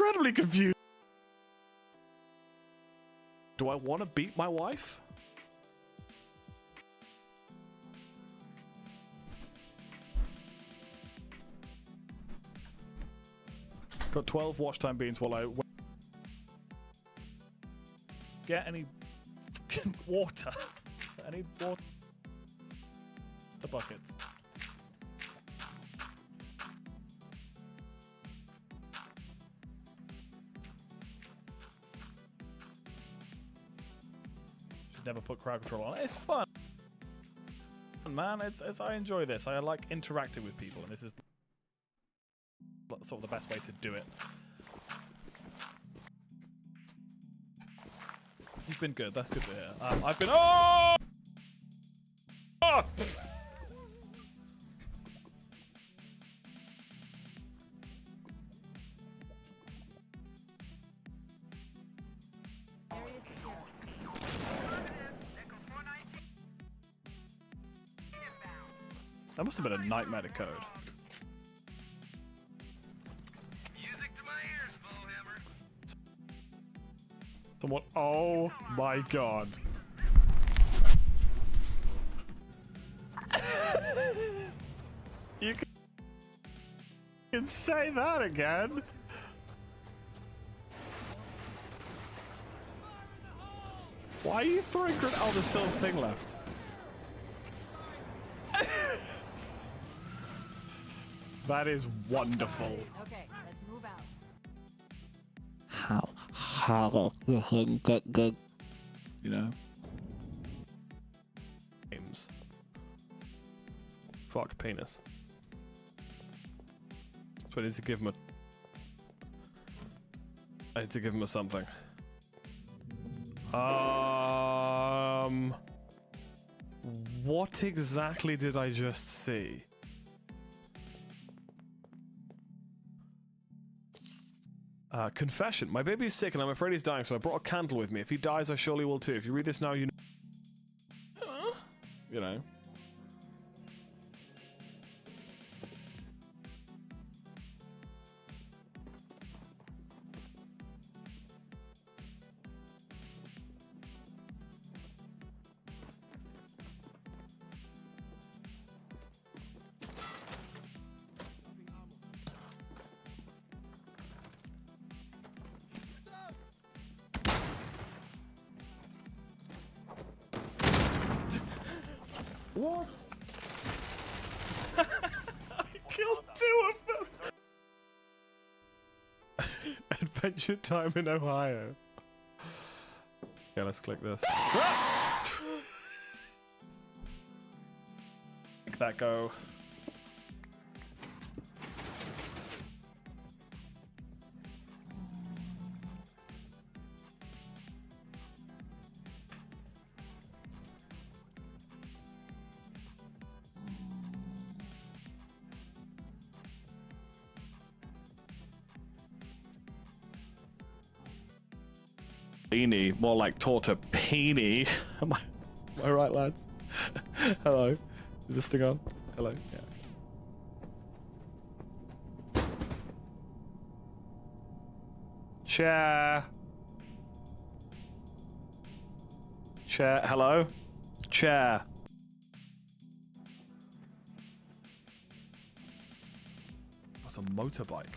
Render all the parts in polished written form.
incredibly confused. Do I want to beat my wife? Got 12 watch time beans while I get any fucking water. Any water buckets. Should never put crowd control on. It's fun, man. It's I enjoy this. I like interacting with people, and this is sort of the best way to do it. You've been good. That's good to hear. I've been. Oh! Oh! That must have been a nightmare to code. Someone, oh my god. You can say that again. Why are you throwing grenades? Oh, there's still a thing left. That is wonderful. Okay, let's move out. How? You know? Games. Fuck penis. So I need to give him a... I need to give him a something. What exactly did I just see? Confession. My baby is sick and I'm afraid he's dying, so I brought a candle with me. If he dies, I surely will too. If you read this now, you know. You know. What? I killed 2 of them! Adventure time in Ohio. Yeah, let's click this. Make that go. Beanie, more like tortapini. Am I right, lads? Hello. Is this thing on? Hello. Yeah. Chair. Chair. Hello. Chair. What's a motorbike?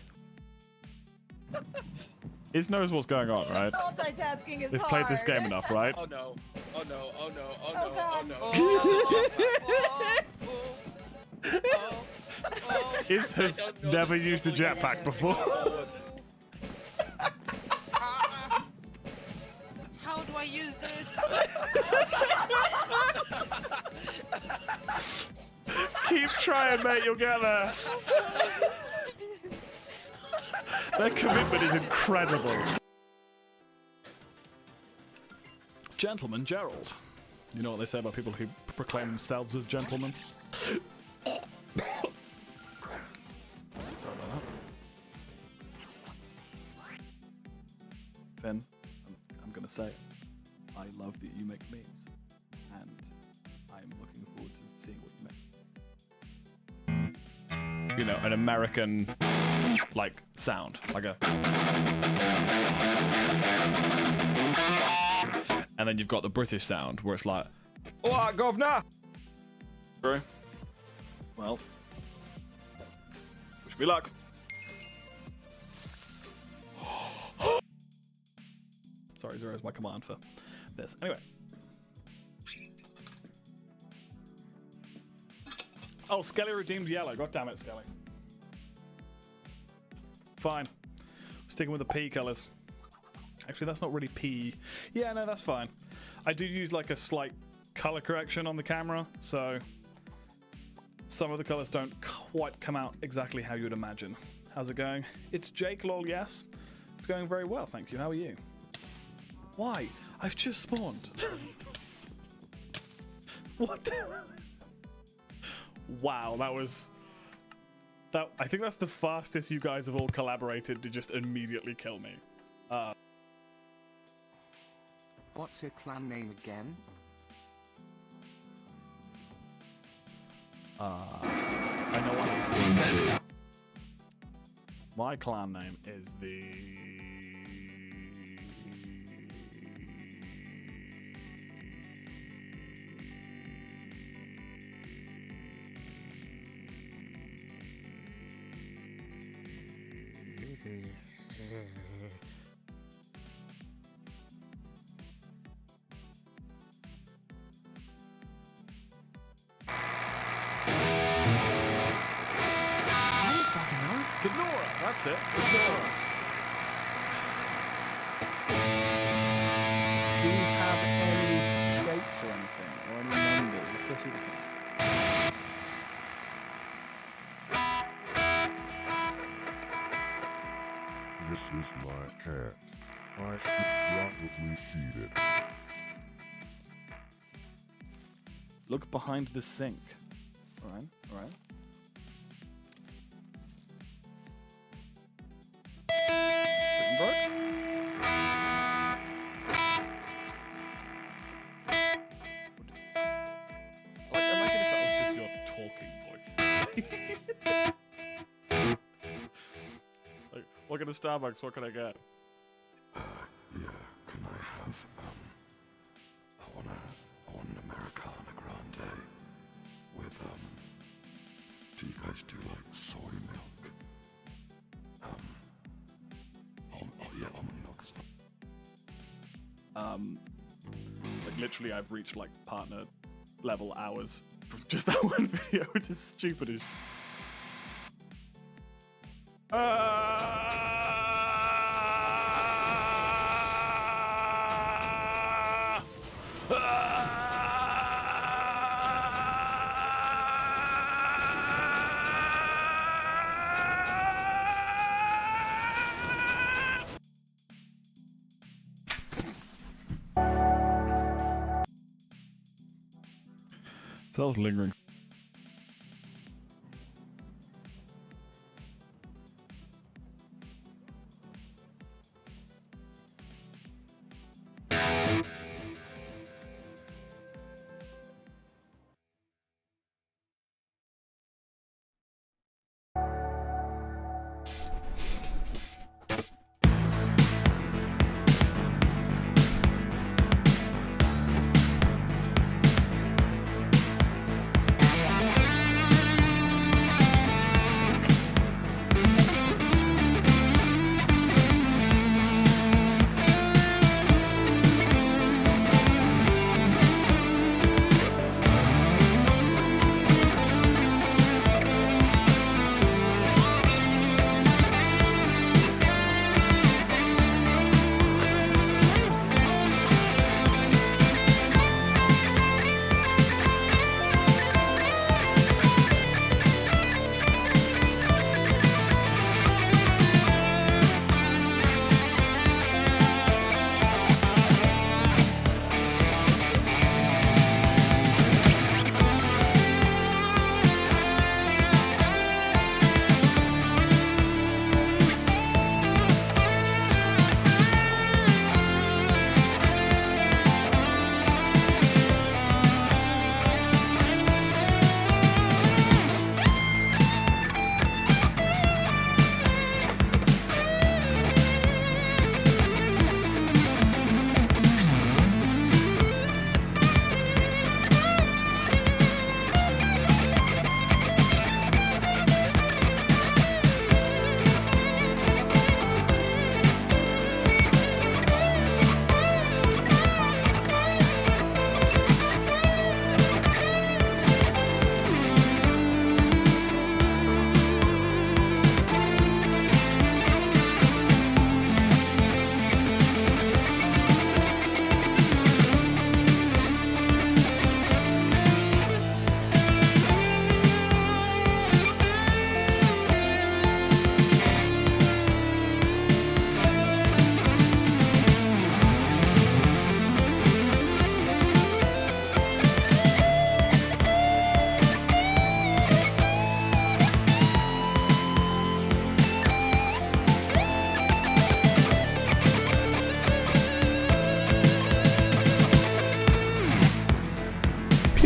Iz knows what's going on, right? Multitasking is We've hard. played this game enough, right? Oh no. Oh no. Oh no. Oh Oh, no. God. Oh no. Iz has never used a jetpack before. How do I use this? Keep trying, mate. You'll get there. Their commitment is incredible. Gentleman Gerald. You know what they say about people who proclaim themselves as gentlemen? Sorry about that. Finn, I'm gonna say, I love that you make memes, and I'm looking forward to seeing what you make. You know, an American like sound, like a. And then you've got the British sound where it's like, "Oh, governor." True. Well, wish me luck. Sorry, zero is my command for this. Anyway. Oh, Skelly redeemed yellow. God damn it, Skelly. Fine. Sticking with the P colors. Actually, that's not really P. Yeah, no, that's fine. I do use like a slight color correction on the camera, so some of the colors don't quite come out exactly how you'd imagine. How's it going? It's Jake, lol, yes. It's going very well, thank you. How are you? Why? I've just spawned. What the? Wow, that was... I think that's the fastest you guys have all collaborated to just immediately kill me. What's your clan name again? I know what it's... My clan name is the... The Nora, that's it. The Nora. Do we have any dates or anything? Or any numbers? Let's go see the thing. This is my cat. I should probably feed it. Look behind the sink. Alright, alright. Look at the Starbucks, what can I get? Yeah, can I have, I want an Americana Grande with, do you guys do, like, soy milk? Yeah, almond milk is fine. Like, literally, I've reached, like, partner level hours from just that one video, which is stupid as... So that was lingering.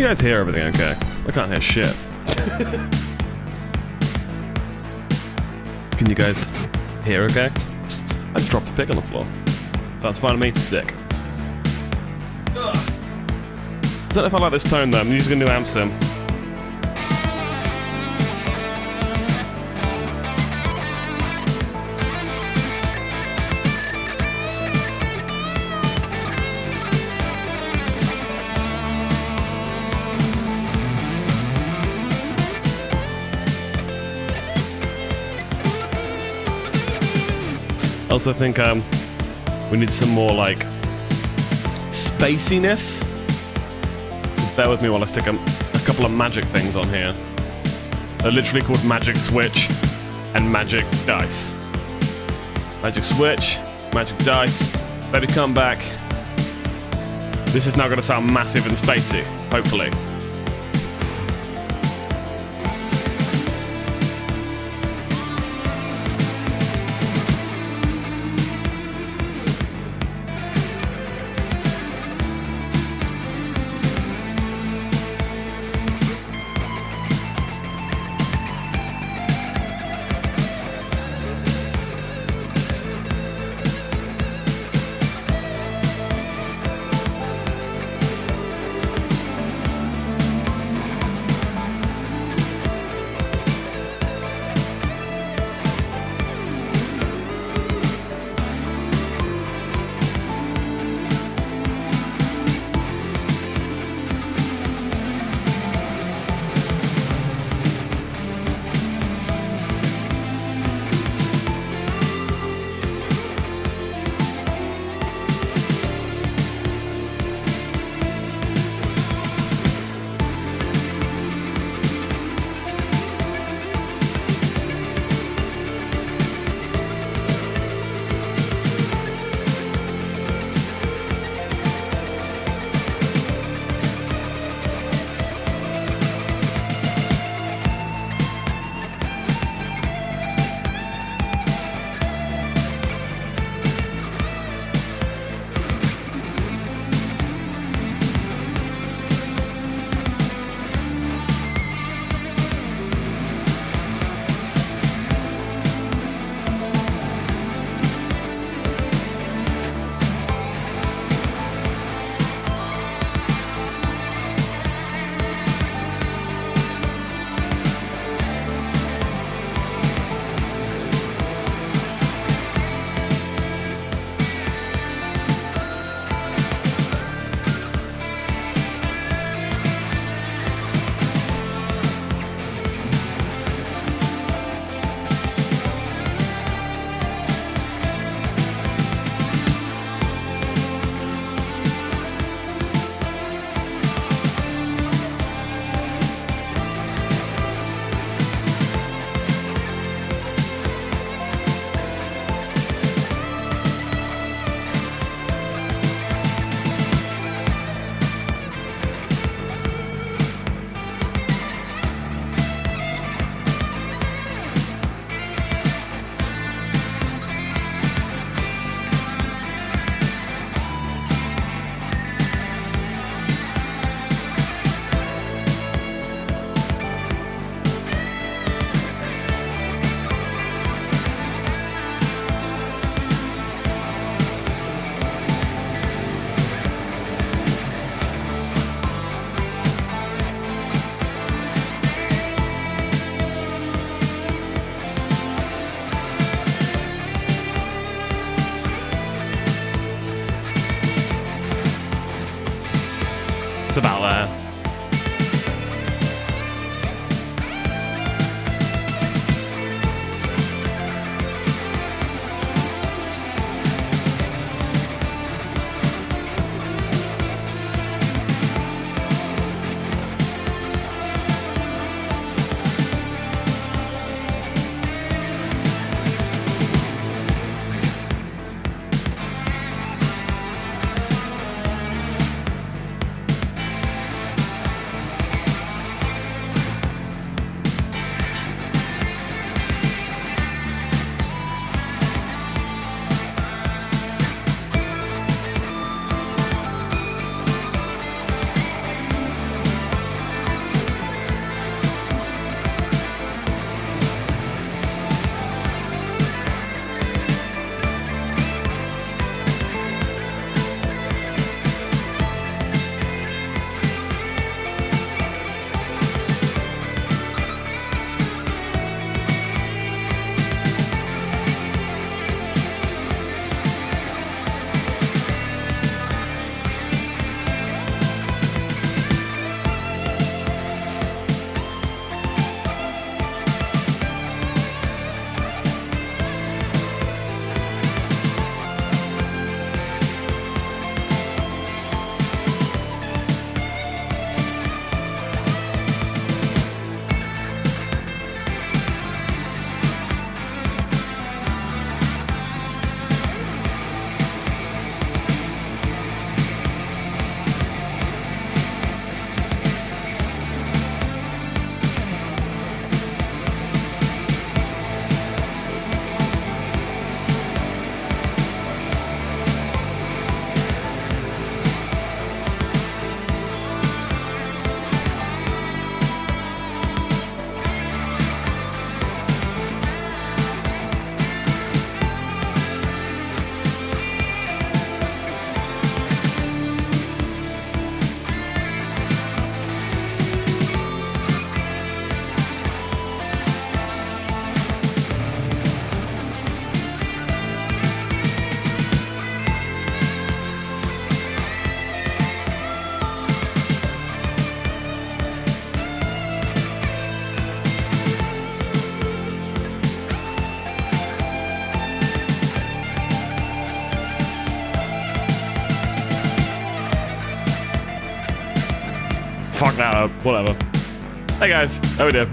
you guys hear everything okay? I can't hear shit. Can you guys hear okay? I just dropped a pick on the floor. That's fine with me. Sick. Ugh. I don't know if I like this tone though. I'm using a new amp sim. I also think we need some more like spaciness. So bear with me while I stick a couple of magic things on here. They're literally called Magic Switch and Magic Dice. Magic Switch, Magic Dice. Baby, come back. This is now going to sound massive and spacey, hopefully. No, whatever. Hey guys, how we doing?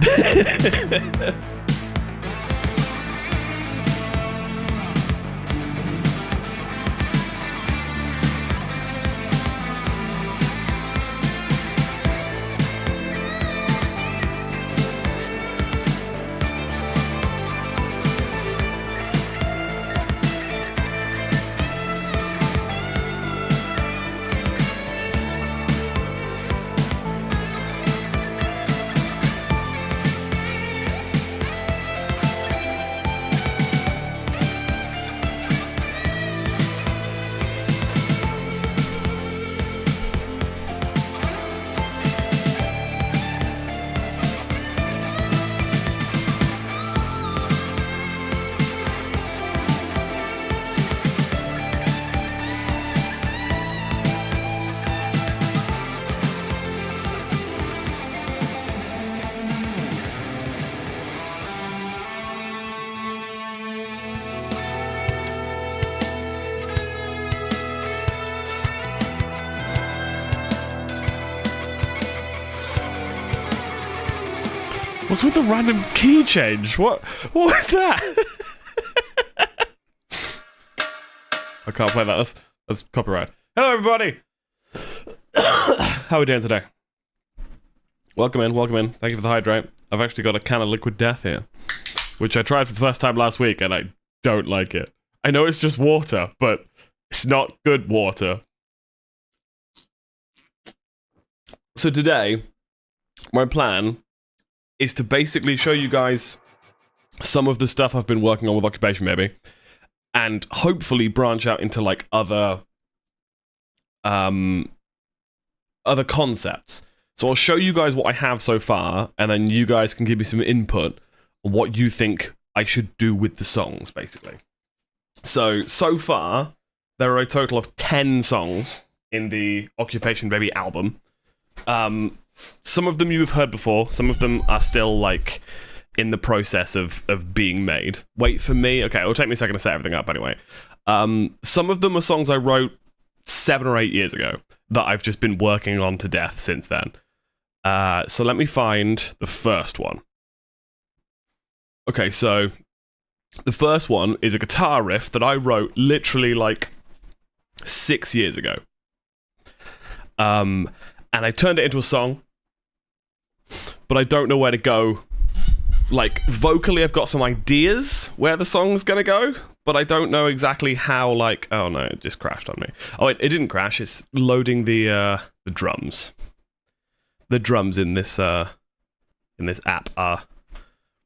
What's with the random key change? What was that? I can't play that. That's copyright. Hello, everybody. How are we doing today? Welcome in, welcome in. Thank you for the hydrate. I've actually got a can of liquid death here, which I tried for the first time last week, and I don't like it. I know it's just water, but it's not good water. So today, my plan is to basically show you guys some of the stuff I've been working on with Occupation Maybe, and hopefully branch out into like other concepts. So I'll show you guys what I have so far, and then you guys can give me some input on what you think I should do with the songs, basically. So far, there are a total of 10 songs in the Occupation Baby album. Some of them you've heard before, some of them are still, like, in the process of being made. Wait for me. Okay, it'll take me a second to set everything up anyway. Some of them are songs I wrote 7 or 8 years ago that I've just been working on to death since then. So let me find the first one. Okay, so the first one is a guitar riff that I wrote literally, like, 6 years ago. And I turned it into a song, but I don't know where to go. Like, vocally, I've got some ideas where the song's gonna go, but I don't know exactly how, like... Oh, no, it just crashed on me. Oh, it didn't crash. It's loading the drums. The drums in this app are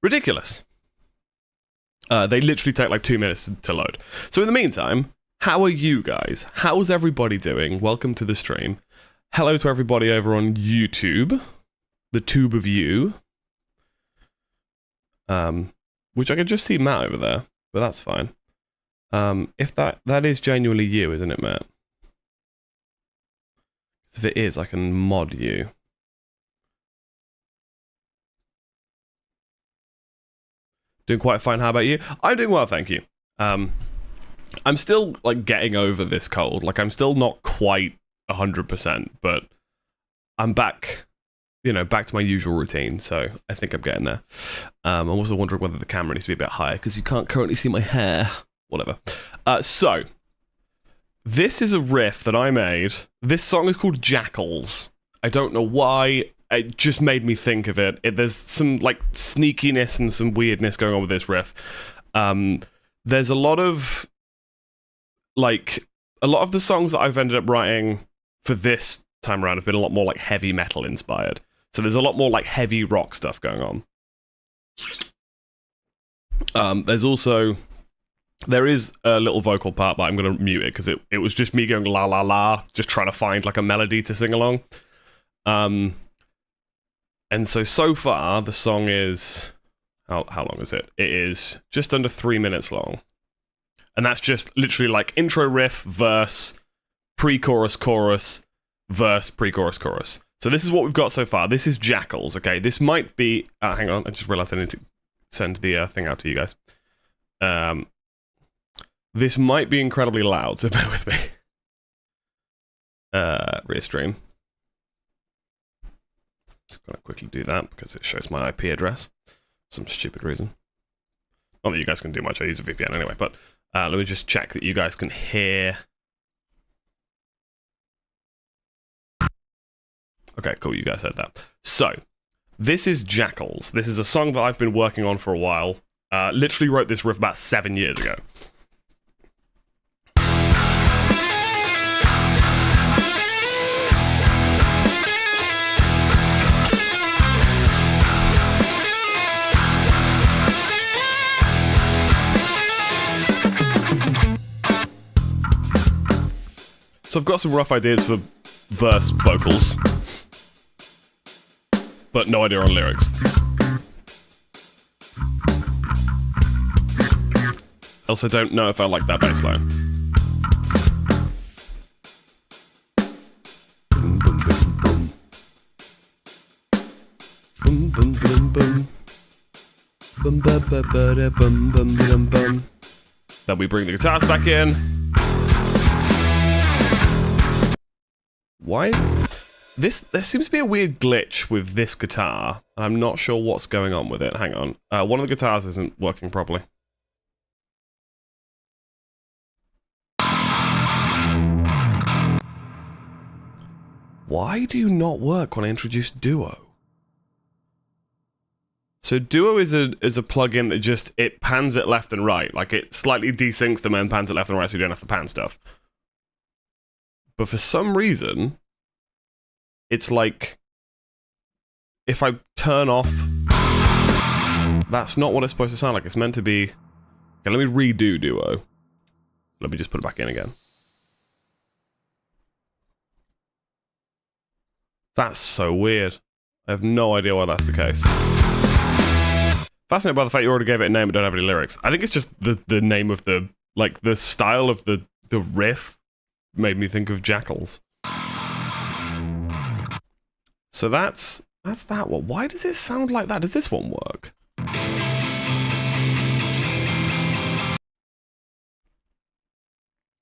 ridiculous. They literally take, like, 2 minutes to load. So in the meantime, how are you guys? How's everybody doing? Welcome to the stream. Hello to everybody over on YouTube. The tube of you. Which I can just see Matt over there, but that's fine. If that is genuinely you, isn't it, Matt? If it is, I can mod you. Doing quite fine. How about you? I'm doing well, thank you. I'm still like getting over this cold. Like I'm still not quite 100%, but I'm back. You know, back to my usual routine, so I think I'm getting there. I'm also wondering whether the camera needs to be a bit higher, because you can't currently see my hair. Whatever. So, this is a riff that I made. This song is called Jackals. I don't know why, it just made me think of it. There's some, like, sneakiness and some weirdness going on with this riff. There's a lot of the songs that I've ended up writing for this time around have been a lot more, like, heavy metal inspired. So there's a lot more like heavy rock stuff going on. There is a little vocal part, but I'm going to mute it because it was just me going la la la, just trying to find like a melody to sing along. And so far the song is, how long is it? It is just under 3 minutes long. And that's just literally like intro riff, verse, pre-chorus, chorus, verse, pre-chorus, chorus. So this is what we've got so far. This is Jackals, okay? This might be... hang on, I just realized I need to send the thing out to you guys. This might be incredibly loud, so bear with me. Restream. Just gonna quickly do that because it shows my IP address. Some stupid reason. Not that you guys can do much. I use a VPN anyway. But let me just check that you guys can hear. Okay, cool. You guys heard that. So, this is Jackals. This is a song that I've been working on for a while. Literally wrote this riff about 7 years ago. So I've got some rough ideas for verse vocals, but no idea on lyrics. Also don't know if I like that bass line. Then we bring the guitars back in. Why is this? There seems to be a weird glitch with this guitar, and I'm not sure what's going on with it. Hang on. One of the guitars isn't working properly. Why do you not work when I introduce Duo? So Duo is a plugin that just, it pans it left and right. Like, it slightly desyncs them and pans it left and right so you don't have to pan stuff. But for some reason, it's like, if I turn off, that's not what it's supposed to sound like. It's meant to be... Okay, let me redo Duo. Let me just put it back in again. That's so weird. I have no idea why that's the case. Fascinated by the fact you already gave it a name and don't have any lyrics. I think it's just the name of the... Like, the style of the riff made me think of Jackals. So that's that one. Why does it sound like that? Does this one work?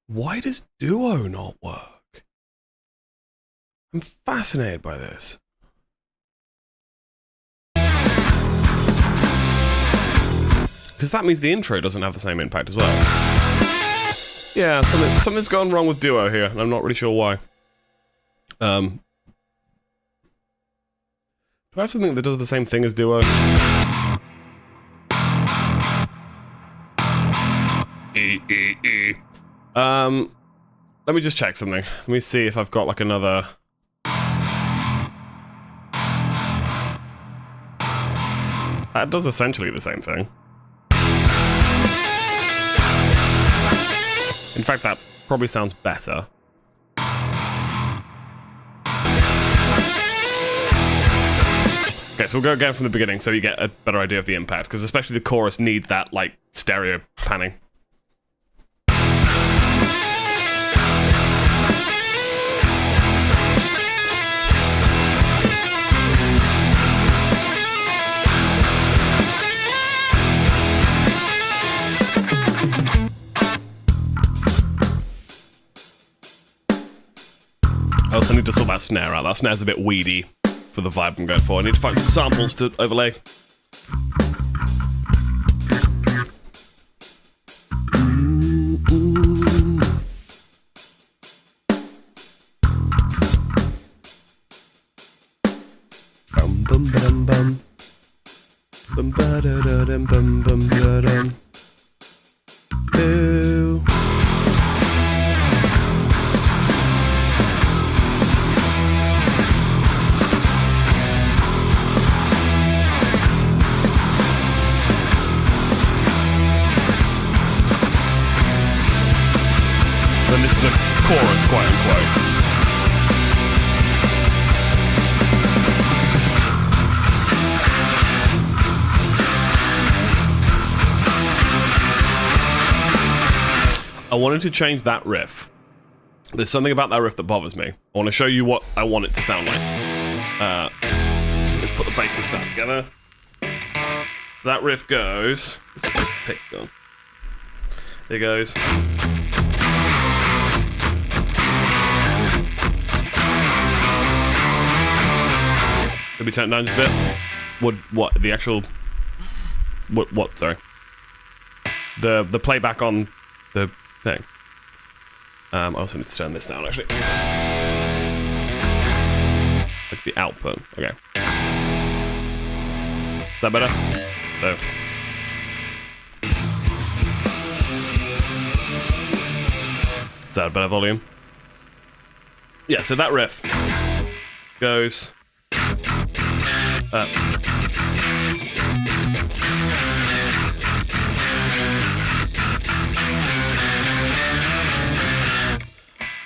Why does Duo not work? I'm fascinated by this. Because that means the intro doesn't have the same impact as well. Yeah, something's gone wrong with Duo here, and I'm not really sure why. Do I have something that does the same thing as Duo? Let me just check something. Let me see if I've got like another... That does essentially the same thing. In fact, that probably sounds better. Okay, so we'll go again from the beginning so you get a better idea of the impact, because especially the chorus needs that, like, stereo panning. I also need to sort that snare out. That snare's a bit weedy for the vibe I'm going for. I need to find some samples to overlay. Bum bum bum bum. Bum ba da da dum bum bum da dum. Ooh. And this is a chorus, quote unquote. I wanted to change that riff. There's something about that riff that bothers me. I want to show you what I want it to sound like. Let's put the bass and guitar together. So that riff goes... Pick gun. It goes... Could we turn it down just a bit? What? The actual... What? Sorry. The playback on the thing. I also need to turn this down, actually. Like the output. Okay. Is that better? No. Is that a better volume? Yeah, so that riff goes up.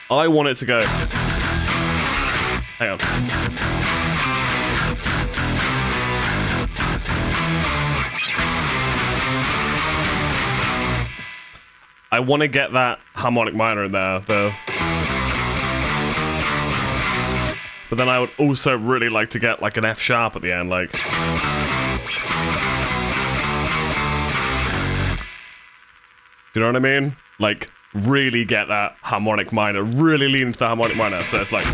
I want it to go. Hang on. I want to get that harmonic minor in there, though. But then I would also really like to get like an F sharp at the end, like. Do you know what I mean? Like, really get that harmonic minor, really lean into the harmonic minor, so it's like.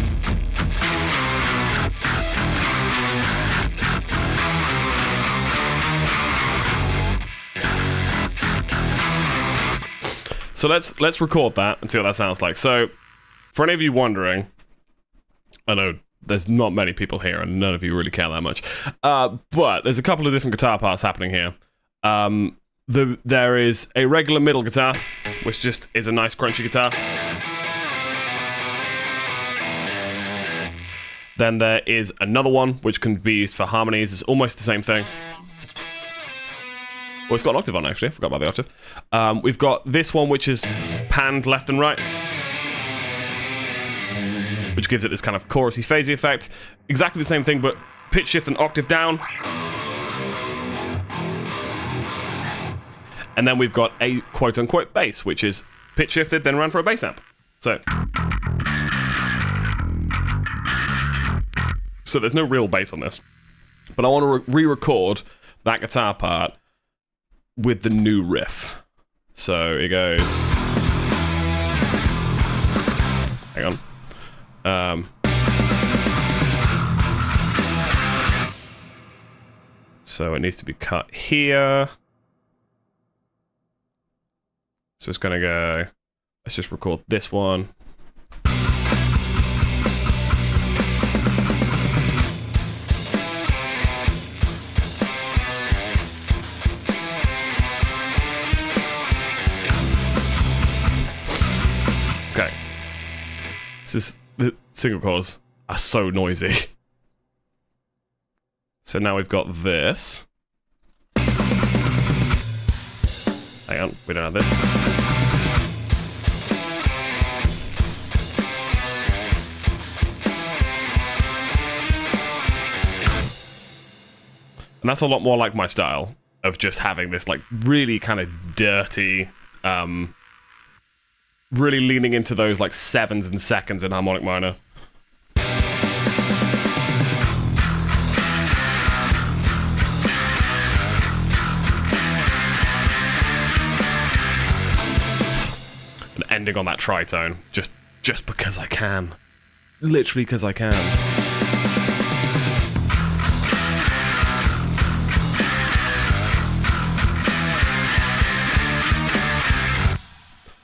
So let's record that and see what that sounds like. So, for any of you wondering, I know there's not many people here and none of you really care that much, but there's a couple of different guitar parts happening here. There is a regular middle guitar, which just is a nice crunchy guitar. Then there is another one, which can be used for harmonies. It's almost the same thing. Well, it's got an octave on, actually. I forgot about the octave. We've got this one, which is panned left and right, which gives it this kind of chorusy, phasey effect. Exactly the same thing, but pitch shift an octave down. And then we've got a quote-unquote bass, which is pitch shifted, then run for a bass amp. So there's no real bass on this. But I want to re-record that guitar part with the new riff. So it goes. Hang on. So it needs to be cut here. So it's gonna go. Let's just record this one. Okay. The single coils are so noisy. So now we've got this. Hang on, we don't have this. And that's a lot more like my style of just having this like really kind of dirty, really leaning into those like sevens and seconds in harmonic minor. And ending on that tritone, just because I can. Literally because I can.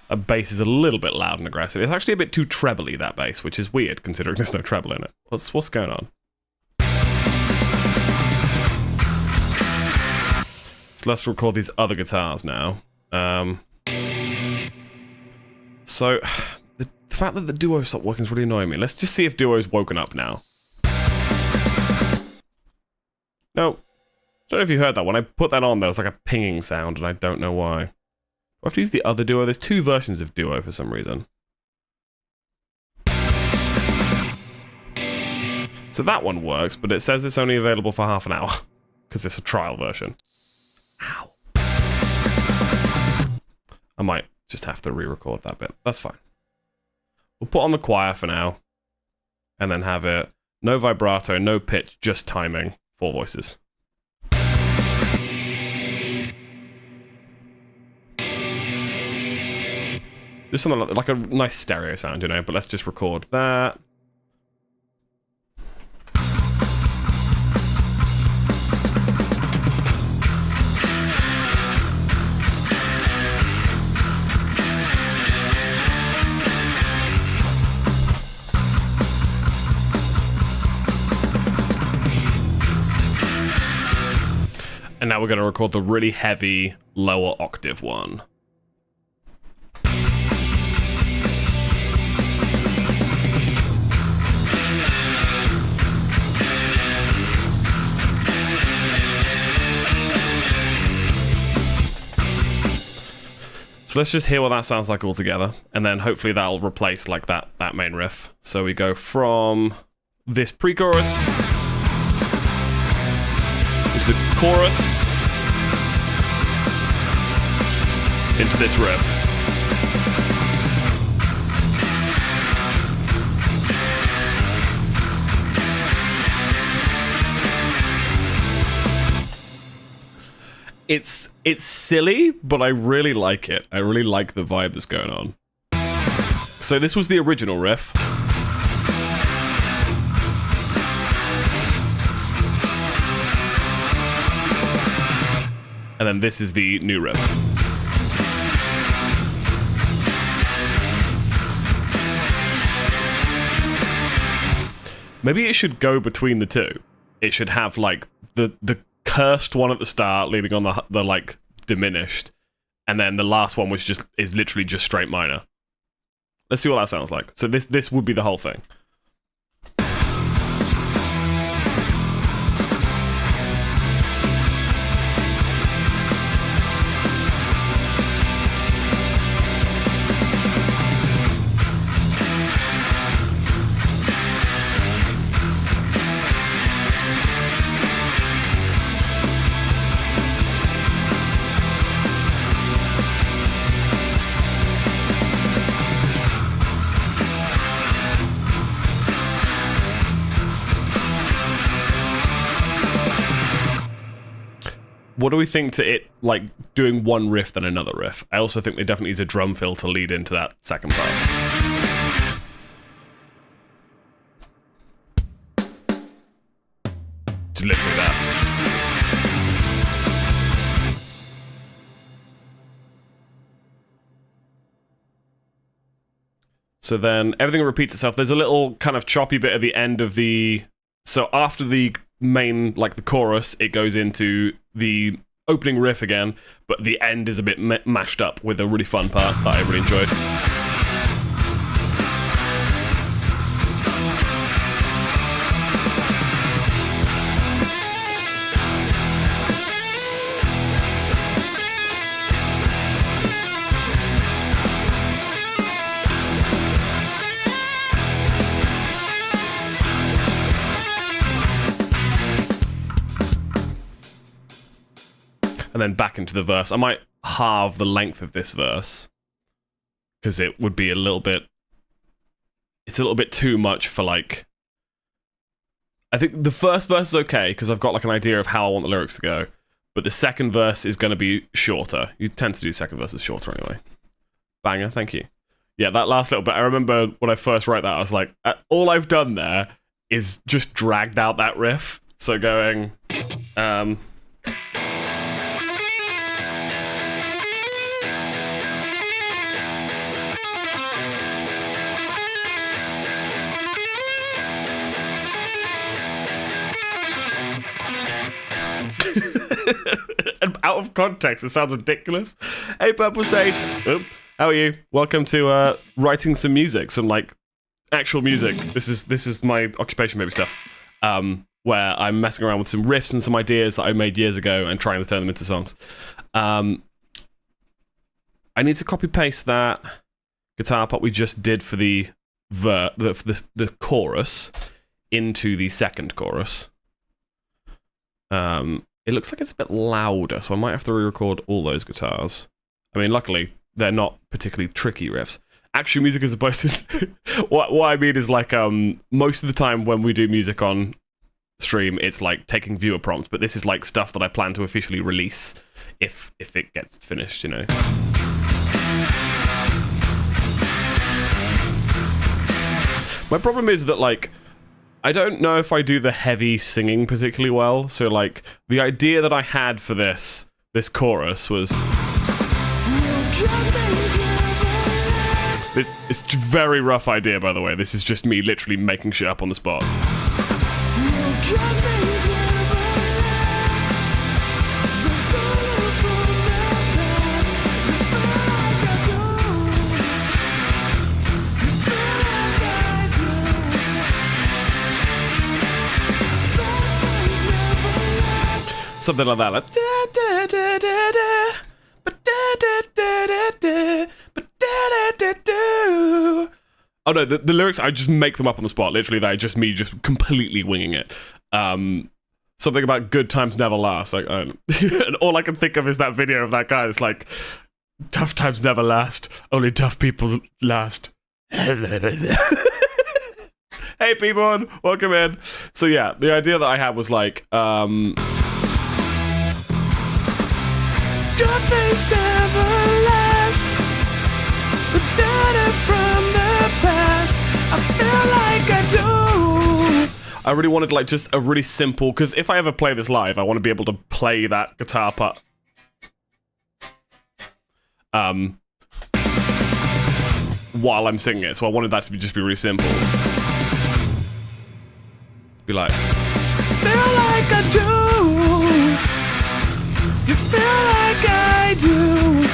A bass is a little bit loud and aggressive. It's actually a bit too trebly, that bass, which is weird considering there's no treble in it. What's going on? So let's record these other guitars now. So the fact that the duo stopped working is really annoying me. Let's just see if duo's woken up now. No. I don't know if you heard that. When I put that on, there was like a pinging sound, and I don't know why. I have to use the other duo. There's two versions of duo for some reason. So that one works, but it says it's only available for half an hour because it's a trial version. Ow. I might just have to re-record that bit. That's fine. We'll put on the choir for now, and then have it no vibrato, no pitch, just timing, 4 voices. Just something like a nice stereo sound, you know, but let's just record that. And now we're going to record the really heavy lower octave one. So let's just hear what that sounds like all together, and then hopefully that'll replace like that main riff. So we go from this pre-chorus into the chorus into this riff. It's silly, but I really like it. I really like the vibe that's going on. So this was the original riff. And then this is the new riff. Maybe it should go between the two. It should have like the cursed one at the start, leading on the like diminished, and then the last one which is literally just straight minor. Let's see what that sounds like. So this would be the whole thing. What do we think to it, like, doing one riff then another riff? I also think there definitely is a drum fill to lead into that second part. Just literally that. So then everything repeats itself. There's a little kind of choppy bit at the end of the... So after the main, like the chorus, it goes into the opening riff again, but the end is a bit mashed up with a really fun part that I really enjoyed. And then back into the verse. I might halve the length of this verse because it would be a little bit... It's a little bit too much for, like... I think the first verse is okay because I've got like an idea of how I want the lyrics to go, but the second verse is going to be shorter. You tend to do second verses shorter anyway. Banger, thank you. Yeah, that last little bit, I remember when I first wrote that, I was like, all I've done there is just dragged out that riff. So going... And out of context, it sounds ridiculous. Hey, Purple Sage. Oh, how are you? Welcome to writing some music, some like actual music. This is my occupation, maybe stuff. Where I'm messing around with some riffs and some ideas that I made years ago and trying to turn them into songs. I need to copy paste that guitar part we just did for the chorus into the second chorus. It looks like it's a bit louder, so I might have to re-record all those guitars. I mean, luckily, they're not particularly tricky riffs. Actual music as opposed to... what I mean is, like, most of the time when we do music on stream, it's, like, taking viewer prompts, but this is, like, stuff that I plan to officially release if it gets finished, you know. My problem is that, like... I don't know if I do the heavy singing particularly well, so like the idea that I had for this chorus was it's a very rough idea, by the way. This is just me literally making shit up on the spot. something like that. Like, da, da, da, da, da, ba, da, da, da, da, da, ba, da, da, da, da. Oh no, the lyrics, I just make them up on the spot. Literally, they're just me just completely winging it. Something about good times never last. Like, and all I can think of is that video of that guy. It's like, tough times never last. Only tough people last. Hey, people, welcome in. So yeah, the idea that I had was like, good things never last. But data from the past, I feel like I do. I really wanted like just a really simple, because if I ever play this live, I want to be able to play that guitar part. While I'm singing it, so I wanted that to be just be really simple. Be like, feel like I do. You feel like I do.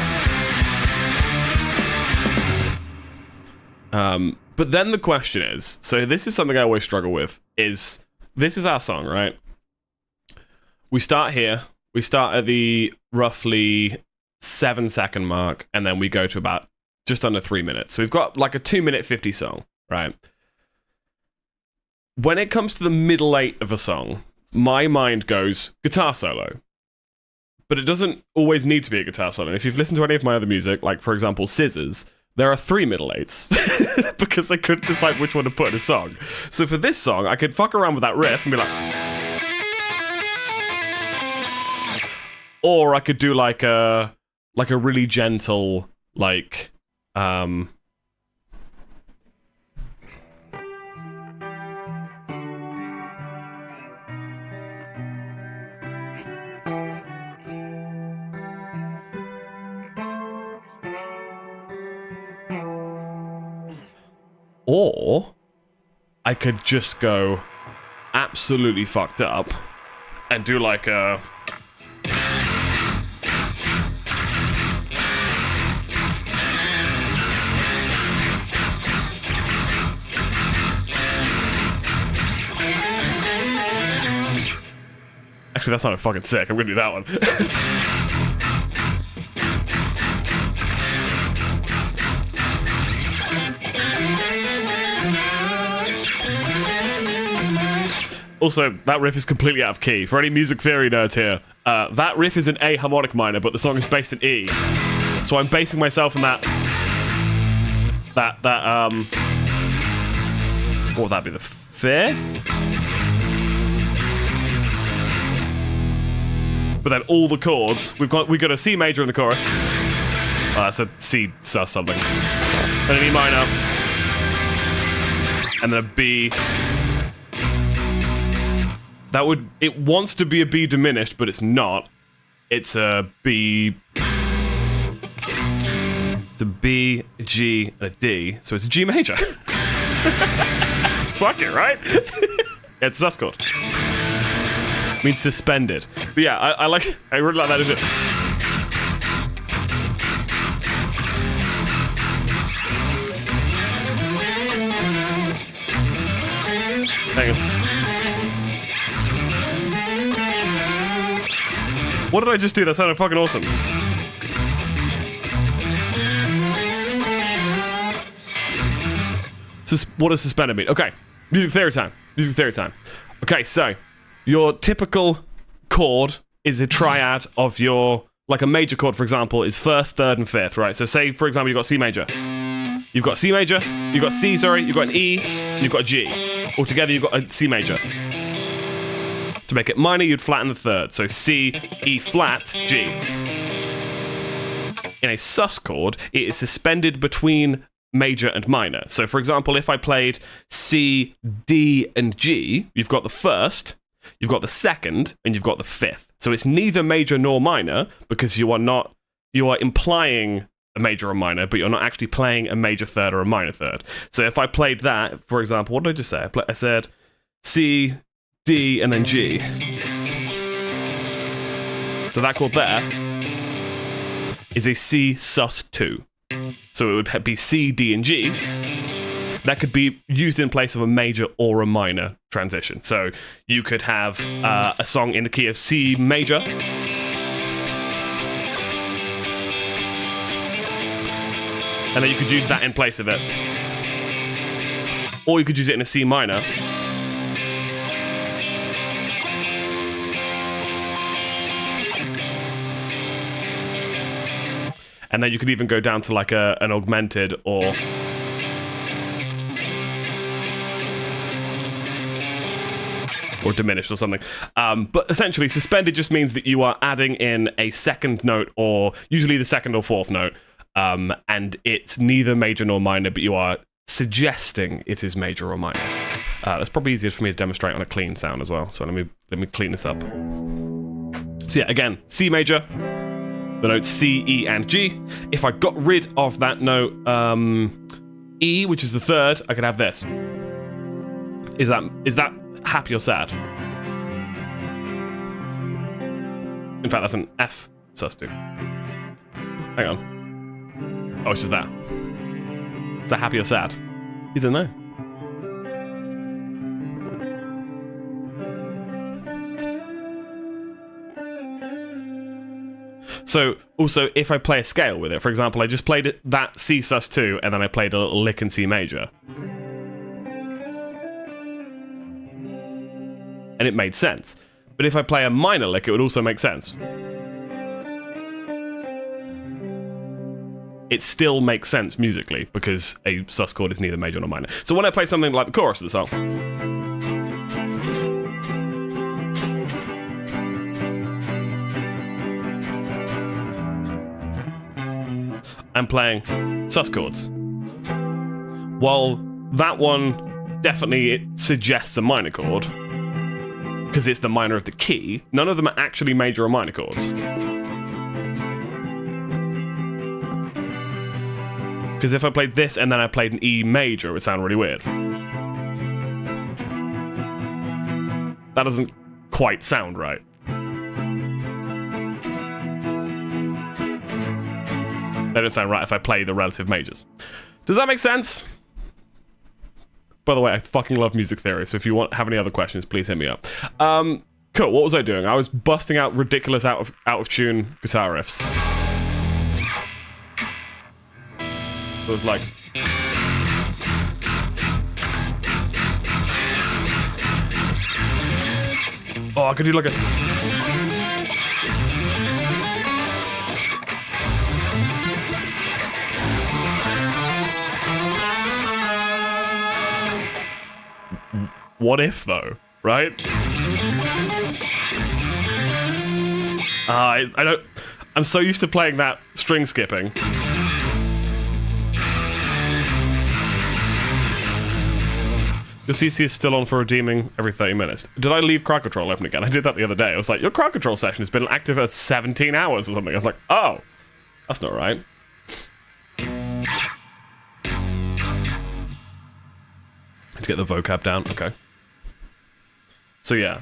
But then the question is, so this is something I always struggle with, is this is our song, right? We start here, we start at the roughly 7-second mark, and then we go to about just under 3 minutes. So we've got like a 2-minute 50 song, right? When it comes to the middle 8 of a song, my mind goes guitar solo. But it doesn't always need to be a guitar solo. If you've listened to any of my other music, like for example Scissors, there are 3 middle 8s because I couldn't decide which one to put in a song. So for this song, I could fuck around with that riff and be like, or I could do like a really gentle like or I could just go absolutely fucked up and do like a actually that sounded fucking sick. I'm gonna do that one. Also, that riff is completely out of key. For any music theory nerds here, that riff is in A harmonic minor, but the song is based in E. So I'm basing myself on that, what would that be, the 5th? But then all the chords, we got a C major in the chorus. Oh, that's a C sus something. And an E minor. And then a B. It wants to be a B diminished, but it's not. It's a B. It's a B, a G, and a D. So it's a G major. Fuck it, right? It's a sus chord. It means suspended. But yeah, I really like that as it. Hang on. What did I just do? That sounded fucking awesome. What does suspended mean? Okay, music theory time. Music theory time. Okay, so your typical chord is a triad of your, like a major chord, for example, is 1st, 3rd, and 5th, right? So say, for example, you've got C major. You've got C major, you've got C, sorry, you've got an E, and you've got a G. Altogether, you've got a C major. To make it minor, you'd flatten the 3rd. So C, E flat, G. In a sus chord, it is suspended between major and minor. So for example, if I played C, D, and G, you've got the 1st, you've got the 2nd, and you've got the 5th. So it's neither major nor minor, because you are implying a major or minor, but you're not actually playing a major 3rd or a minor 3rd. So if I played that, for example, what did I just say? I said C, D, and then G. So that chord there is a C sus2. So it would be C, D, and G. That could be used in place of a major or a minor transition. So you could have a song in the key of C major, and then you could use that in place of it. Or you could use it in a C minor. And then you could even go down to like an augmented or diminished or something. But essentially, suspended just means that you are adding in a second note, or usually the second or fourth note, and it's neither major nor minor, but you are suggesting it is major or minor. That's probably easier for me to demonstrate on a clean sound as well. So let me clean this up. So yeah, again, C major, the notes C, E, and G. If I got rid of that note E, which is the third, I could have this. Is that happy or sad? In fact, that's an F sus2. Hang on. Oh, it's just that. Is that happy or sad? You don't know. So, also, if I play a scale with it, for example, I just played that C sus2, and then I played a little lick in C major. And it made sense. But if I play a minor lick, it would also make sense. It still makes sense musically, because a sus chord is neither major nor minor. So when I play something like the chorus of the song, I'm playing sus chords. While that one definitely it suggests a minor chord, because it's the minor of the key, none of them are actually major or minor chords. Because if I played this and then I played an E major, it would sound really weird. That doesn't quite sound right. That doesn't sound right if I play the relative majors. Does that make sense? By the way, I fucking love music theory, so if you have any other questions, please hit me up. Cool, what was I doing? I was busting out ridiculous out of tune guitar riffs. It was like... Oh, I could do like a... What if, though? Right? I don't... I'm so used to playing that string skipping. Your CC is still on for redeeming every 30 minutes. Did I leave crowd control open again? I did that the other day. I was like, your crowd control session has been active for 17 hours or something. I was like, oh, that's not right. Let's get the vocab down. Okay. So yeah.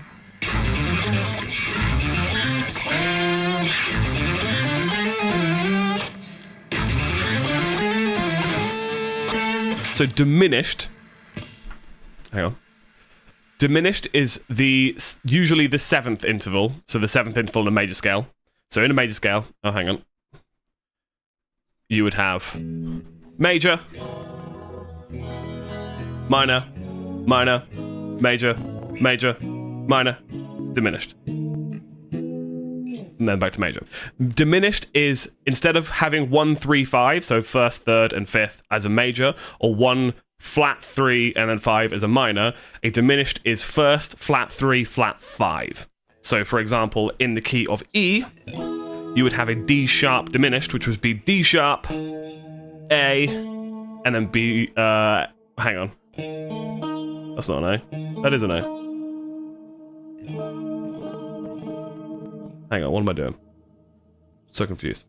So diminished. Hang on. Diminished is usually the 7th interval. So the 7th interval in a major scale. So in a major scale, oh hang on. You would have major, minor, minor, major, major, minor, diminished. And then back to major. Diminished is, instead of having 1, 3, 5, so first, third, and fifth as a major, or 1, flat 3, and then 5 as a minor, a diminished is first, flat 3, flat 5. So, for example, in the key of E, you would have a D sharp diminished, which would be D sharp, A, and then B, hang on. That's not an A. That is an A. Hang on, what am I doing? So confused.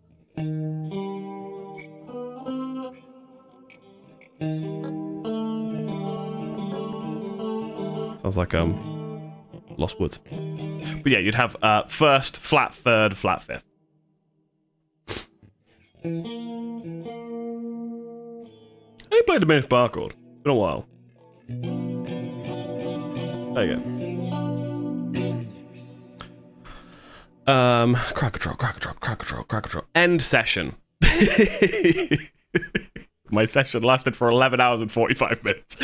Sounds like Lost Woods. But yeah, you'd have first, flat third, flat fifth. I ain't played a diminished bar chord. It's been a while. There you go. Cracker drop. End session. My session lasted for 11 hours and 45 minutes.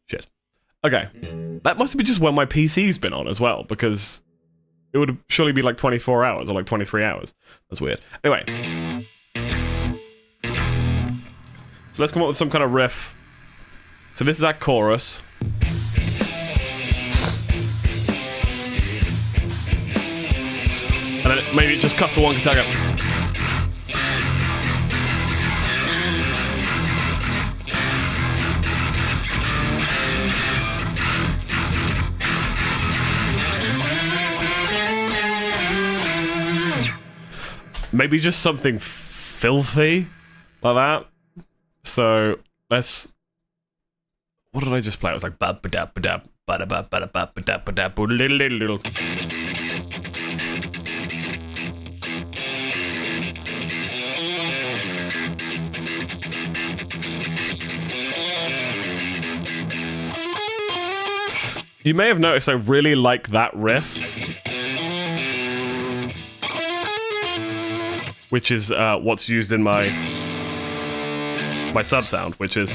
Shit. Okay. That must be just when my PC's been on as well, because it would surely be like 24 hours or like 23 hours. That's weird. Anyway. So let's come up with some kind of riff. So this is our chorus. And then maybe it just cuts to one guitar go. Maybe just something filthy like that. So let's. What did I just play? It was like ba ba da ba da ba da ba ba da ba ba da ba da ba little little little. You may have noticed I really like that riff, which is what's used in my sub sound, which is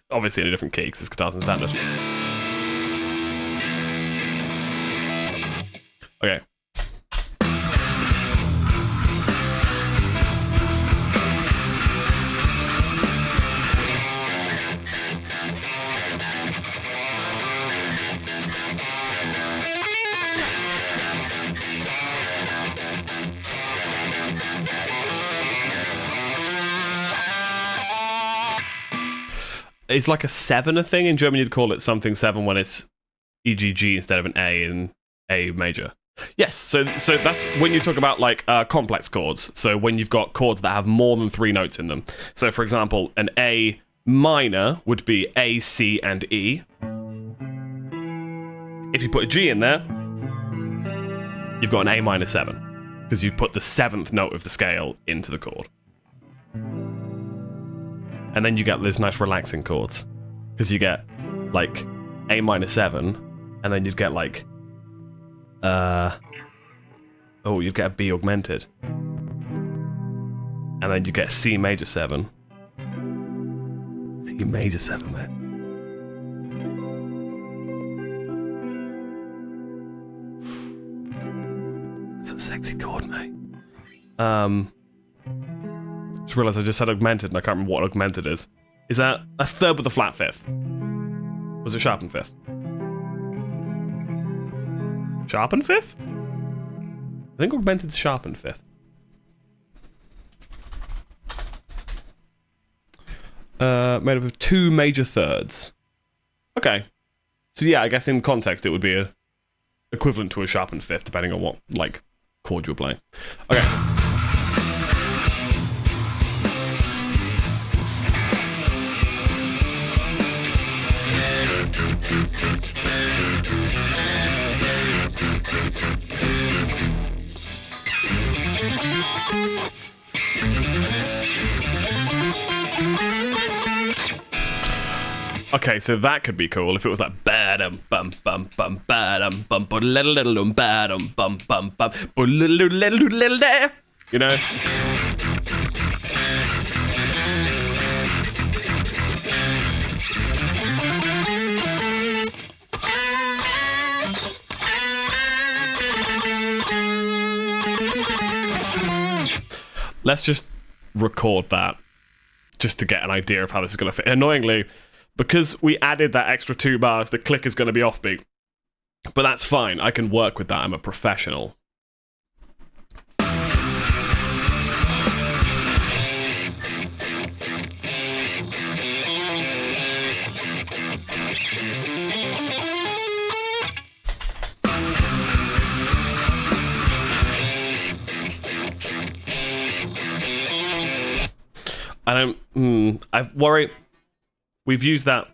obviously in a different key because it's guitars and standard. Okay. Is like a 7 a thing? In German you'd call it something 7 when it's EGG instead of an A in A major. Yes, so that's when you talk about like complex chords. So when you've got chords that have more than 3 notes in them. So for example, an A minor would be A, C, and E. If you put a G in there, you've got an A minor 7 because you've put the 7th note of the scale into the chord. And then you get those nice relaxing chords. Because you get, like, A minor 7, and then you'd get, like, oh, you'd get a B augmented. And then you get C major 7. C major 7, man. It's a sexy chord, mate. Just realised I just said augmented and I can't remember what augmented is. That's third with a flat 5th. Was it sharpened 5th? Sharpened 5th? I think augmented's sharpened 5th. Made up of 2 major thirds. Okay. So yeah, I guess in context it would be equivalent to a sharpened 5th, depending on what, like, chord you're playing. Okay. Okay, so that could be cool if it was like ba-dum bum bum bum ba-dum bum ba little little ba-dum bum bum bum little little little there, you know. Let's just record that just to get an idea of how this is going to fit. Annoyingly, because we added that extra 2 bars, the click is going to be offbeat. But that's fine. I can work with that. I'm a professional. I worry. We've used that.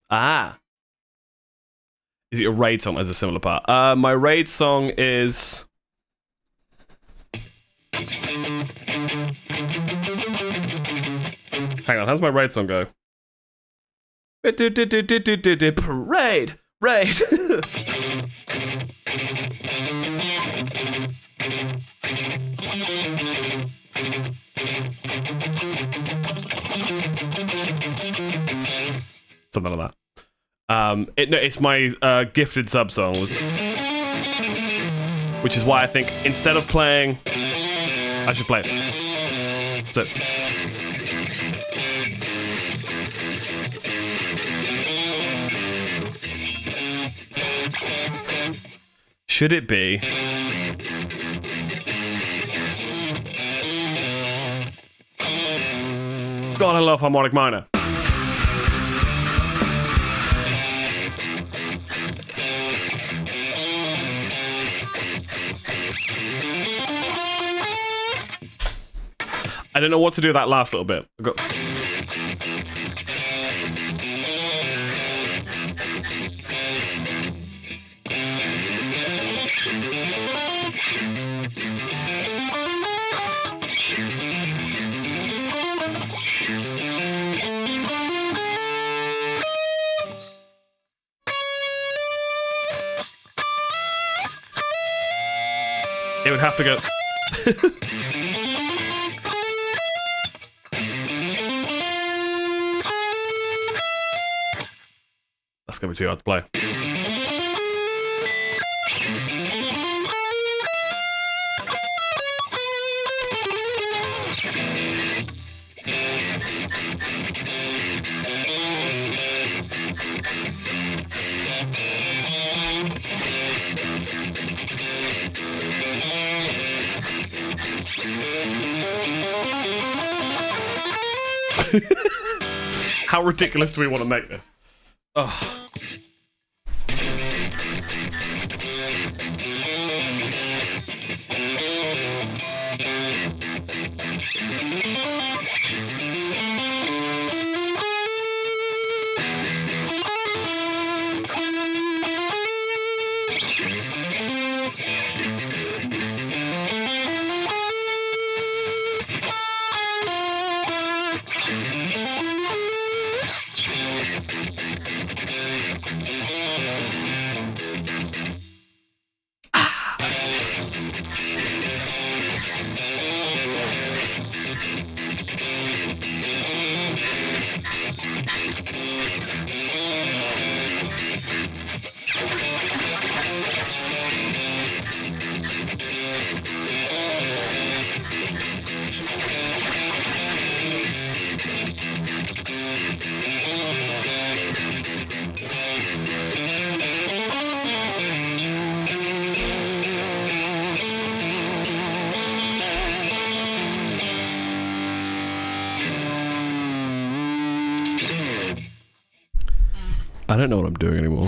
Ah. Is it your raid song as a similar part? My raid song is... Hang on, how's my raid song go? Raid! Raid! Something like that. It's my gifted sub song, which is why I think instead of playing, I should play it. So, should it be? God, I love harmonic minor. I don't know what to do with that last little bit. It would have to go... That's gonna be too hard to play. How ridiculous do we want to make this? Oh. I don't know what I'm doing anymore.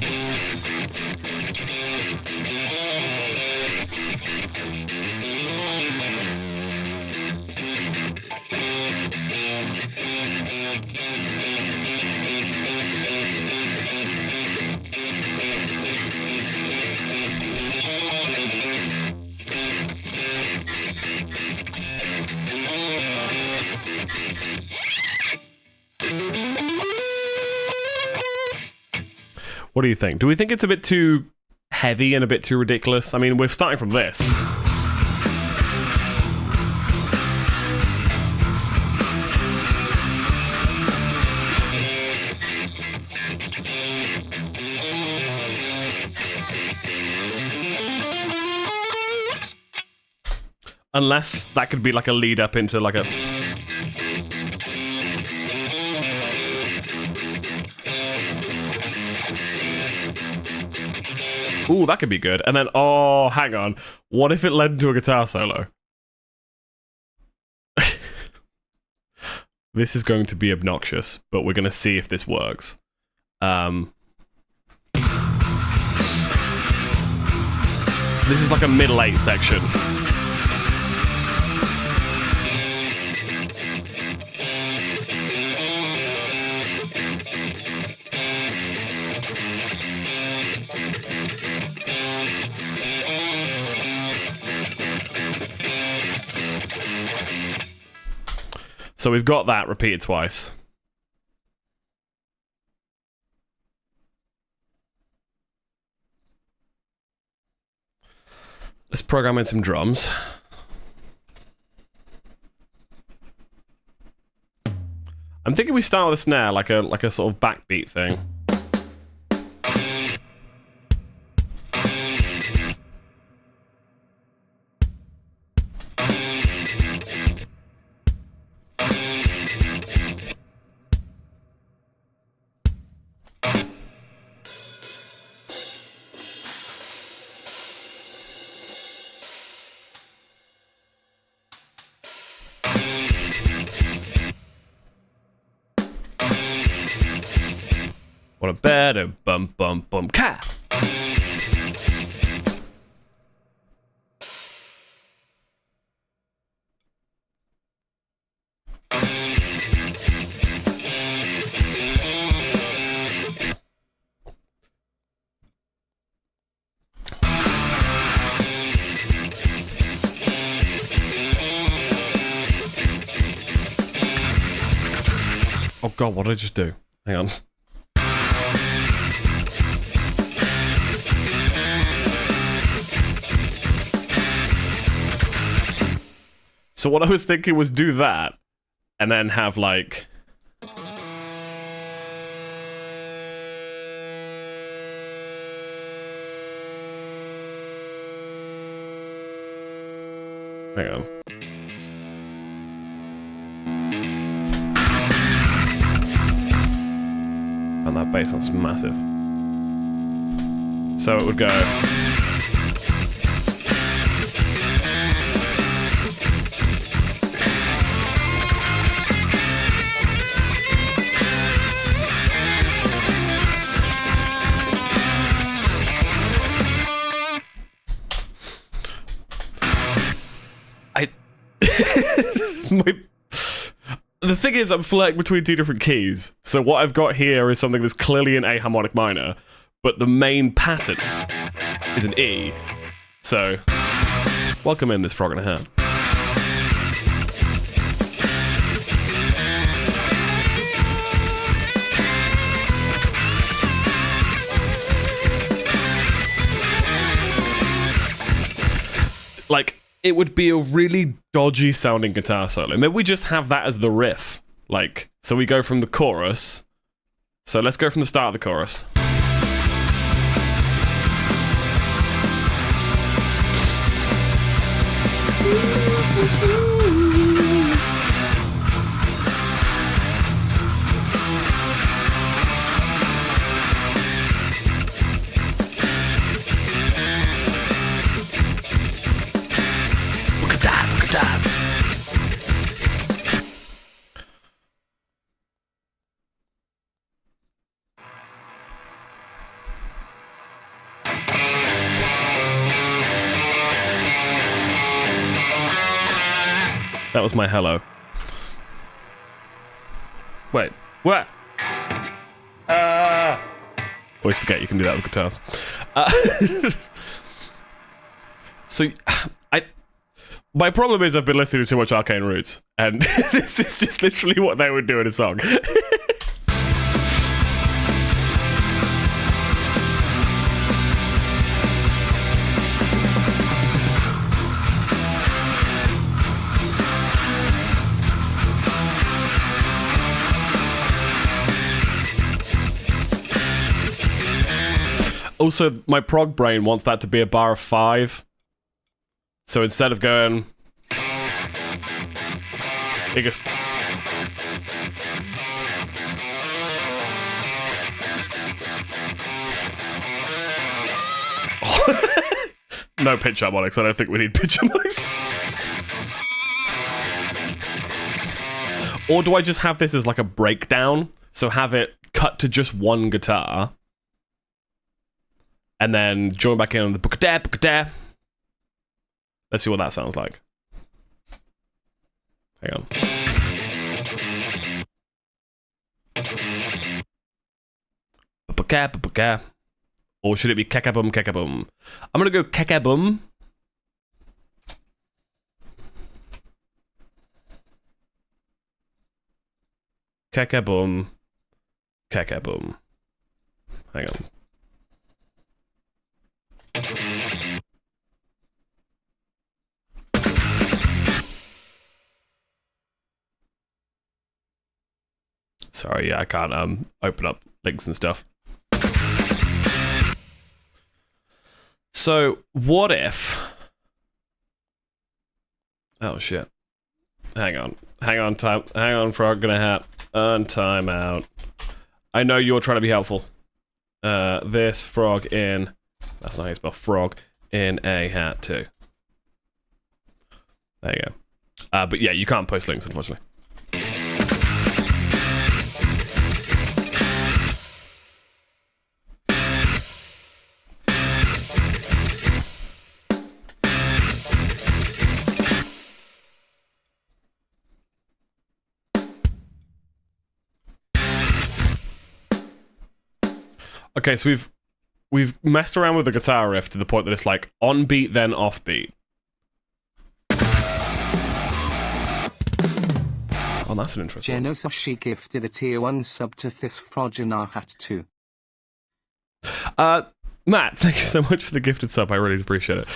What do you think? Do we think it's a bit too heavy and a bit too ridiculous? I mean, we're starting from this. Unless that could be like a lead up into like a... Ooh, that could be good. And then, oh, hang on. What if it led into a guitar solo? This is going to be obnoxious, but we're going to see if this works. This is like a middle 8 section. So we've got that repeated twice. Let's program in some drums. I'm thinking we start with a snare, like a sort of backbeat thing. What a better bum bum bum cat. Oh god, what did I just do? Hang on. So what I was thinking was do that, and then have like... Hang on. And that bass sounds massive. So it would go... The thing is, I'm flirting between two different keys. So what I've got here is something that's clearly an A harmonic minor, but the main pattern is an E. So, welcome in this frog in a hat. Like, it would be a really dodgy sounding guitar solo. Maybe we just have that as the riff. Like, so we go from the chorus. So let's go from the start of the chorus. That was my hello. Wait, what? Always forget you can do that with guitars. So, my problem is I've been listening to too much Arcane Roots, and this is just literally what they would do in a song. Also, my prog brain wants that to be a bar of 5. So instead of going... It goes... No pitch harmonics, I don't think we need pitch harmonics. Or do I just have this as like a breakdown? So have it cut to just one guitar. And then join back in on the book-a-da. Let's see what that sounds like. Hang on. Book-a-da. Or should it be kekabum, kekabum? I'm gonna go kekabum. Keke-boom. Keke-boom. Hang on. Sorry, yeah, I can't open up links and stuff. So, what if... Oh, shit. Hang on, frog gonna hat. Time out. I know you're trying to be helpful. This frog in... That's not how you spell frog. In a hat, too. There you go. But yeah, you can't post links, unfortunately. Okay, so we've messed around with the guitar riff to the point that it's like on beat then off beat. Oh, that's an interesting one. Genosashi gifted a tier 1 sub to this Frogger hat too. Matt, thank you so much for the gifted sub. I really appreciate it.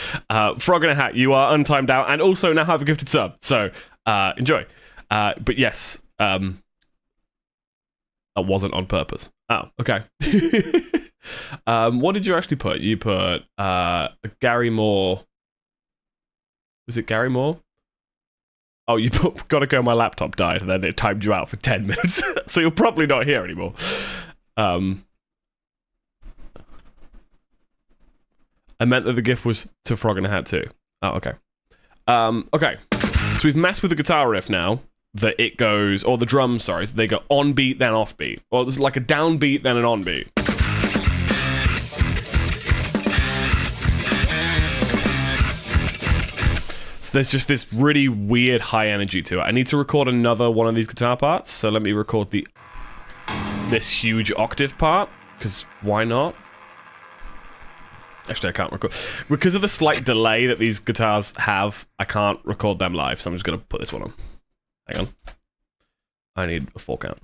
Frog in a hat, you are untimed out and also now have a gifted sub. So enjoy. But yes, that wasn't on purpose. Oh, okay. What did you actually put? You put Gary Moore. Was it Gary Moore? Oh, you put gotta go, my laptop died, and then it timed you out for 10 minutes. So you're probably not here anymore. I meant that the gift was to Frog in a Hat too. Oh, okay. Okay. So we've messed with the guitar riff now. That it goes, or the drums, sorry, so they go on beat, then off beat. Or there's like a down beat, then an on beat. So there's just this really weird high energy to it. I need to record another one of these guitar parts, so let me record this huge octave part, because why not? Actually, I can't record. Because of the slight delay that these guitars have, I can't record them live, so I'm just going to put this one on. Hang on. I need a 4 count.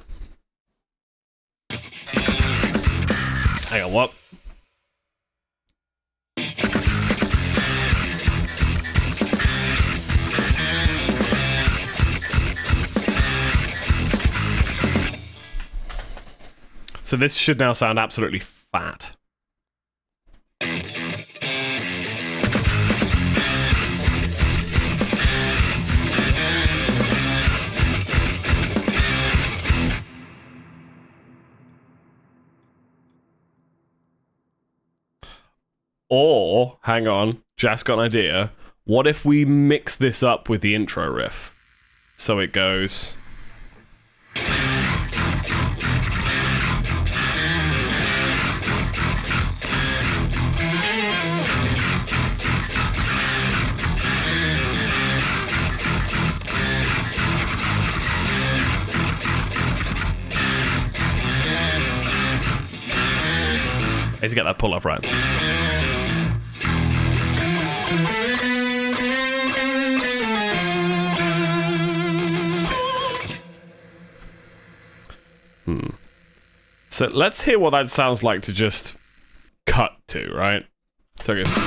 Hang on, what? So this should now sound absolutely fat. Or, hang on, Jack's got an idea. What if we mix this up with the intro riff? So it goes... I need to get that pull off right. So let's hear what that sounds like to just cut to, right? So it goes...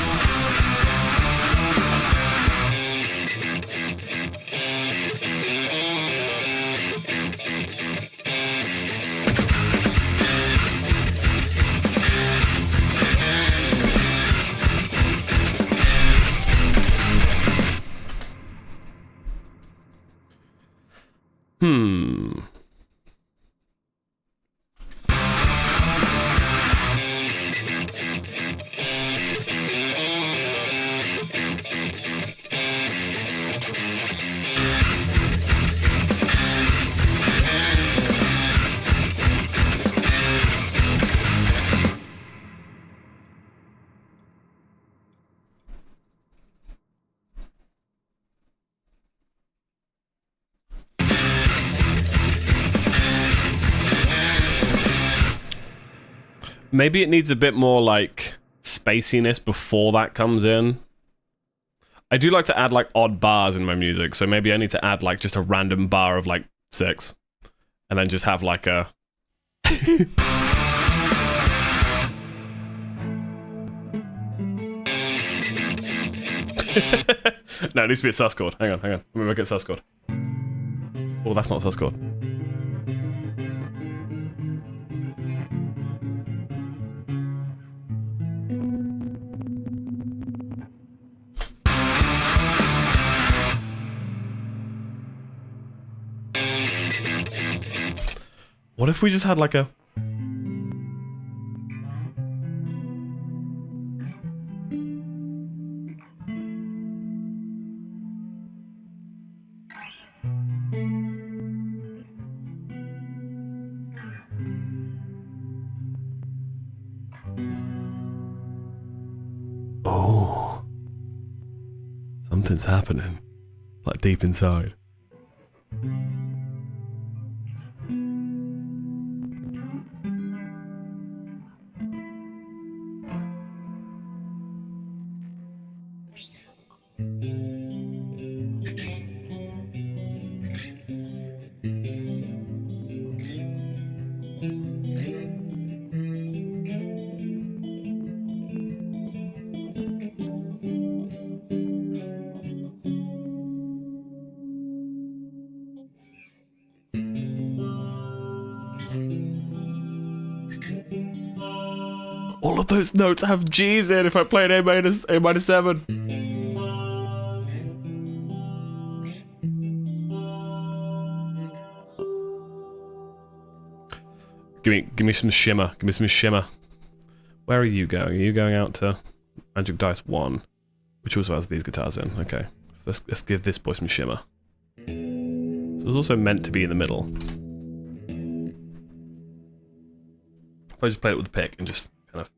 Maybe it needs a bit more, like, spaciness before that comes in. I do like to add, like, odd bars in my music, so maybe I need to add, like, just a random bar of, like, 6. and then just have like a. No, it needs to be a sus chord. Hang on. Let me make it a sus chord. Oh, that's not a sus chord. What if we just had like a... Oh. Something's happening. Like deep inside. All of those notes have G's in if I play an A minor 7. Give me some shimmer. Give me some shimmer. Where are you going? Are you going out to Magic Dice 1? Which also has these guitars in. Okay. So let's give this boy some shimmer. So it's also meant to be in the middle. If I just play it with the pick and just kind of...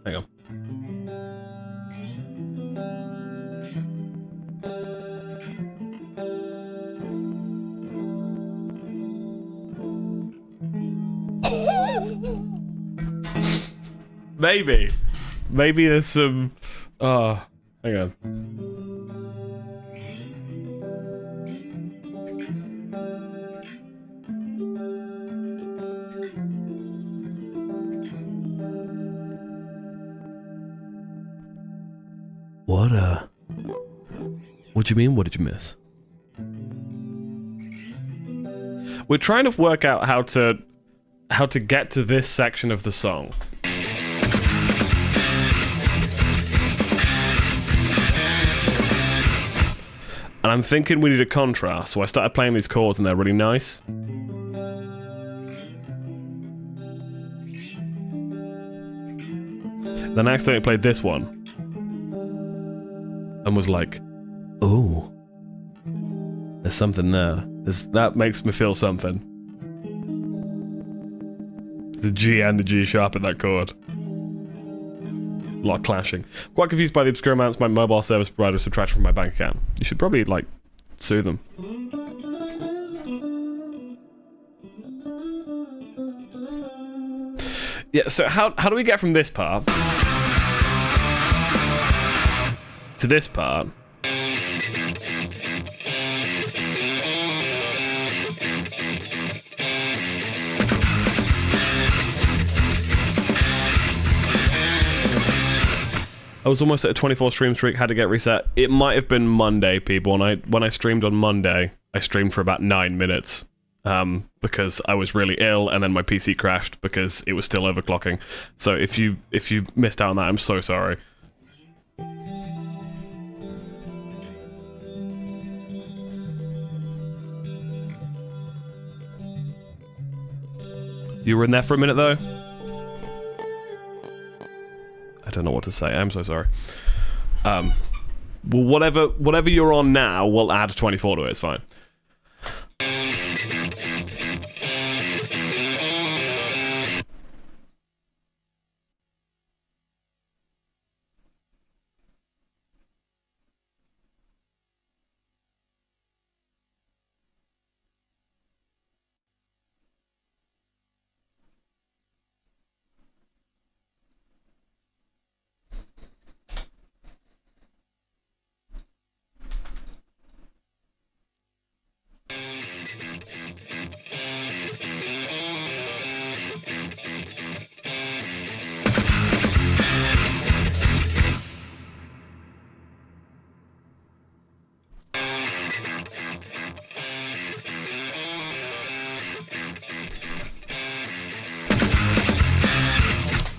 Hang on. Maybe. Maybe there's some... Oh, hang on. What do you mean, what did you miss? We're trying to work out how to get to this section of the song. And I'm thinking we need a contrast, so I started playing these chords and they're really nice. Then I accidentally played this one. And was like, oh, there's something there. That makes me feel something. There's a G and a G sharp in that chord. A lot of clashing. Quite confused by the obscure amounts my mobile service provider subtracts from my bank account. You should probably, like, sue them. Yeah, so how do we get from this part to this part? I was almost at a 24 stream streak, had to get reset. It might have been Monday, people. When I streamed on Monday, I streamed for about 9 minutes because I was really ill, and then my PC crashed because it was still overclocking. So if you missed out on that, I'm so sorry. You were in there for a minute though? I don't know what to say. I'm so sorry. Well, whatever you're on now, we'll add 24 to it. It's fine.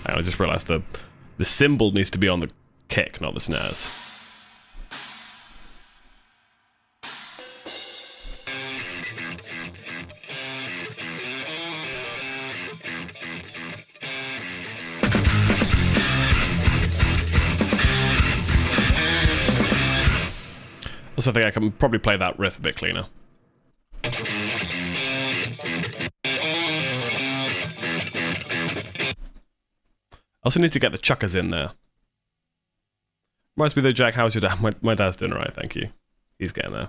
I just realised the cymbal needs to be on the kick, not the snares. Also, I think I can probably play that riff a bit cleaner. I also need to get the chuckers in there. Reminds me though, Jack, how's your dad? My dad's doing alright, thank you. He's getting there.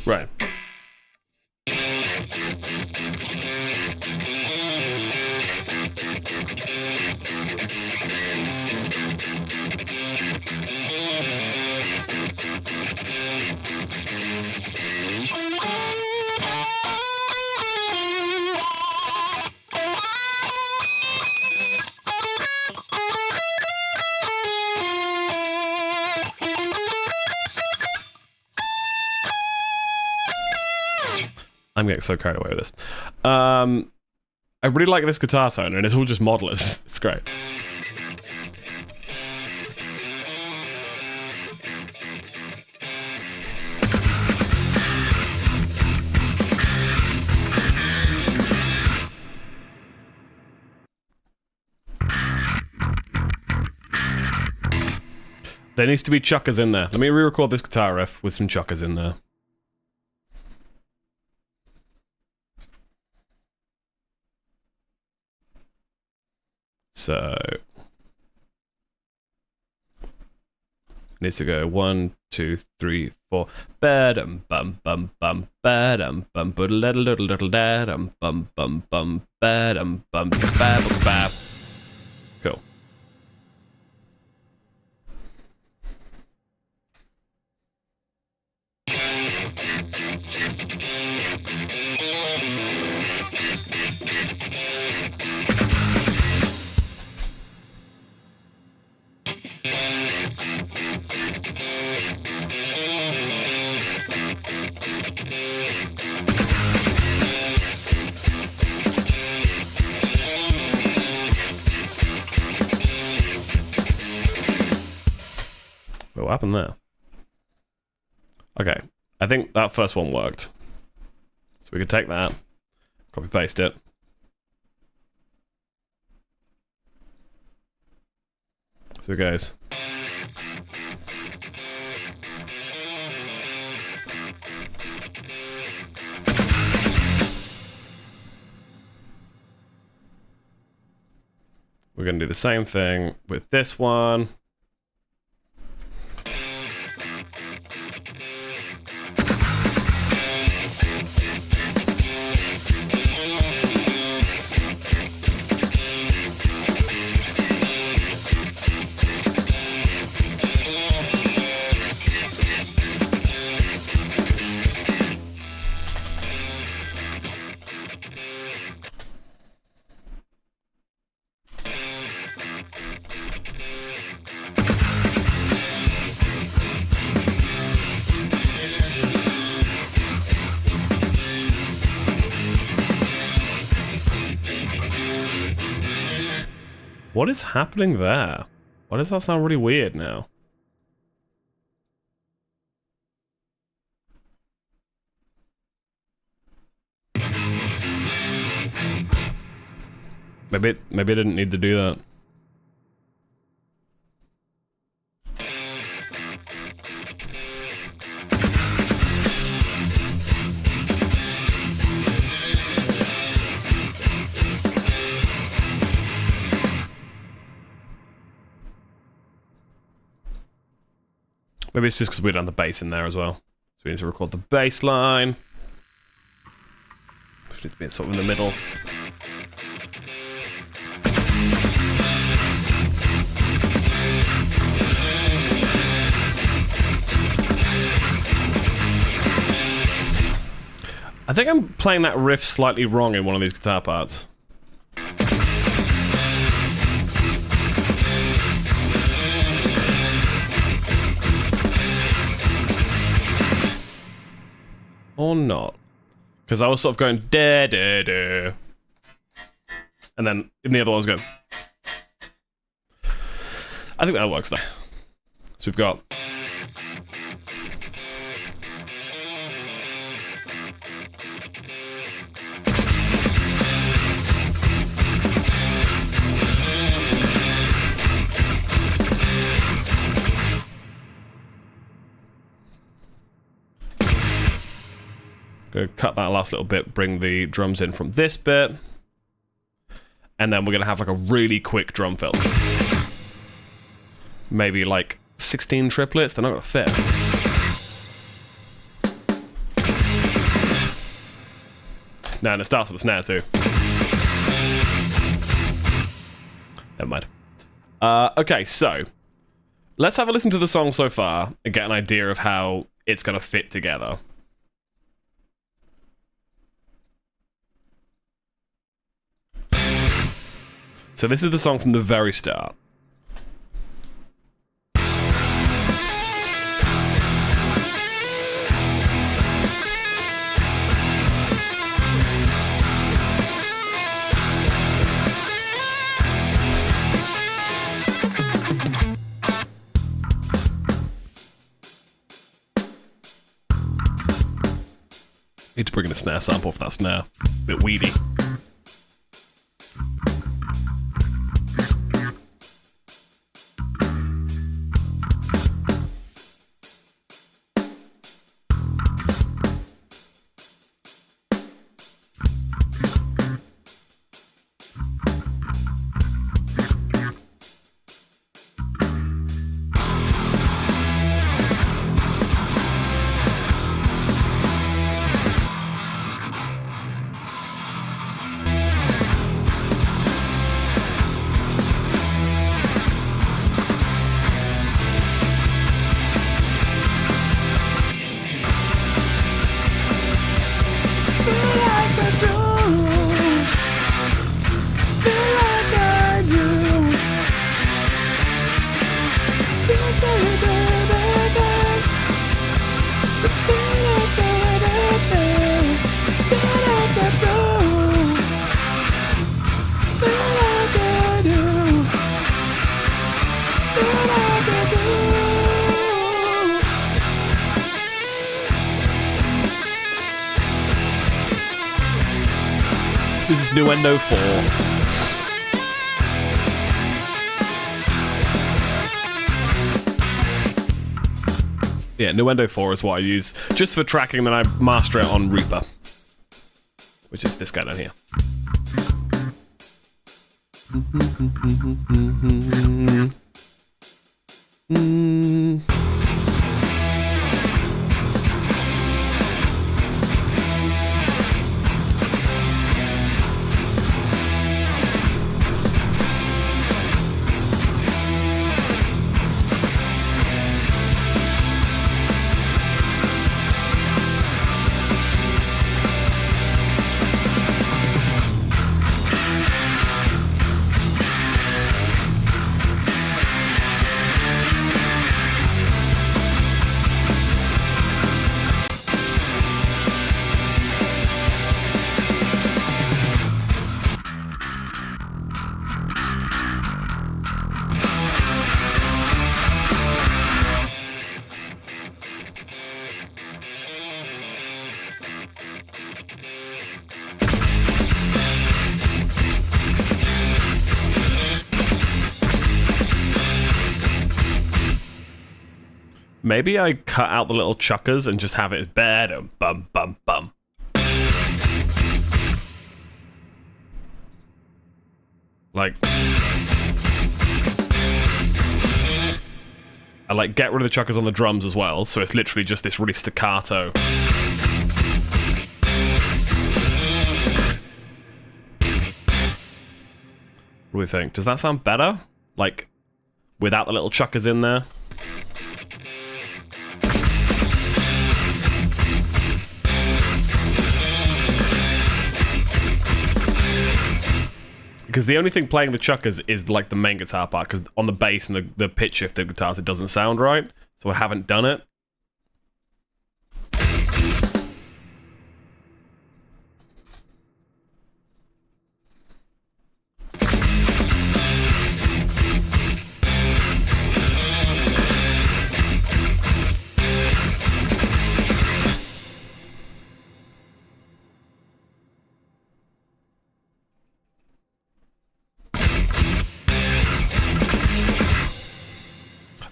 Right. I'm getting so carried away with this. I really like this guitar tone, and it's all just modelers. It's great. There needs to be chuckers in there. Let me re-record this guitar riff with some chuckers in there. So needs to go 1, 2, 3, 4. Ba-dum bum bum bum ba-dum bum little little da-dum bum bum bum ba-dum bum ba ba. Cool. What happened there? Okay, I think that first one worked. So we could take that, copy paste it. So it goes. We're going to do the same thing with this one. What is happening there? Why does that sound really weird now? Maybe I didn't need to do that. Maybe it's just because we've done the bass in there as well. So we need to record the bass line. Which needs to be sort of in the middle. I think I'm playing that riff slightly wrong in one of these guitar parts. Or not. Because I was sort of going da da da. And then in the other one I was going. I think that works though. So we've got. Go cut that last little bit, bring the drums in from this bit. And then we're going to have like a really quick drum fill. Maybe like 16 triplets, they're not going to fit. No, and it starts with the snare too. Never mind. Okay, so let's have a listen to the song so far and get an idea of how it's going to fit together. So this is the song from the very start. Need to bring in a snare sample for that snare. Bit weedy. This is Nuendo 4. Yeah, Nuendo 4 is what I use just for tracking, then I master it on Reaper, which is this guy down here. Maybe I cut out the little chuckers and just have it as bad and bum bum bum. Like, I like get rid of the chuckers on the drums as well, so it's literally just this really staccato. What do we think? Does that sound better? Like, without the little chuckers in there? Because the only thing playing the chuckers is like the main guitar part, because on the bass and the pitch shift of the guitars, it doesn't sound right. So I haven't done it.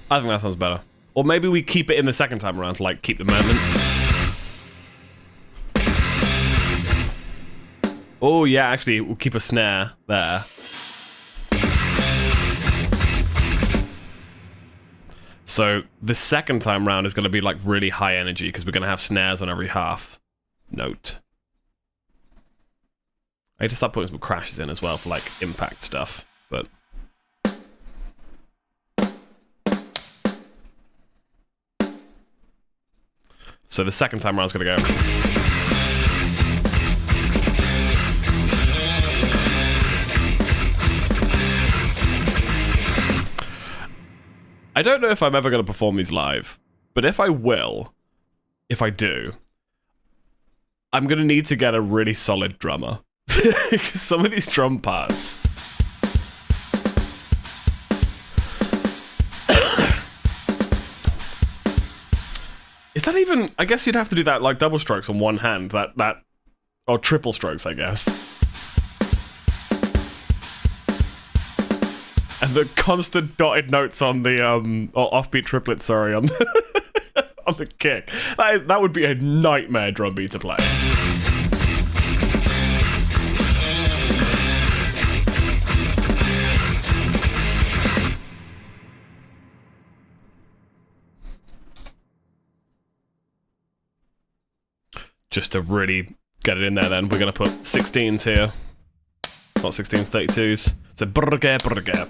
I think that sounds better. Or maybe we keep it in the second time around to like keep the moment. Oh yeah, actually we'll keep a snare there. So the second time round is going to be like really high energy because we're going to have snares on every half note. I need to start putting some crashes in as well for like impact stuff, but so the second time around is going to go. I don't know if I'm ever going to perform these live, but if I will, if I do, I'm going to need to get a really solid drummer. Because some of these drum parts... Is that even... I guess you'd have to do that like double strokes on one hand, that or triple strokes, I guess. And the constant dotted notes on the or offbeat triplets, sorry, on the, on the kick. That would be a nightmare drum beat to play. Just to really get it in there, then we're gonna put 16s here, not 16s, 32s. So brrrr, brrrr.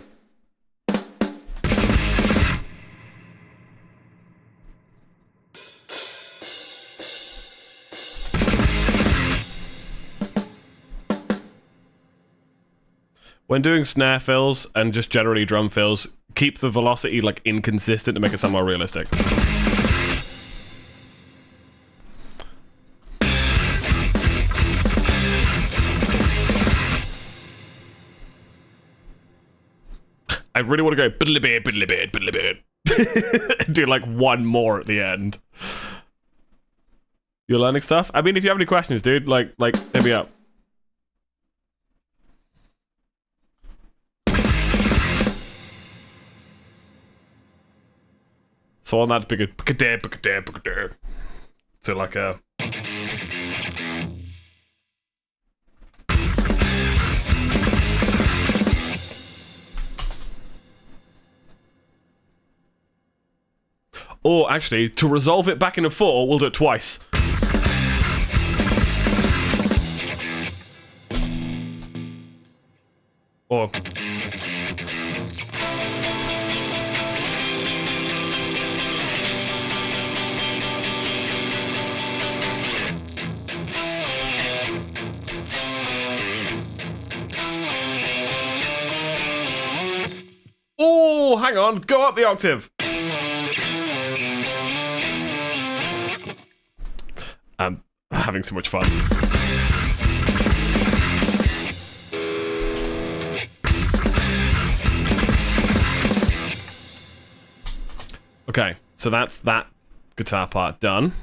When doing snare fills and just generally drum fills, keep the velocity like inconsistent to make it sound more realistic. I really want to go biddly bit, biddly bit, biddly bit. Do like one more at the end. You're learning stuff? I mean, if you have any questions, dude, like hit me up. So on that big, so like a. Or actually, to resolve it back in a 4, we'll do it twice. Or... Oh, hang on, go up the octave. I'm having so much fun. Okay, so that's that guitar part done.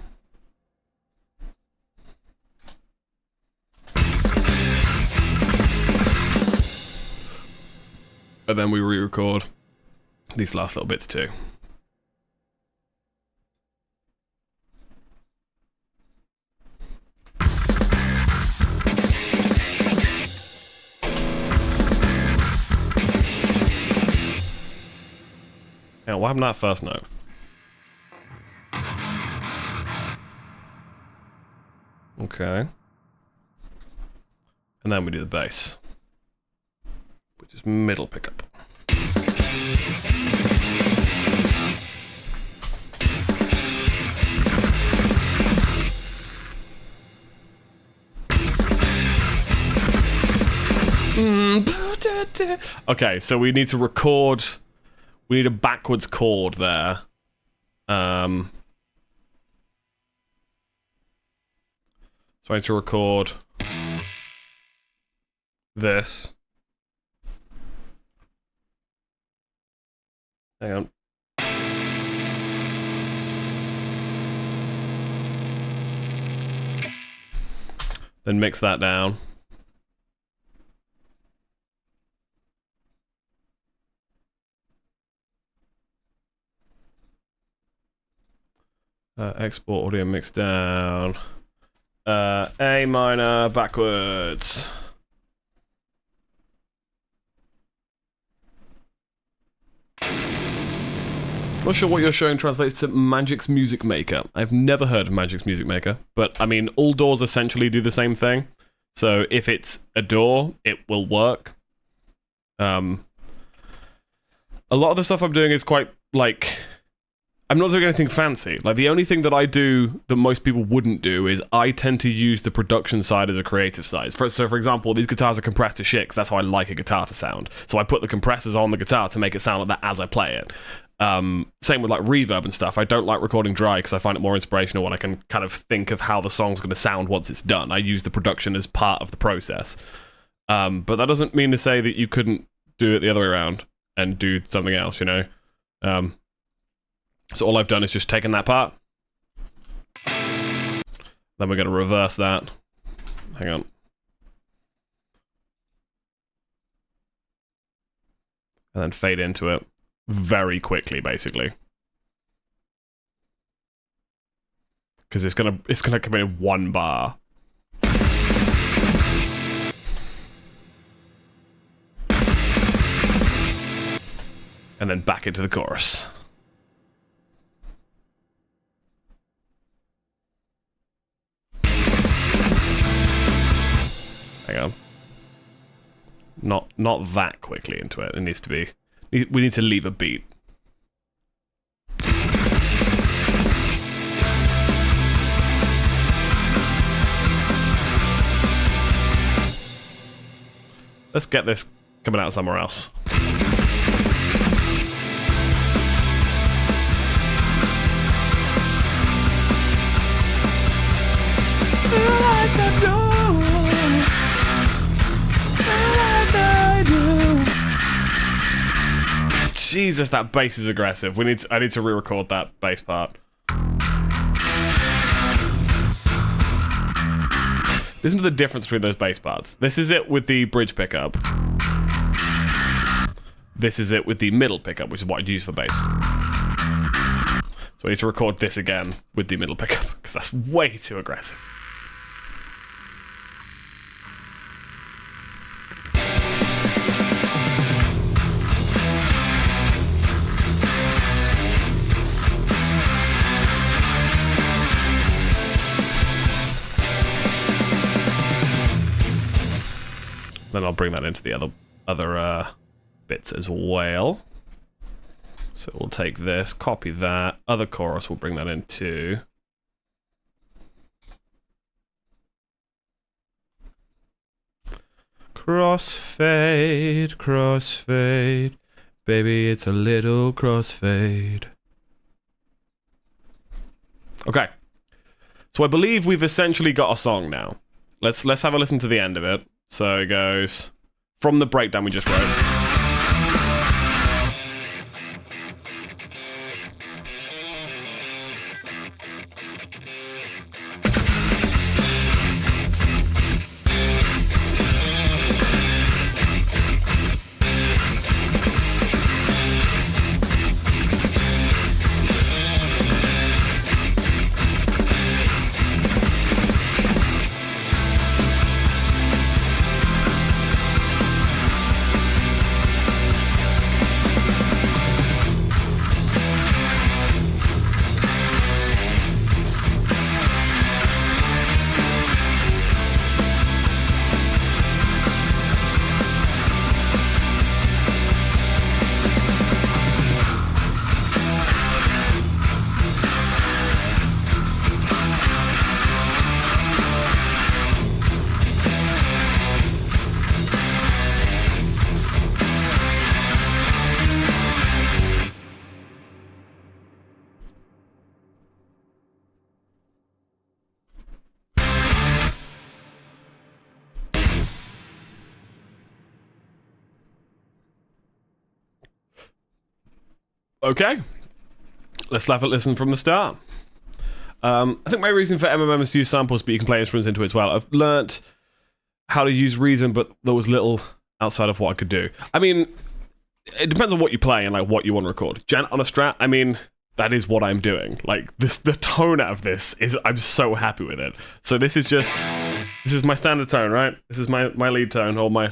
And then we re-record these last little bits too. Now, what happened to that first note? Okay. And then we do the bass, which is middle pickup. Okay, so we need to record. We need a backwards chord there. So I need to record this. Hang on. Then mix that down. Export audio mix down. A minor backwards. Not sure what you're showing translates to Magic's Music Maker. I've never heard of Magic's Music Maker, but I mean, all doors essentially do the same thing. So if it's a door, it will work. A lot of the stuff I'm doing is quite, like, I'm not doing anything fancy. Like, the only thing that I do that most people wouldn't do is I tend to use the production side as a creative side. So, for example, these guitars are compressed to shit because that's how I like a guitar to sound. So I put the compressors on the guitar to make it sound like that as I play it. Same with, like, reverb and stuff. I don't like recording dry because I find it more inspirational when I can kind of think of how the song's going to sound once it's done. I use the production as part of the process. But that doesn't mean to say that you couldn't do it the other way around and do something else, you know? So all I've done is just taken that part. Then we're going to reverse that. Hang on. And then fade into it very quickly, basically. Because it's gonna come in one bar. And then back into the chorus. Hang on. Not that quickly into it. It needs to be. We need to leave a beat. Let's get this coming out somewhere else. Jesus, that bass is aggressive. I need to re-record that bass part. Listen to the difference between those bass parts. This is it with the bridge pickup. This is it with the middle pickup, which is what I'd use for bass. So I need to record this again with the middle pickup, because that's way too aggressive. Then I'll bring that into the other bits as well. So we'll take this, copy that, other chorus, we'll bring that in too. Crossfade, crossfade, baby, it's a little crossfade. Okay, so I believe we've essentially got a song now. Let's have a listen to the end of it. So it goes from the breakdown we just wrote. Okay. Let's have a listen from the start. I think my reason for MMM is to use samples, but you can play instruments into it as well. I've learnt how to use Reason, but there was little outside of what I could do. I mean, it depends on what you play and like what you want to record. Gent on a Strat, I mean, that is what I'm doing. Like the tone out of this is, I'm so happy with it. So this is my standard tone, right? This is my lead tone, or my...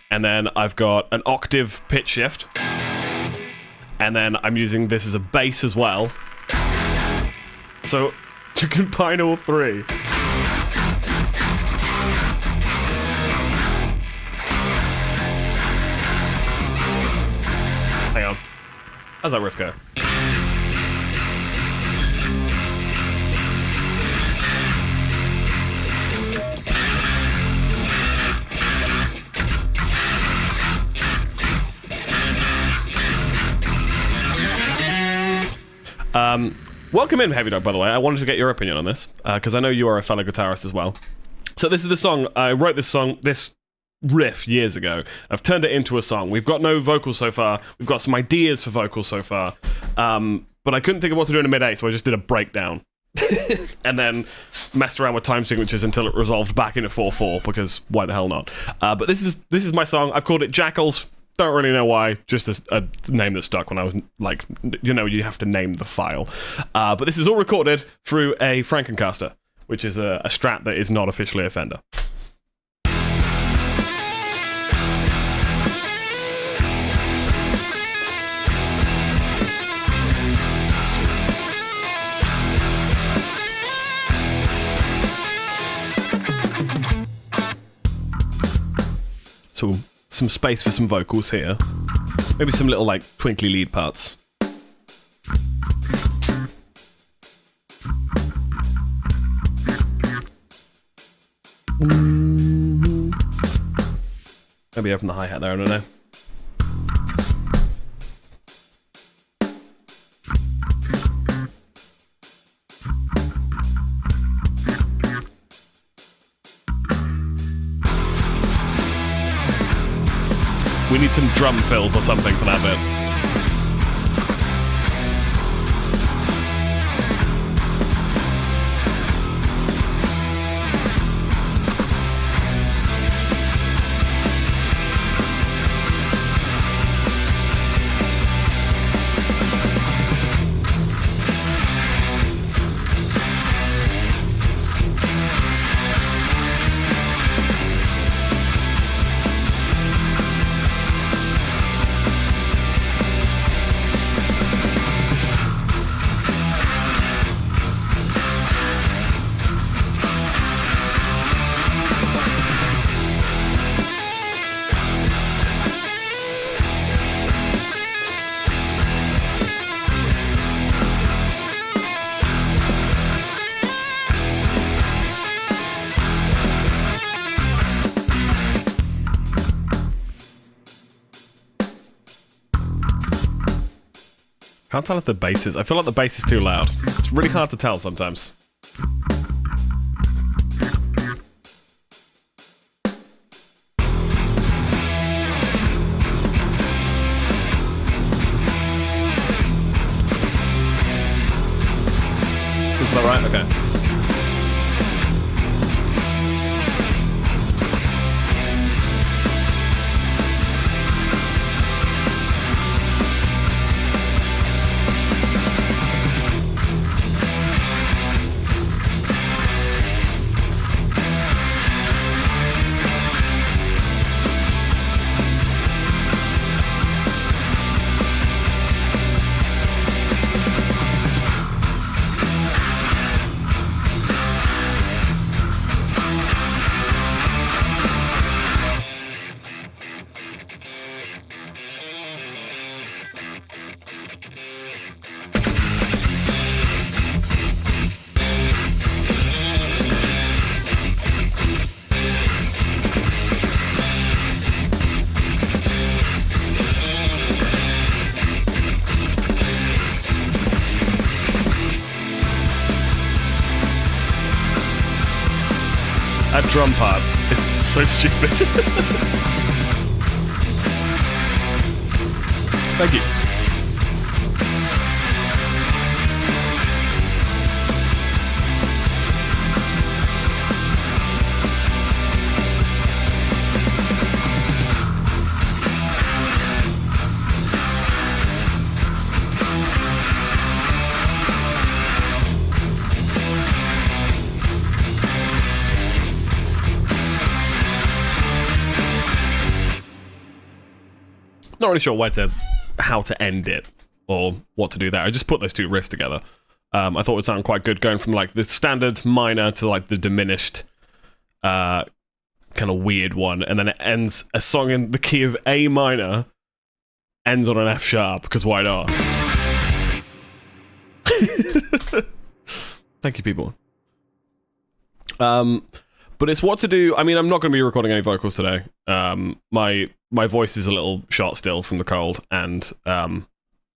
And then I've got an octave pitch shift. And then I'm using this as a bass as well. So, to combine all three. Hang on. How's that riff go? Welcome in, Heavy Dog, by the way. I wanted to get your opinion on this, because I know you are a fellow guitarist as well. So this is the song. I wrote this riff years ago. I've turned it into a song. We've got no vocals so far. We've got some ideas for vocals so far. But I couldn't think of what to do in a mid-8, so I just did a breakdown. And then messed around with time signatures until it resolved back into 4/4, because why the hell not? But this is my song. I've called it Jackals. Don't really know why, just a name that stuck when I was, like, you know, you have to name the file. But this is all recorded through a Frankencaster, which is a Strat that is not officially a Fender. So, some space for some vocals here. Maybe some little, like, twinkly lead parts. Maybe open the hi-hat there, I don't know. We need some drum fills or something for that bit. Can't tell if the bass is... I feel like the bass is too loud. It's really hard to tell sometimes. Is that right? Okay. That drum part is so stupid. Thank you. Not really sure how to end it or what to do there. I just put those two riffs together. I thought it would sound quite good going from like the standard minor to like the diminished kind of weird one, and then it ends a song in the key of A minor ends on an F sharp, because why not? Thank you, people. But it's what to do. I mean, I'm not going to be recording any vocals today. My voice is a little shot still from the cold, and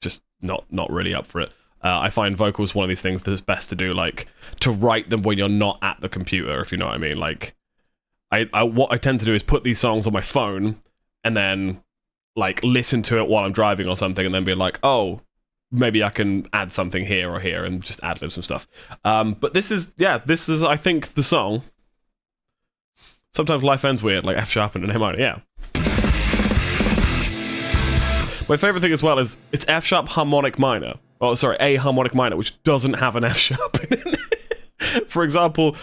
just not really up for it. I find vocals one of these things that's best to do, like, to write them when you're not at the computer, if you know what I mean. Like, what I tend to do is put these songs on my phone, and then, like, listen to it while I'm driving or something, and then be like, oh, maybe I can add something here or here, and just ad-lib some stuff. But this is, I think, the song. Sometimes life ends weird, like F sharp and an A minor, yeah. My favorite thing as well is it's F sharp harmonic minor. Oh, sorry, A harmonic minor, which doesn't have an F sharp in it. For example,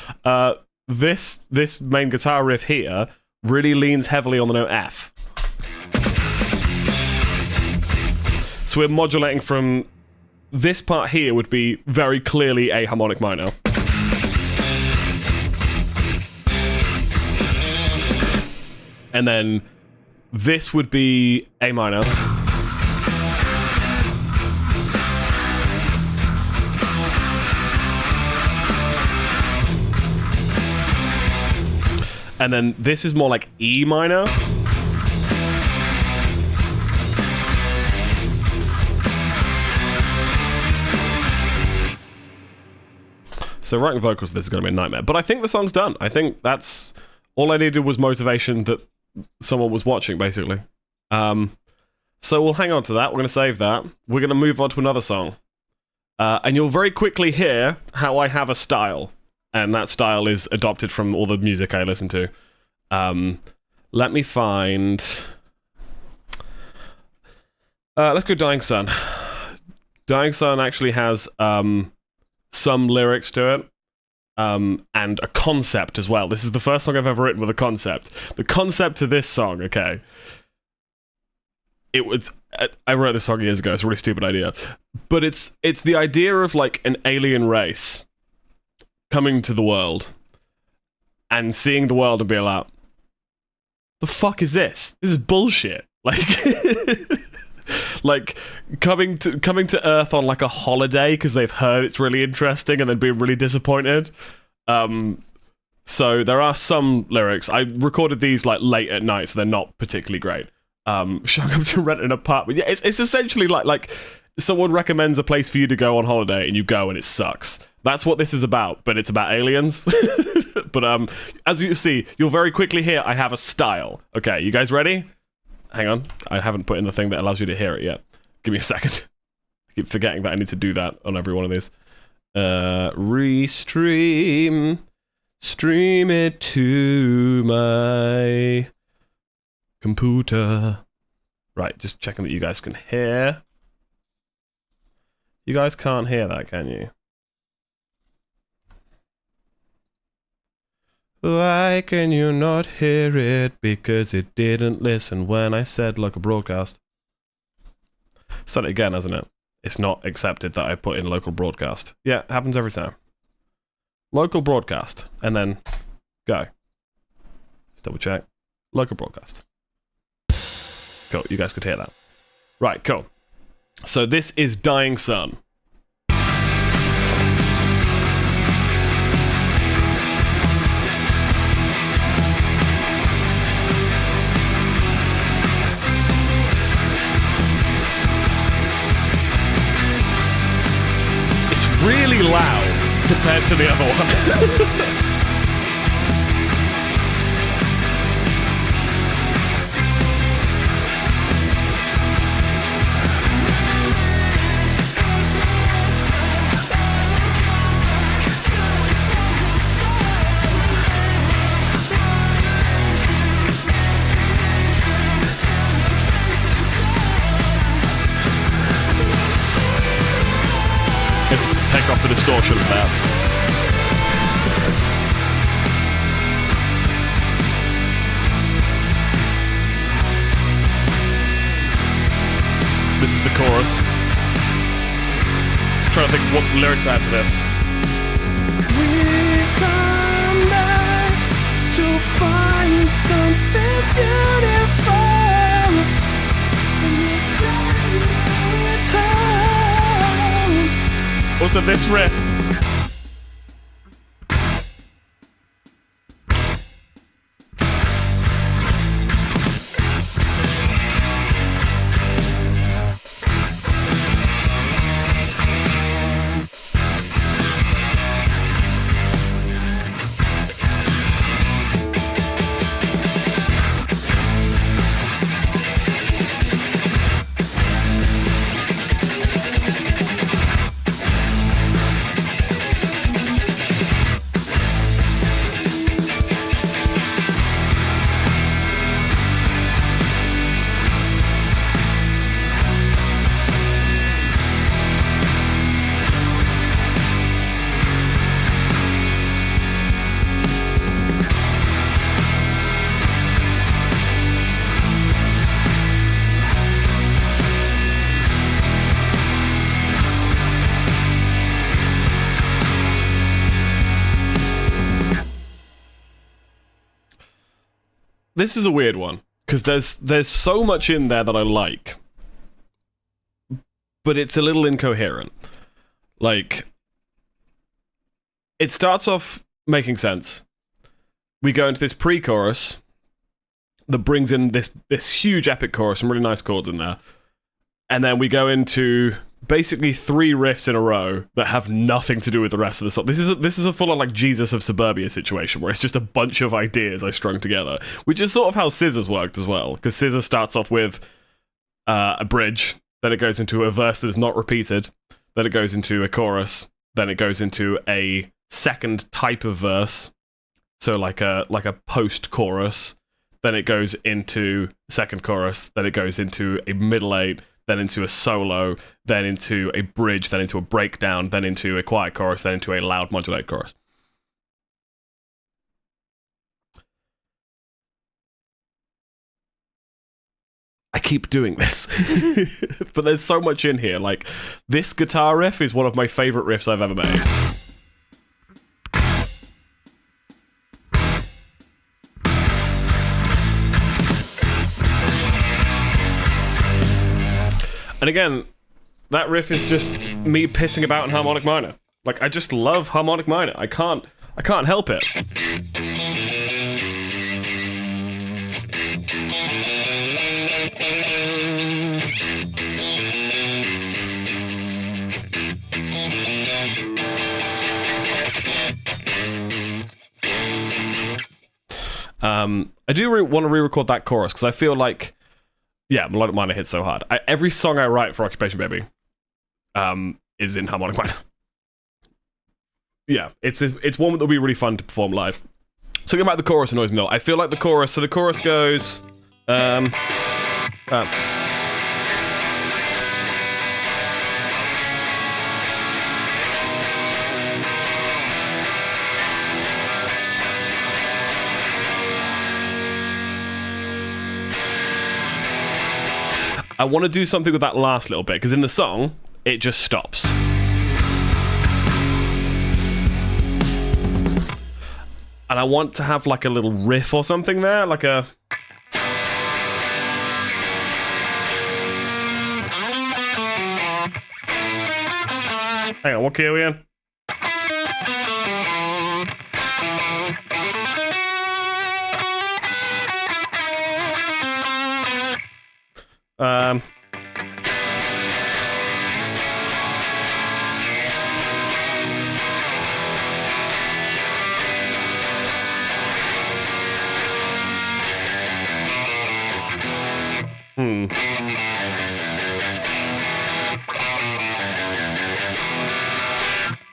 this main guitar riff here really leans heavily on the note F. So we're modulating from this part here would be very clearly A harmonic minor. And then this would be A minor. And then this is more like E minor. So writing vocals, this is going to be a nightmare. But I think the song's done. I think that's... all I needed was motivation that someone was watching, basically. So we'll hang on to that. We're going to save that. We're going to move on to another song. And you'll very quickly hear how I have a style. And that style is adopted from all the music I listen to. Let me find... let's go Dying Sun. Dying Sun actually has some lyrics to it. And a concept as well. This is the first song I've ever written with a concept. The concept to this song, okay. It was... I wrote this song years ago. It's a really stupid idea. But it's the idea of, like, an alien race coming to the world and seeing the world and being like, the fuck is this? This is bullshit. Like... like coming to Earth on like a holiday because they've heard it's really interesting and then being really disappointed. So there are some lyrics. I recorded these like late at night, so they're not particularly great. Showing up to rent an apartment. Yeah, it's essentially like someone recommends a place for you to go on holiday and you go and it sucks. That's what this is about, but it's about aliens. But as you see, you'll very quickly hear I have a style. Okay, you guys ready? Hang on, I haven't put in the thing that allows you to hear it yet. Give me a second. I keep forgetting that I need to do that on every one of these. Restream. Stream it to my computer. Right, just checking that you guys can hear. You guys can't hear that, can you? Why can you not hear it? Because it didn't listen when I said local broadcast. Said it again, hasn't it? It's not accepted that I put in local broadcast. Yeah, it happens every time. Local broadcast. And then go. Let's double check. Local broadcast. Cool, you guys could hear that. Right, cool. So this is Dying Sun. Really loud compared to the other one. take off the distortion there. This is the chorus. I'm trying to think what lyrics I have for this. We've come back to find something beautiful. Also, this riff. This is a weird one, because there's so much in there that I like, but it's a little incoherent. Like, it starts off making sense. We go into this pre-chorus that brings in this huge epic chorus, some really nice chords in there, and then we go into basically 3 riffs in a row that have nothing to do with the rest of the song. This is a full-on like Jesus of Suburbia situation where it's just a bunch of ideas I strung together, which is sort of how Scissors worked as well, because Scissors starts off with a bridge, then it goes into a verse that is not repeated, then it goes into a chorus, then it goes into a second type of verse, so like a post-chorus, then it goes into second chorus, then it goes into a middle 8, then into a solo, then into a bridge, then into a breakdown, then into a quiet chorus, then into a loud modulated chorus. I keep doing this. But there's so much in here. Like, this guitar riff is one of my favorite riffs I've ever made. And again, that riff is just me pissing about in harmonic minor. Like, I just love harmonic minor. I can't help it. I do want to re-record that chorus because I feel like, yeah, melodic minor hits so hard. Every song I write for Occupation Baby is in harmonic minor. Yeah, it's one that will be really fun to perform live. Something about the chorus annoys me though. I feel like the chorus, so the chorus goes... I want to do something with that last little bit, because in the song, it just stops. And I want to have like a little riff or something there, like a... Hang on, what key are we in?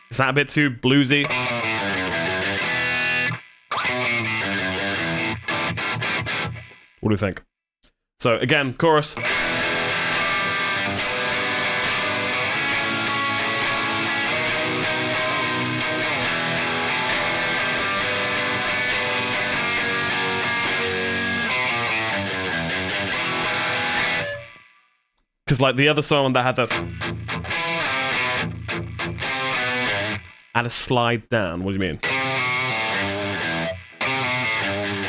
Is that a bit too bluesy? What do you think? So again, chorus. Because like the other song that had the add a slide down. What do you mean?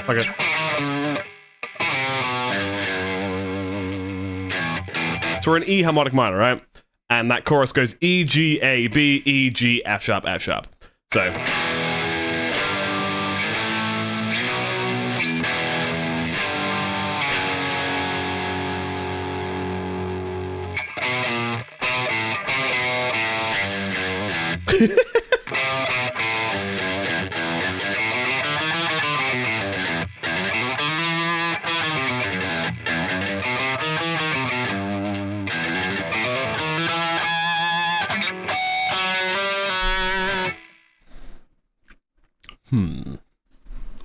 Okay. So we're in E harmonic minor, right? And that chorus goes E, G, A, B, E, G, F sharp, F sharp. So.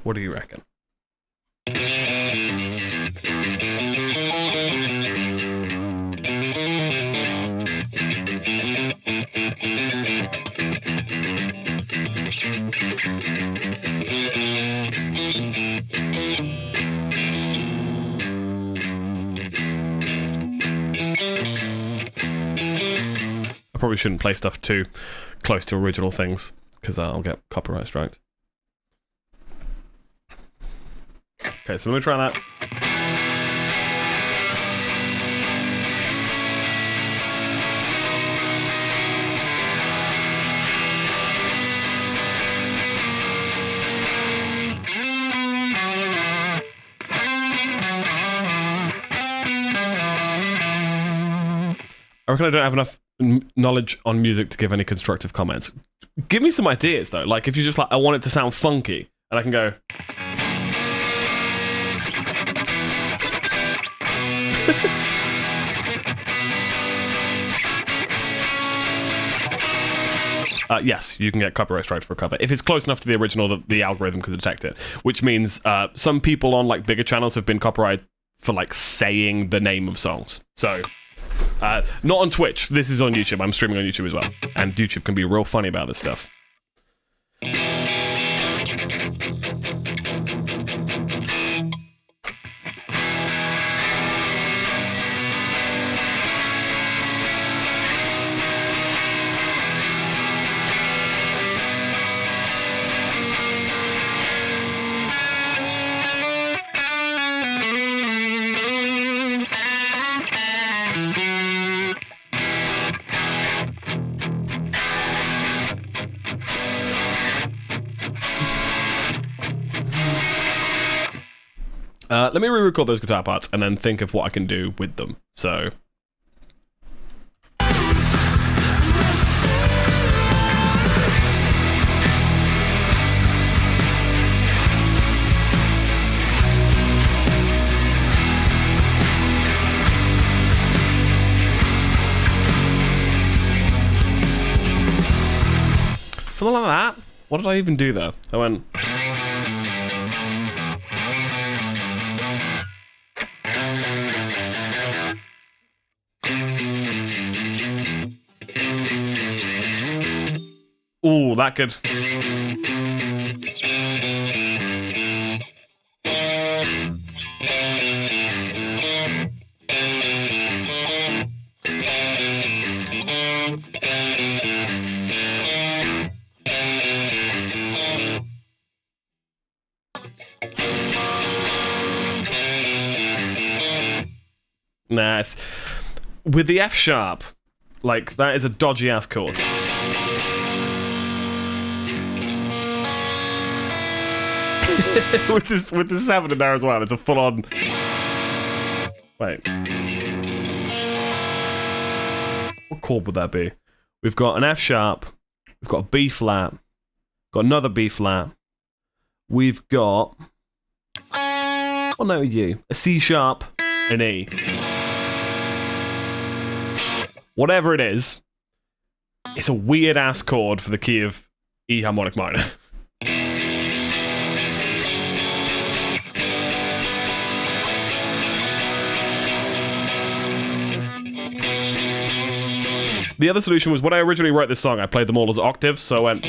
What do you reckon? I probably shouldn't play stuff too close to original things, because I'll get copyright striked. Okay, so let me try that. I reckon I don't have enough knowledge on music to give any constructive comments. Give me some ideas, though. Like, if you're just like, I want it to sound funky, and I can go... yes, you can get copyright strike for a cover. If it's close enough to the original that the algorithm could detect it. Which means some people on like bigger channels have been copyrighted for like saying the name of songs. So, not on Twitch. This is on YouTube. I'm streaming on YouTube as well. And YouTube can be real funny about this stuff. Let me re-record those guitar parts and then think of what I can do with them. So... something like that. What did I even do there? I went... Ooh, that could... Nice. With the F sharp, like, that is a dodgy ass chord. with this 7 in there as well, it's a full on. Wait. What chord would that be? We've got an F sharp, we've got a B flat, got another B flat, we've got. Oh no, you. A C sharp, an E. Whatever it is, it's a weird ass chord for the key of E harmonic minor. The other solution was when I originally wrote this song, I played them all as octaves, so I went.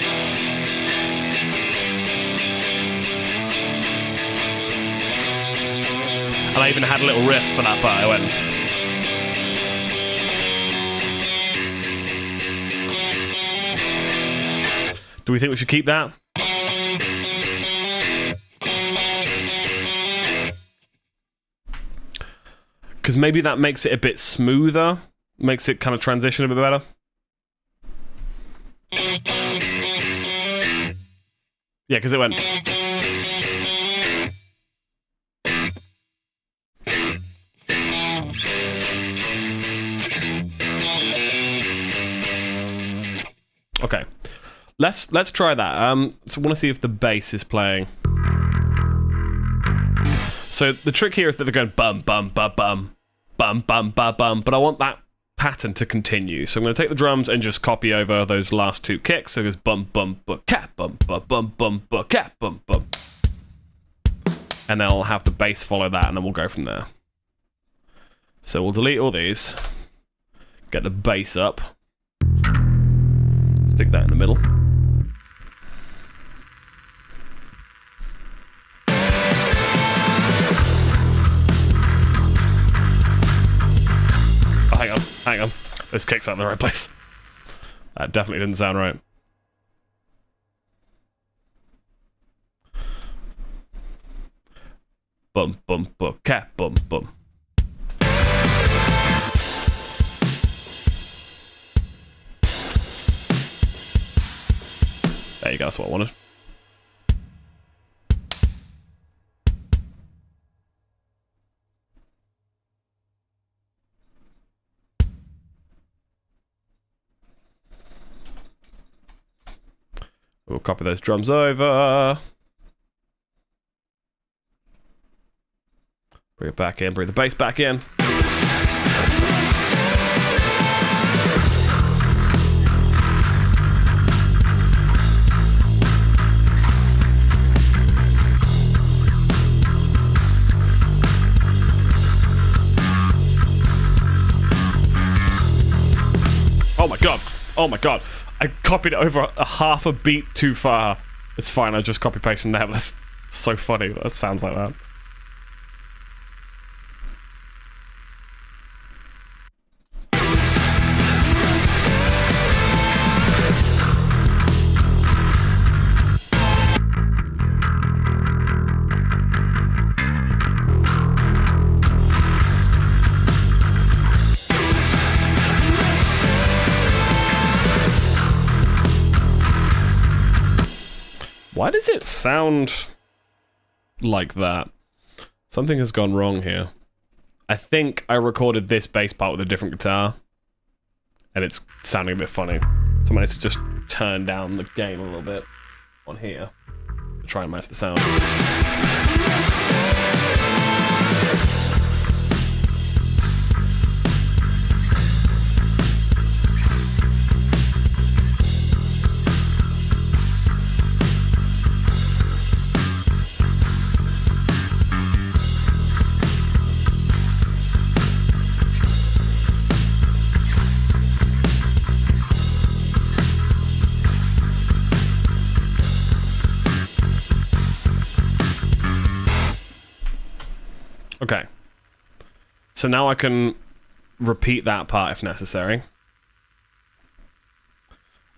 And I even had a little riff for that part. I went. Do we think we should keep that? Because maybe that makes it a bit smoother. Makes it kind of transition a bit better. Yeah, because it went... Okay. Let's try that. So I want to see if the bass is playing. So the trick here is that they're going bum bum bum bum bum bum bum bum, but I want that pattern to continue. So I'm going to take the drums and just copy over those last two kicks. So it goes bum bum bum cat bum bum bum bum bum cat bum bum, and then I'll have the bass follow that, and then we'll go from there. So we'll delete all these, get the bass up, stick that in the middle. Hang on. Those kicks aren't in the right place. That definitely didn't sound right. Bum, bum, bum, cat, bum, bum. There you go, that's what I wanted. We'll copy those drums over. Bring it back in, bring the bass back in. Oh my god. Oh my god. I copied it over a half a beat too far. It's fine, I just copy paste from there. That's so funny. That sounds like that. Why does it sound like that? Something has gone wrong here. I think I recorded this bass part with a different guitar, and it's sounding a bit funny. So I need to just turn down the gain a little bit on here to try and match the sound. Okay, so now I can repeat that part if necessary.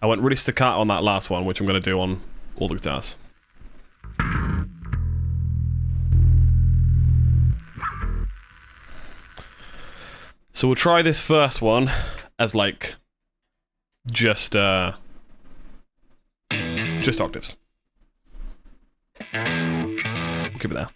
I went really staccato on that last one, which I'm going to do on all the guitars. So we'll try this first one as like just octaves. We'll keep it there.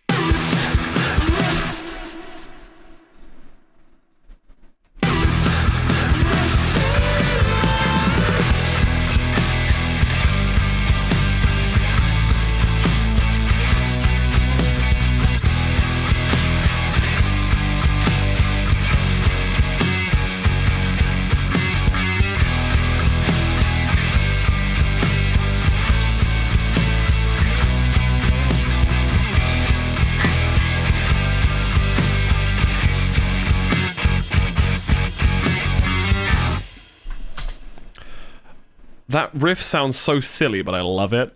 That riff sounds so silly, but I love it.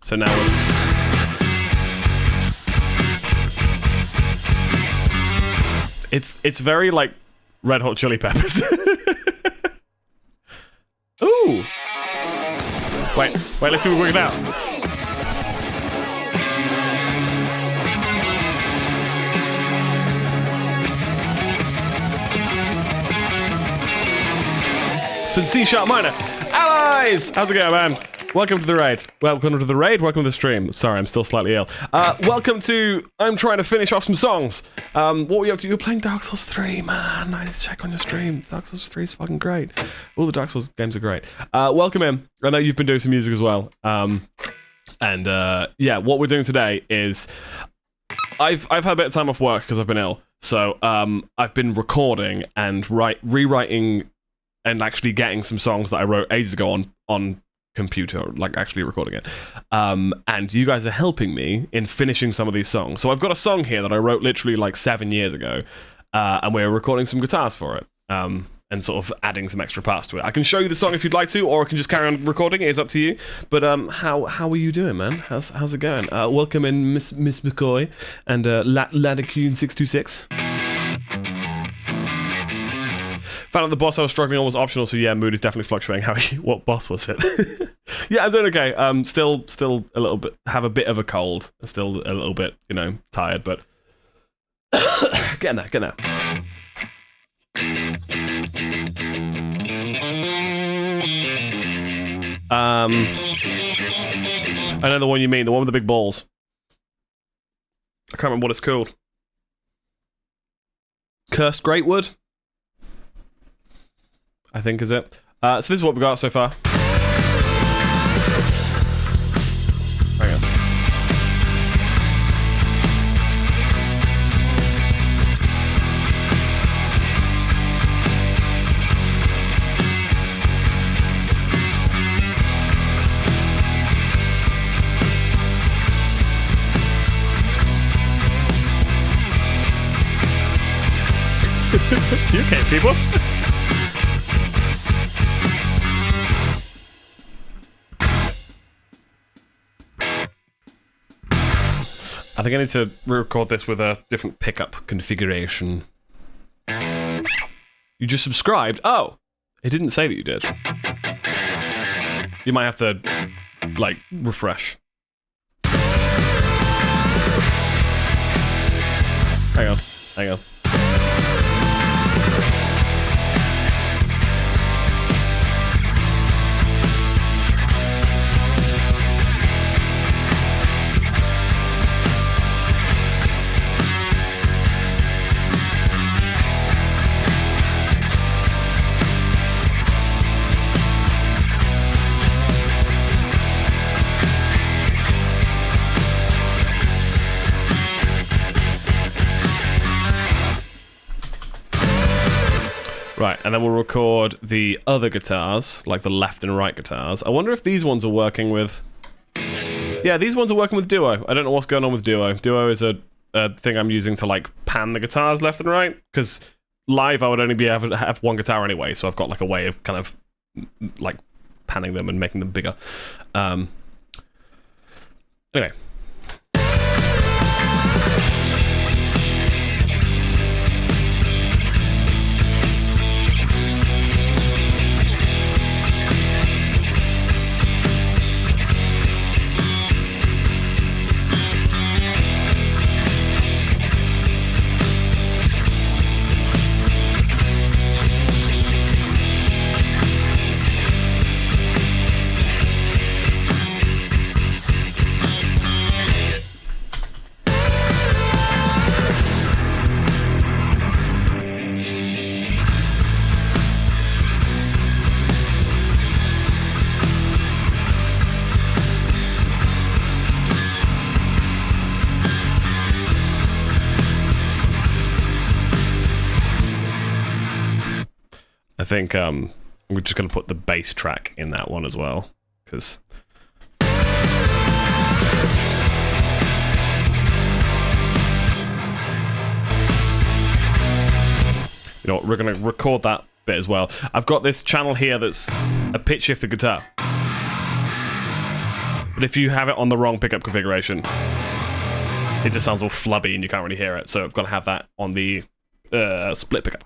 So now it's very like Red Hot Chili Peppers. Ooh. Wait, let's see what we're working out. So it's C-sharp minor. Allies! How's it going, man? Welcome to the raid. Welcome to the raid. Welcome to the stream. Sorry, I'm still slightly ill. Welcome to... I'm trying to finish off some songs. What were you up to? You were playing Dark Souls 3, man. I need to check on your stream. Dark Souls 3 is fucking great. All the Dark Souls games are great. Welcome in. I know you've been doing some music as well. Yeah, what we're doing today is... I've had a bit of time off work because I've been ill. So I've been recording and rewriting and actually getting some songs that I wrote ages ago on computer, like actually recording it. And you guys are helping me in finishing some of these songs. So I've got a song here that I wrote literally like 7 years ago, and we're recording some guitars for it, and sort of adding some extra parts to it. I can show you the song if you'd like to, or I can just carry on recording. It's up to you. But how are you doing, man? How's it going? Welcome in, Miss McCoy and Ladacune626. Found out the boss I was struggling on was optional, so yeah, mood is definitely fluctuating. What boss was it? Yeah, I'm doing okay. Still a little bit, have a bit of a cold. Still a little bit, tired, but getting there. I know the one you mean, the one with the big balls. I can't remember what it's called. Cursed Greatwood, I think is it. So this is what we got so far. Hang on. You okay, people? I think I need to re-record this with a different pickup configuration. You just subscribed? Oh! It didn't say that you did. You might have to, like, refresh. Hang on. Right, and then we'll record the other guitars, like the left and right guitars. I wonder if these ones are working with... Yeah, these ones are working with Duo. I don't know what's going on with Duo. Duo is a thing I'm using to, like, pan the guitars left and right, because live I would only be able to have one guitar anyway, so I've got, like, a way of kind of, like, panning them and making them bigger. Anyway. I think we're just going to put the bass track in that one as well, because... You know what, we're going to record that bit as well. I've got this channel here that's a pitch shifted guitar. But if you have it on the wrong pickup configuration, it just sounds all flubby and you can't really hear it. So I've got to have that on the split pickup.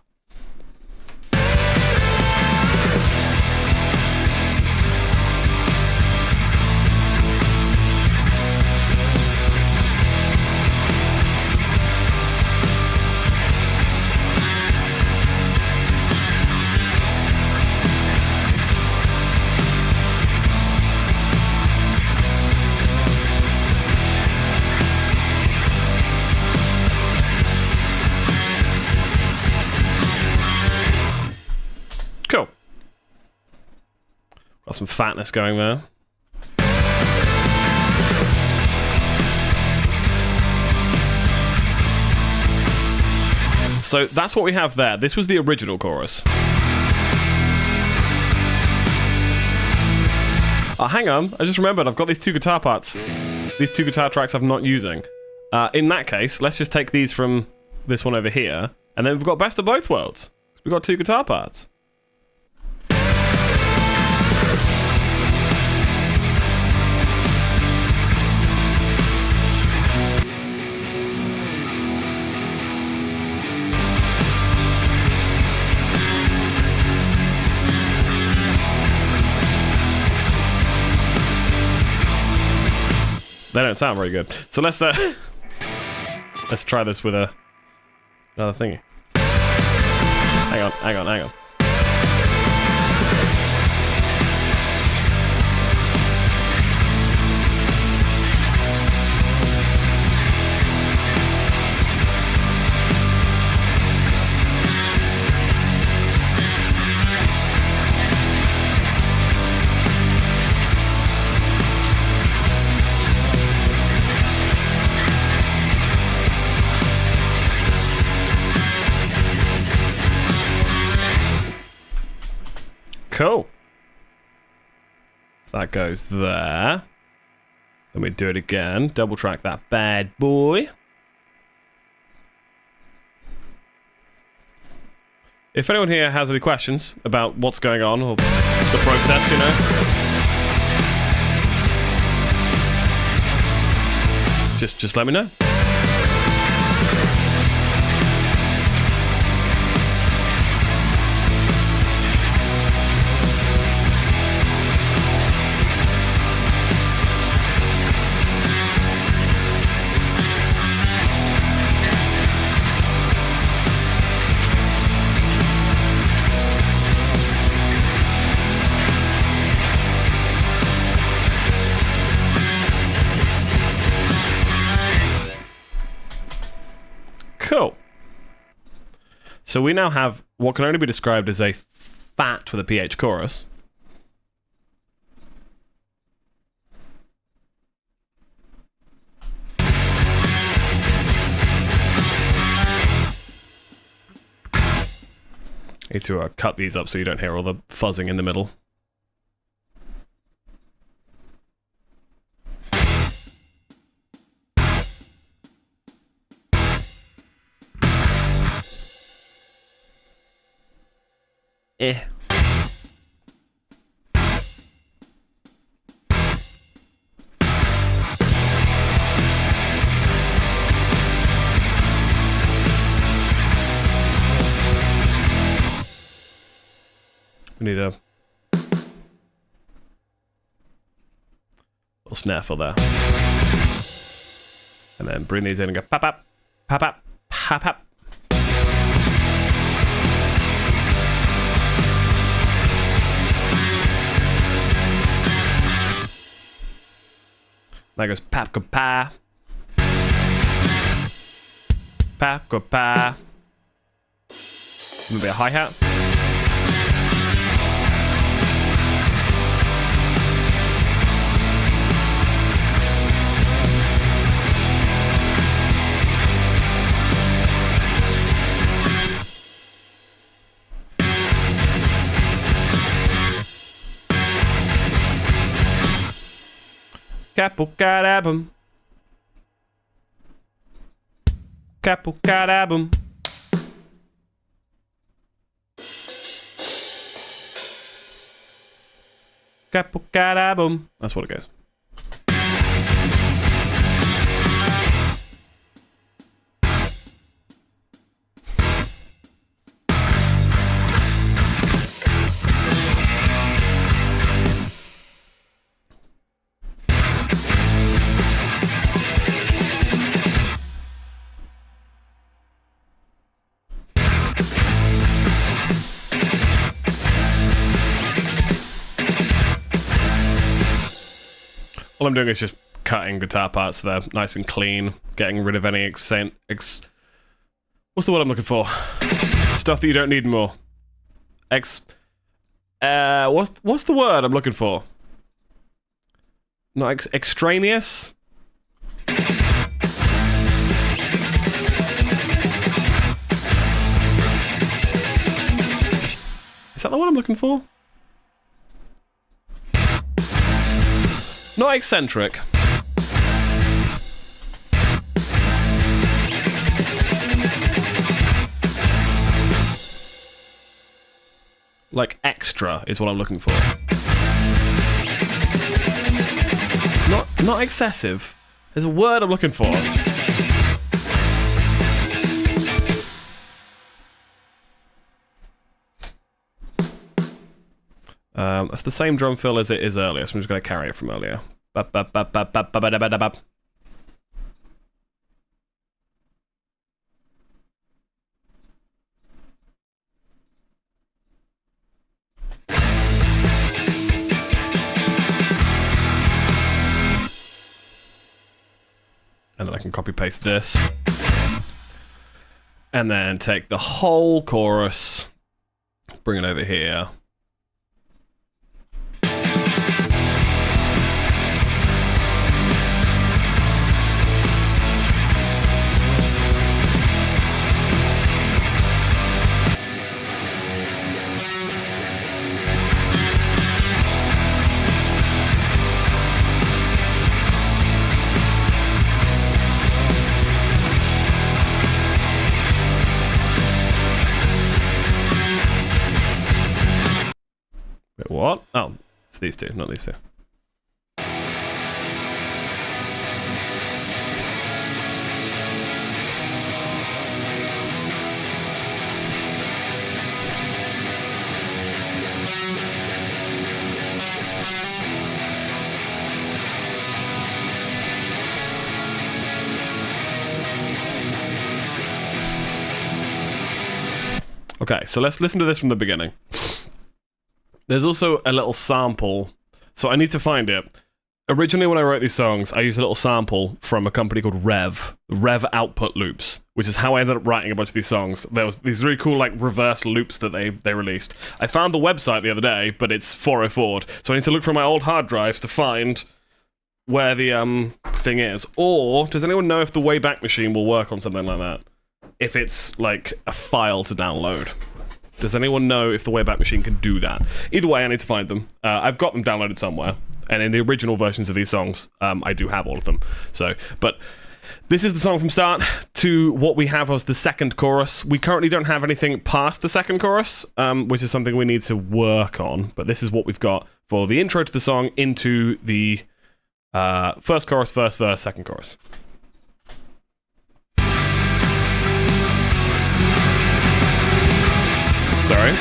Got some fatness going there. So that's what we have there. This was the original chorus. Oh, hang on. I just remembered I've got these 2 guitar parts. These 2 guitar tracks I'm not using. In that case, let's just take these from this one over here, and then we've got best of both worlds. We've got 2 guitar parts. They don't sound very good. So let's try this with another thingy. Hang on. Cool. So that goes there. Then we do it again. Double track that bad boy. If anyone here has any questions about what's going on or the process, you know, just let me know. Cool. So we now have what can only be described as a fat with a PH chorus. Need to cut these up so you don't hear all the fuzzing in the middle. Eh. We need a little snare fill there. And then bring these in and go pop, pop, pop, pop, pop, pop. That goes pap-ka-pa. Pap-ka-pa. Maybe a hi-hat. Capo-carabum. Capo-carabum. Capo-carabum. That's what it goes. All I'm doing is just cutting guitar parts so they're nice and clean, getting rid of any what's the word I'm looking for? Stuff that you don't need more. What's the word I'm looking for? Not extraneous? Is that the one I'm looking for? Not eccentric. Like extra is what I'm looking for. Not excessive. There's a word I'm looking for. That's the same drum fill as it is earlier, so I'm just going to carry it from earlier. And then I can copy paste this. And then take the whole chorus, bring it over here. Wait, what? Oh, it's these two, not these two. Okay, so let's listen to this from the beginning. There's also a little sample, so I need to find it. Originally, when I wrote these songs, I used a little sample from a company called Rev Output Loops, which is how I ended up writing a bunch of these songs. There was these really cool, like, reverse loops that they released. I found the website the other day, but it's 404'd, so I need to look through my old hard drives to find where the thing is. Or, does anyone know if the Wayback Machine will work on something like that? If it's, like, a file to download. Does anyone know if the Wayback Machine can do that? Either way, I need to find them. I've got them downloaded somewhere, and in the original versions of these songs, I do have all of them. So, but this is the song from start to what we have as the second chorus. We currently don't have anything past the second chorus, which is something we need to work on. But this is what we've got for the intro to the song into the first chorus, first verse, second chorus. Sorry.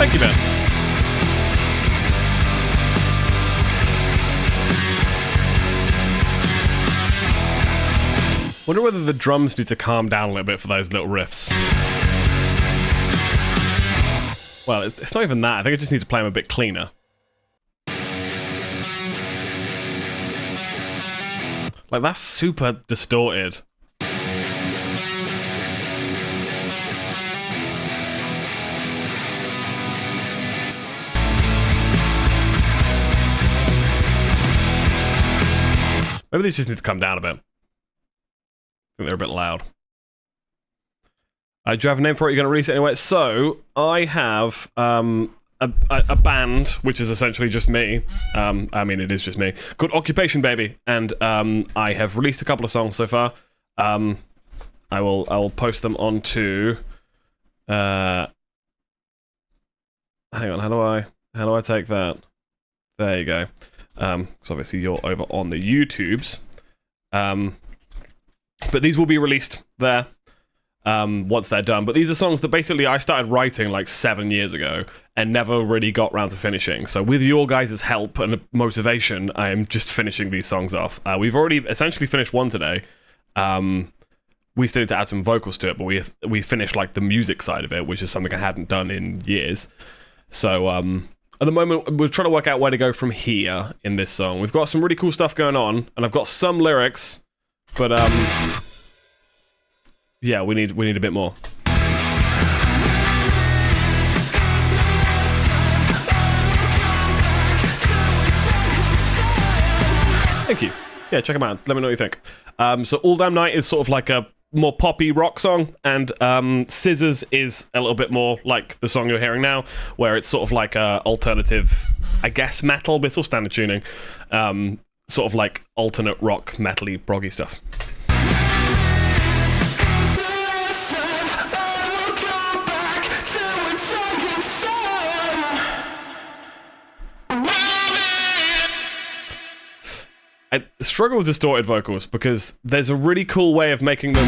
Thank you, Ben. Wonder whether the drums need to calm down a little bit for those little riffs. Well, it's not even that. I think I just need to play them a bit cleaner. Like, that's super distorted. Maybe these just need to come down a bit. I think they're a bit loud. Do you have a name for it? You're going to release it anyway. So, I have a band, which is essentially just me. I mean, it is just me. Called Occupation Baby. And I have released a couple of songs so far. I will post them onto... hang on, how do I take that? There you go. Because obviously you're over on the YouTubes. But these will be released there once they're done. But these are songs that basically I started writing like 7 years ago and never really got around to finishing. So with your guys' help and motivation, I am just finishing these songs off. We've already essentially finished one today. We still need to add some vocals to it, but we finished like the music side of it, which is something I hadn't done in years. So at the moment, we're trying to work out where to go from here in this song. We've got some really cool stuff going on, and I've got some lyrics. But yeah, we need a bit more. Thank you. Yeah, check them out. Let me know what you think. So All Damn Night is sort of like a more poppy rock song, and Scissors is a little bit more like the song you're hearing now, where it's sort of like a alternative, I guess, metal, but it's all standard tuning. Sort of like alternate rock, metal-y, proggy stuff. I struggle with distorted vocals because there's a really cool way of making them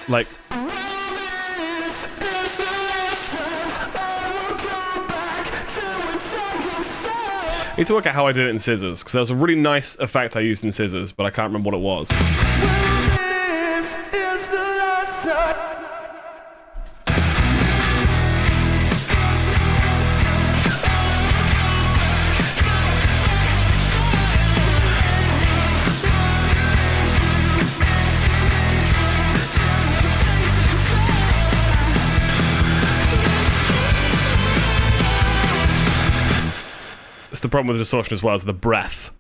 like... I need to work out how I did it in Scissors, because there was a really nice effect I used in Scissors, but I can't remember what it was. The problem with the distortion as well is the breath.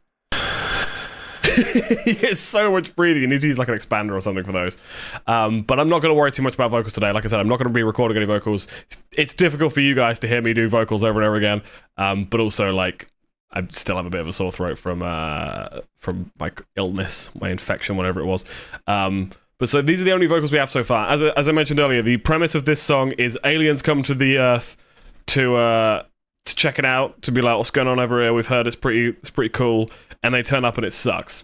It's so much breathing. You need to use like an expander or something for those. But I'm not going to worry too much about vocals today. Like I said, I'm not going to be recording any vocals. It's difficult for you guys to hear me do vocals over and over again. But also, like, I still have a bit of a sore throat from my illness, my infection, whatever it was. But so these are the only vocals we have so far. As I mentioned earlier, the premise of this song is aliens come to the Earth to check it out, to be like, what's going on over here? We've heard it's pretty cool, and they turn up and it sucks.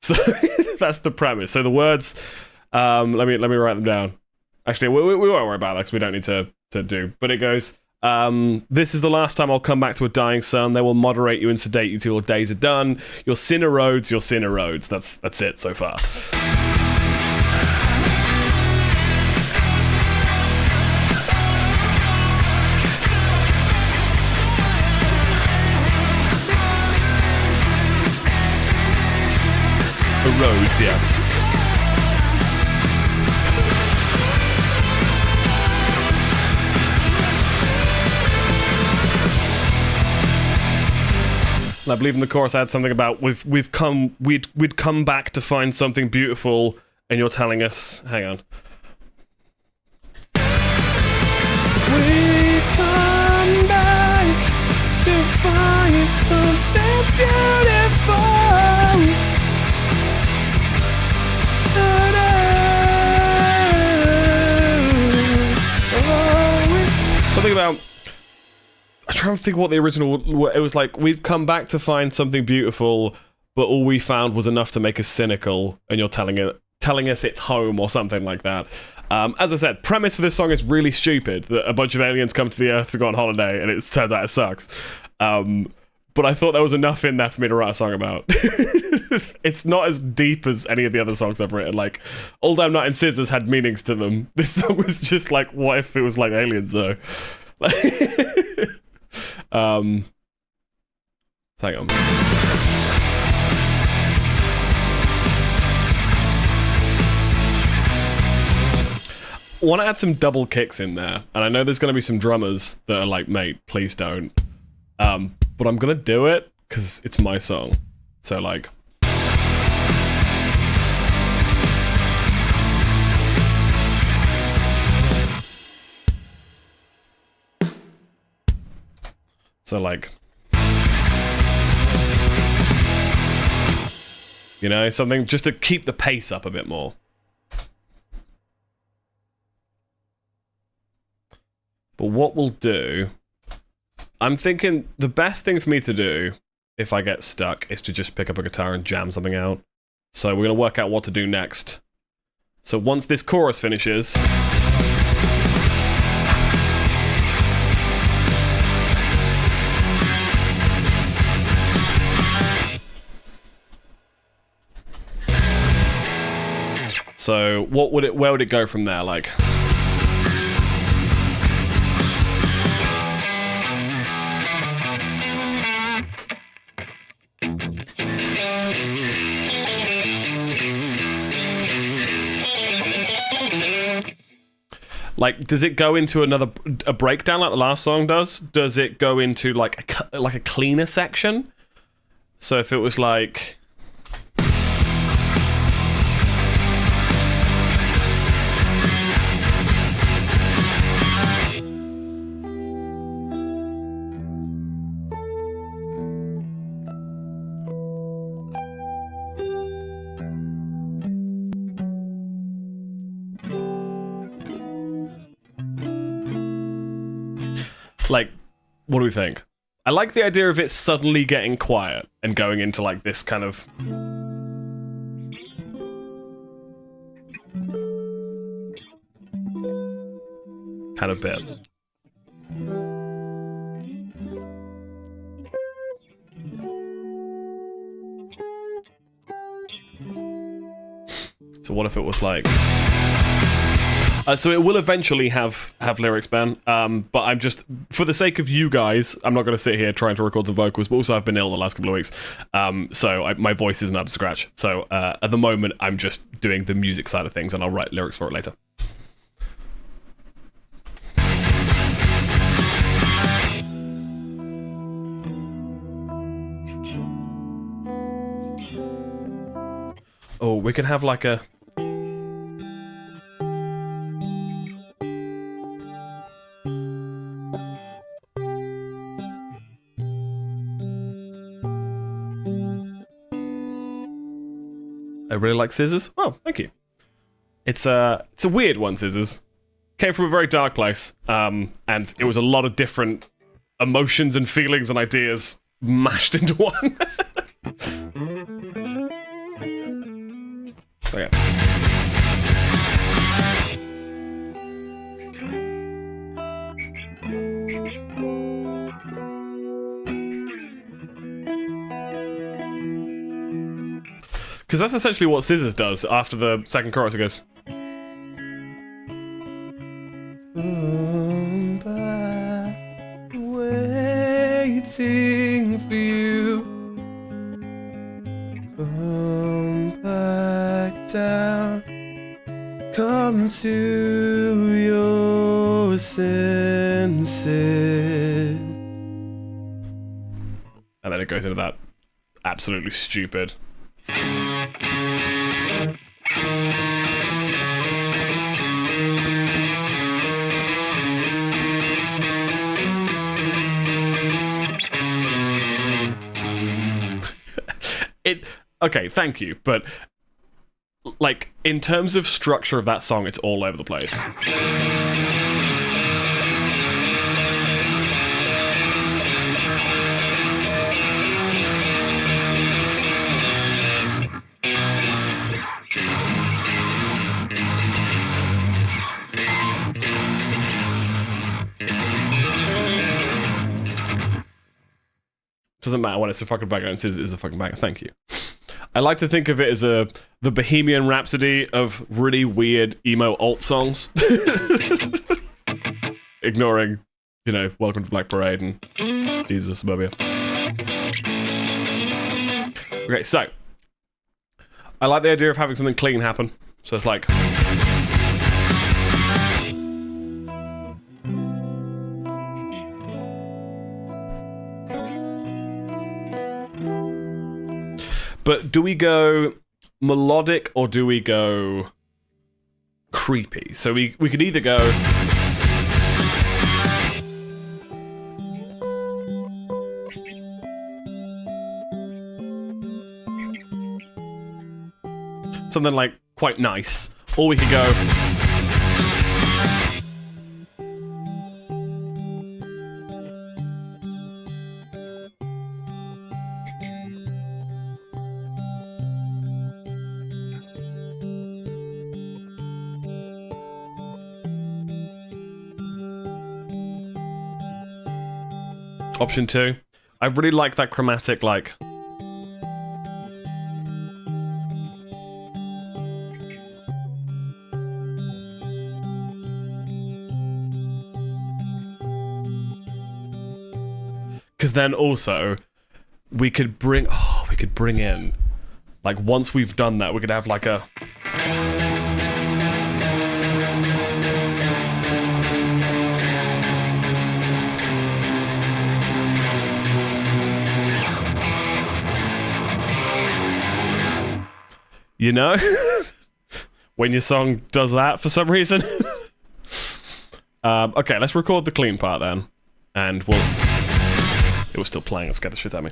So that's the premise. So the words, let me write them down. Actually, we won't worry about that because we don't need to do. But it goes, this is the last time I'll come back to a dying sun. They will moderate you and sedate you till your days are done. Your sin erodes, your sin erodes. That's it so far. Roads, yeah. And I believe in the chorus I had something about we'd come back to find something beautiful, and you're telling us, hang on. We come back to find something beautiful. Something about... I'm trying to think what the original... It was like, we've come back to find something beautiful, but all we found was enough to make us cynical, and you're telling us it's home, or something like that. As I said, premise for this song is really stupid. That a bunch of aliens come to the Earth to go on holiday, and it turns out it sucks. But I thought there was enough in there for me to write a song about. It's not as deep as any of the other songs I've written. Like, All Damn Night and Scissors had meanings to them. This song was just like, what if it was like aliens, though? Hang on. I want to add some double kicks in there, and I know there's going to be some drummers that are like, mate, please don't. But I'm going to do it because it's my song. So like... So like... You know, something just to keep the pace up a bit more. But what we'll do... I'm thinking the best thing for me to do, if I get stuck, is to just pick up a guitar and jam something out. So we're going to work out what to do next. So once this chorus finishes... So what would it? Where would it go from there? Like, does it go into a breakdown like the last song does? Does it go into like a cleaner section? So if it was like. Like, what do we think? I like the idea of it suddenly getting quiet and going into like this kind of... bit. So what if it was like... so it will eventually have lyrics, Ben. But I'm just, for the sake of you guys, I'm not going to sit here trying to record some vocals, but also I've been ill the last couple of weeks. So my voice isn't up to scratch. So at the moment, I'm just doing the music side of things, and I'll write lyrics for it later. Oh, we could have like a... I really like Scissors. Oh, thank you. It's a weird one, Scissors. Came from a very dark place, and it was a lot of different emotions and feelings and ideas mashed into one. Okay. Because that's essentially what Scissors does after the second chorus. It goes... Come back, waiting for you. Come back down. Come to your senses. And then it goes into that absolutely stupid... Okay, thank you, but like in terms of structure of that song, it's all over the place. Doesn't matter when it's a fucking banger. It's a fucking banger. Thank you. I like to think of it as the Bohemian Rhapsody of really weird emo alt songs. Ignoring, Welcome to Black Parade and Jesus Suburbia. Okay, so I like the idea of having something clean happen. So it's like. But do we go melodic or do we go creepy? So we could either go. Something like quite nice. Or we could go. Option 2. I really like that chromatic, like. Because then also, we could bring in, like, once we've done that, we could have like a. When your song does that for some reason. Okay, let's record the clean part then. And we'll... It was still playing, it scared the shit out of me.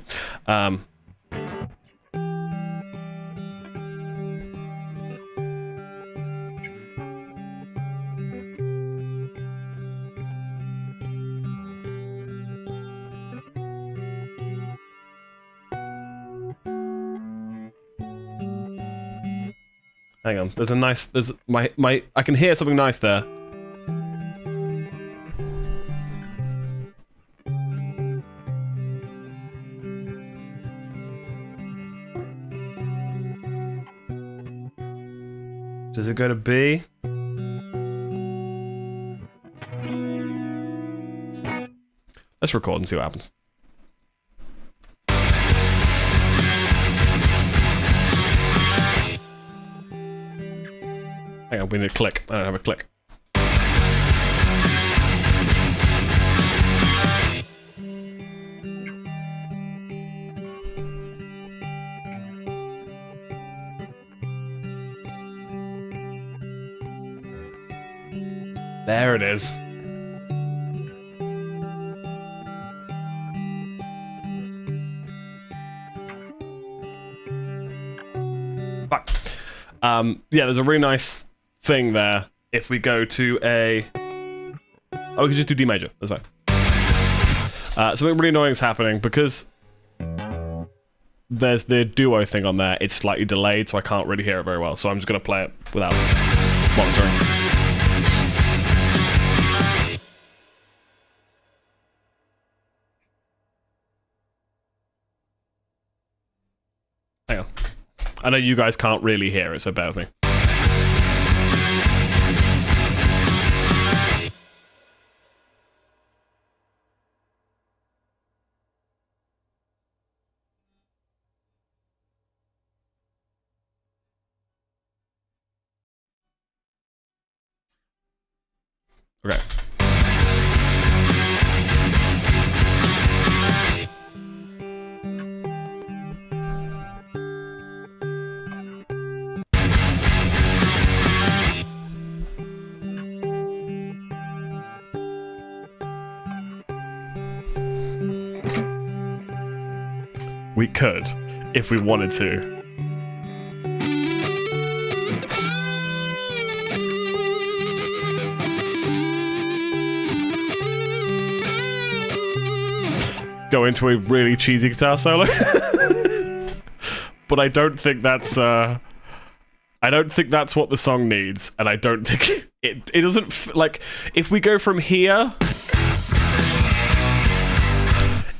Hang on, there's a nice, there's I can hear something nice there. Does it go to B? Let's record and see what happens. Hang on, we need a click. I don't have a click. There it is. Fuck. Yeah, there's a really nice thing there. If we go to a... Oh, we can just do D major. That's fine. Something really annoying is happening because there's the duo thing on there. It's slightly delayed, so I can't really hear it very well. So I'm just going to play it without monitoring. Hang on. I know you guys can't really hear it, so bear with me. Okay. We could, if we wanted to. Go into a really cheesy guitar solo. But I don't think that's what the song needs, and I don't think it doesn't like if we go from here,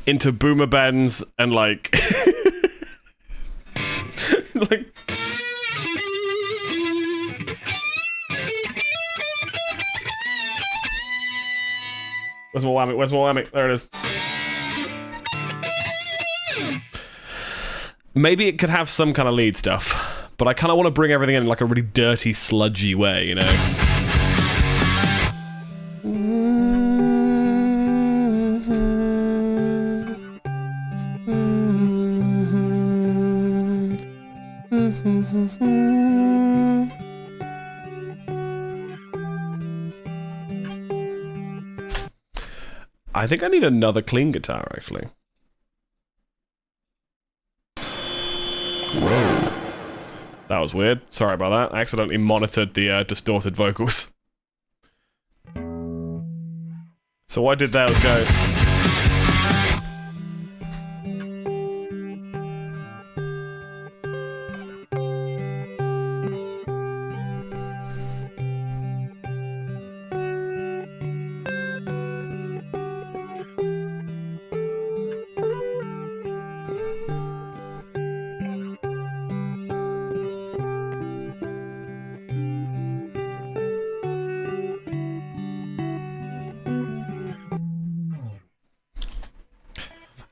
into boomer bends and like like where's my whammy? Where's my whammy? There it is. Maybe it could have some kind of lead stuff, but I kind of want to bring everything in like a really dirty, sludgy way, you know? I think I need another clean guitar, actually. Whoa. That was weird. Sorry about that. I accidentally monitored the distorted vocals. So what I did there was go...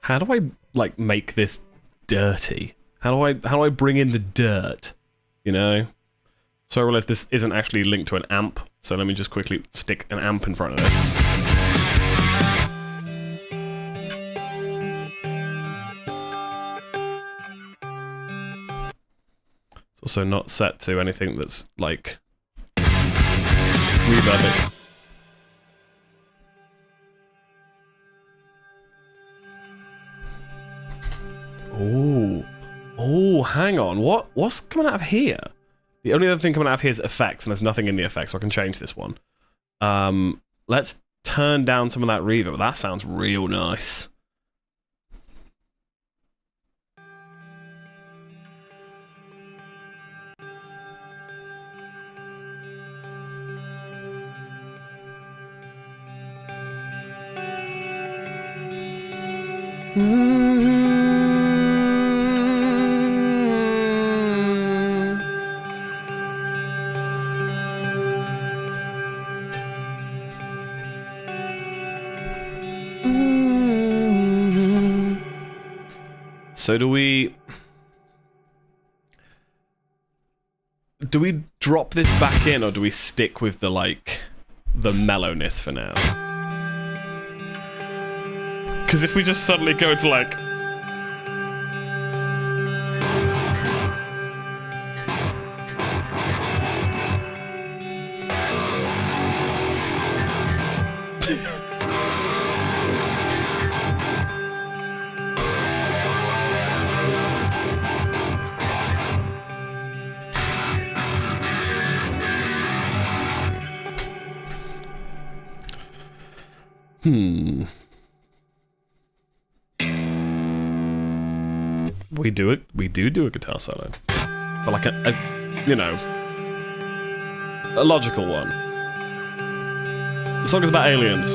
How do I, like, make this dirty? How do I bring in the dirt? You know? So I realized this isn't actually linked to an amp, so let me just quickly stick an amp in front of this. It's also not set to anything that's, like, reverbing. Oh, oh, hang on. What's coming out of here? The only other thing coming out of here is effects, and there's nothing in the effects, so I can change this one. Let's turn down some of that reverb. That sounds real nice. So do we drop this back in, or do we stick with the, like, the mellowness for now? Because if we just suddenly go to, like... We do a guitar solo. But like a you know, a logical one. The song is about aliens.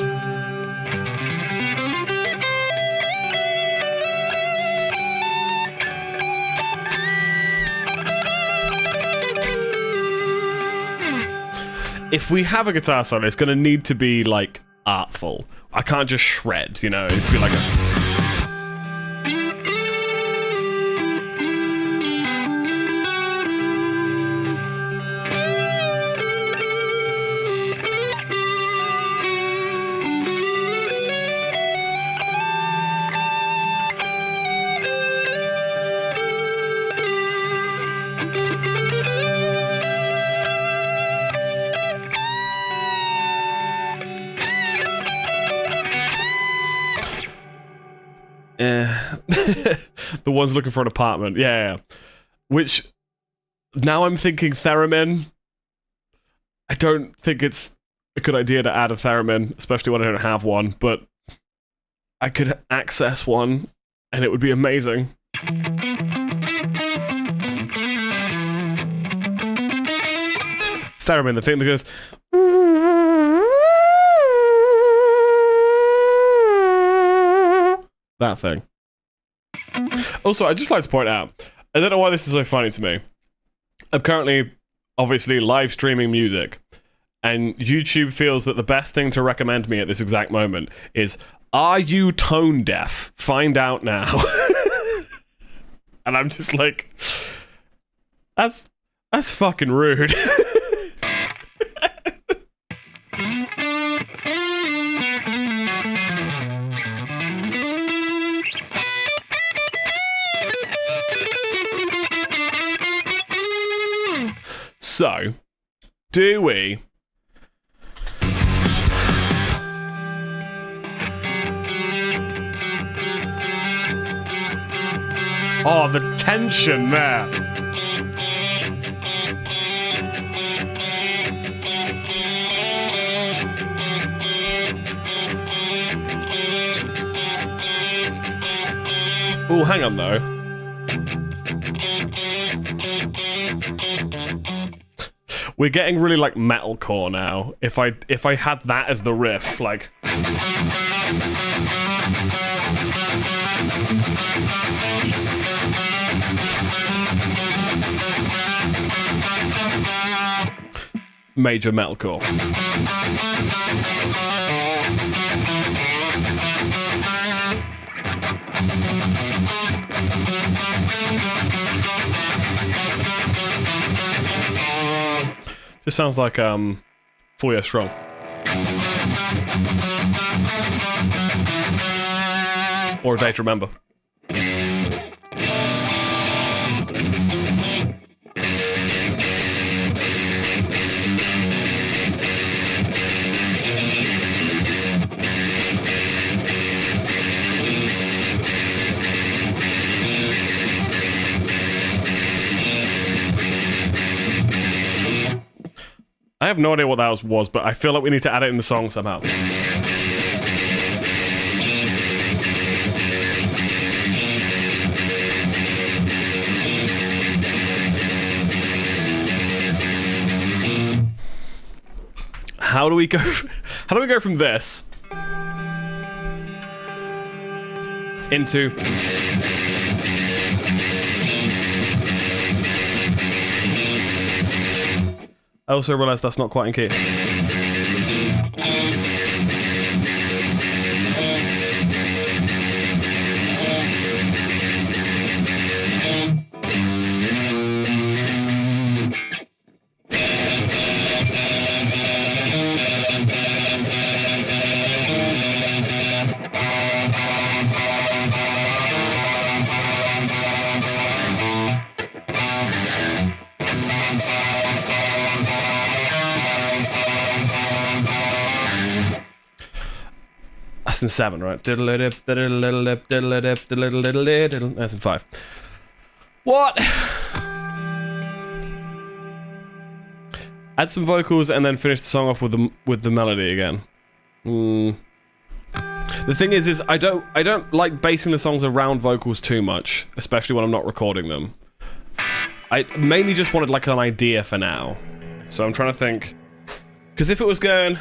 If we have a guitar solo, it's gonna need to be, like, artful. I can't just shred, you know, it's be like a... The one's looking for an apartment. Yeah. Which, now I'm thinking theremin. I don't think it's a good idea to add a theremin, especially when I don't have one, but I could access one, and it would be amazing. Theremin, the thing that goes... That thing. Also, I'd just like to point out, I don't know why this is so funny to me. I'm currently, obviously, live streaming music, and YouTube feels that the best thing to recommend me at this exact moment is, are you tone deaf? Find out now. And I'm just like, that's fucking rude. So, do we? Oh, the tension there. Oh, hang on though. We're getting really like metalcore now. If I had that as the riff, like major metalcore. This sounds like 4 Year Strong. Or A Day to Remember. I have no idea what that was, but I feel like we need to add it in the song somehow. How do we go? How do we go from this into? I also realised that's not quite in key. That's in 7, right? That's in 5. What? Add some vocals and then finish the song off with the melody again. The thing is I don't like basing the songs around vocals too much, especially when I'm not recording them. I mainly just wanted like an idea for now, so I'm trying to think. Because if it was going.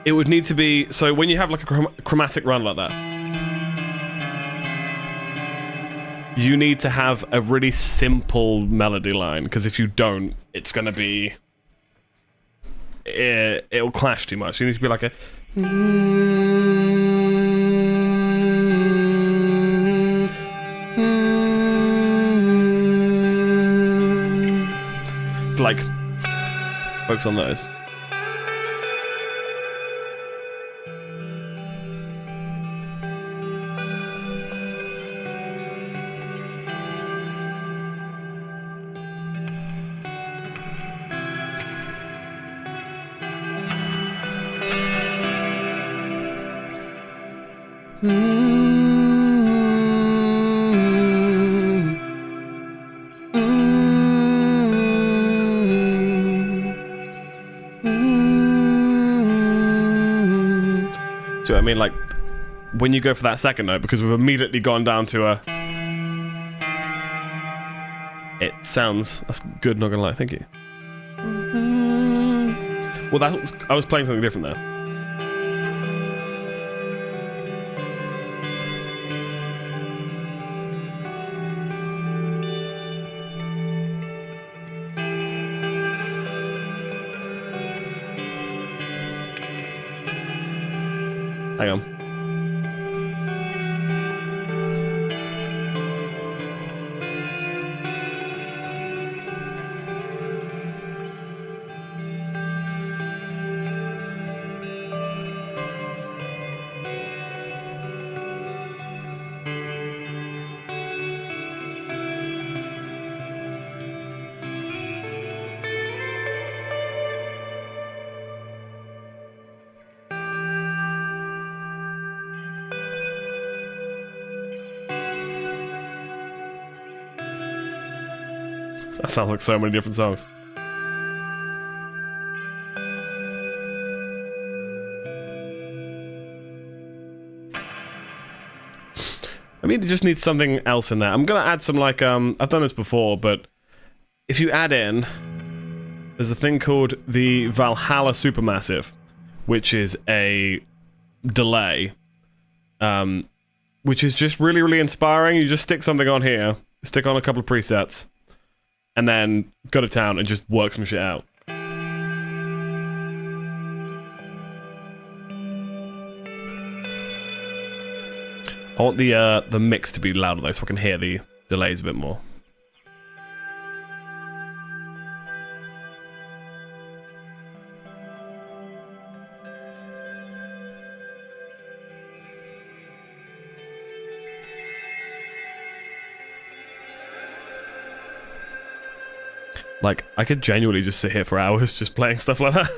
It would need to be, so when you have like a chromatic run like that, you need to have a really simple melody line, because if you don't, it's gonna be, it'll clash too much. You need to be like a like focus on those. So I mean, like, when you go for that second note, because we've immediately gone down to a... It sounds... That's good, not gonna lie, thank you. Well, that's... I was playing something different there. Hang on. That sounds like so many different songs. I mean, it just needs something else in there. I'm gonna add some, like, I've done this before, but if you add in, there's a thing called the Valhalla Supermassive, which is a delay, which is just really, really inspiring. You just stick something on here, stick on a couple of presets, and then go to town and just work some shit out. I want the mix to be louder though, so I can hear the delays a bit more. Like, I could genuinely just sit here for hours just playing stuff like that.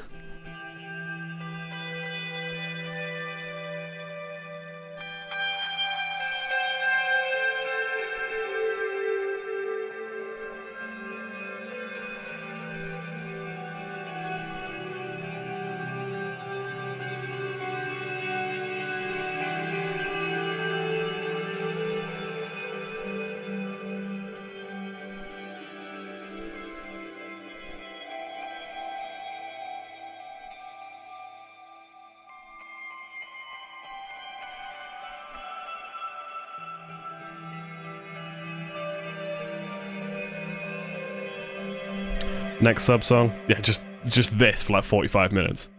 Next sub song, yeah, just this for like 45 minutes.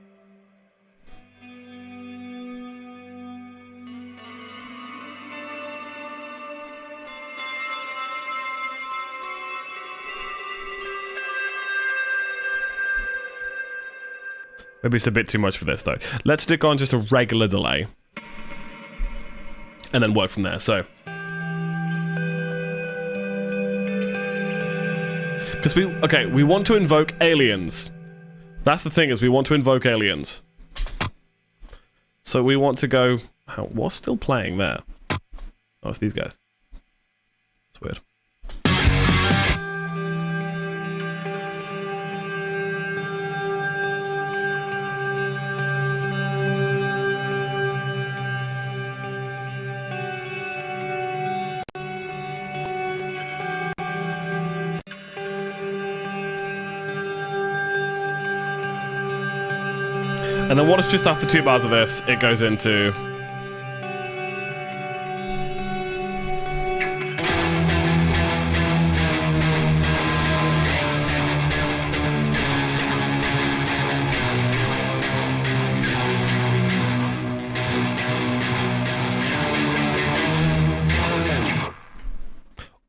Maybe it's a bit too much for this though. Let's stick on just a regular delay, and then work from there. So. Because we want to invoke aliens. That's the thing, is we want to invoke aliens. So we want to go... What's still playing there? Oh, it's these guys. It's weird. And then what if just after 2 bars of this, it goes into...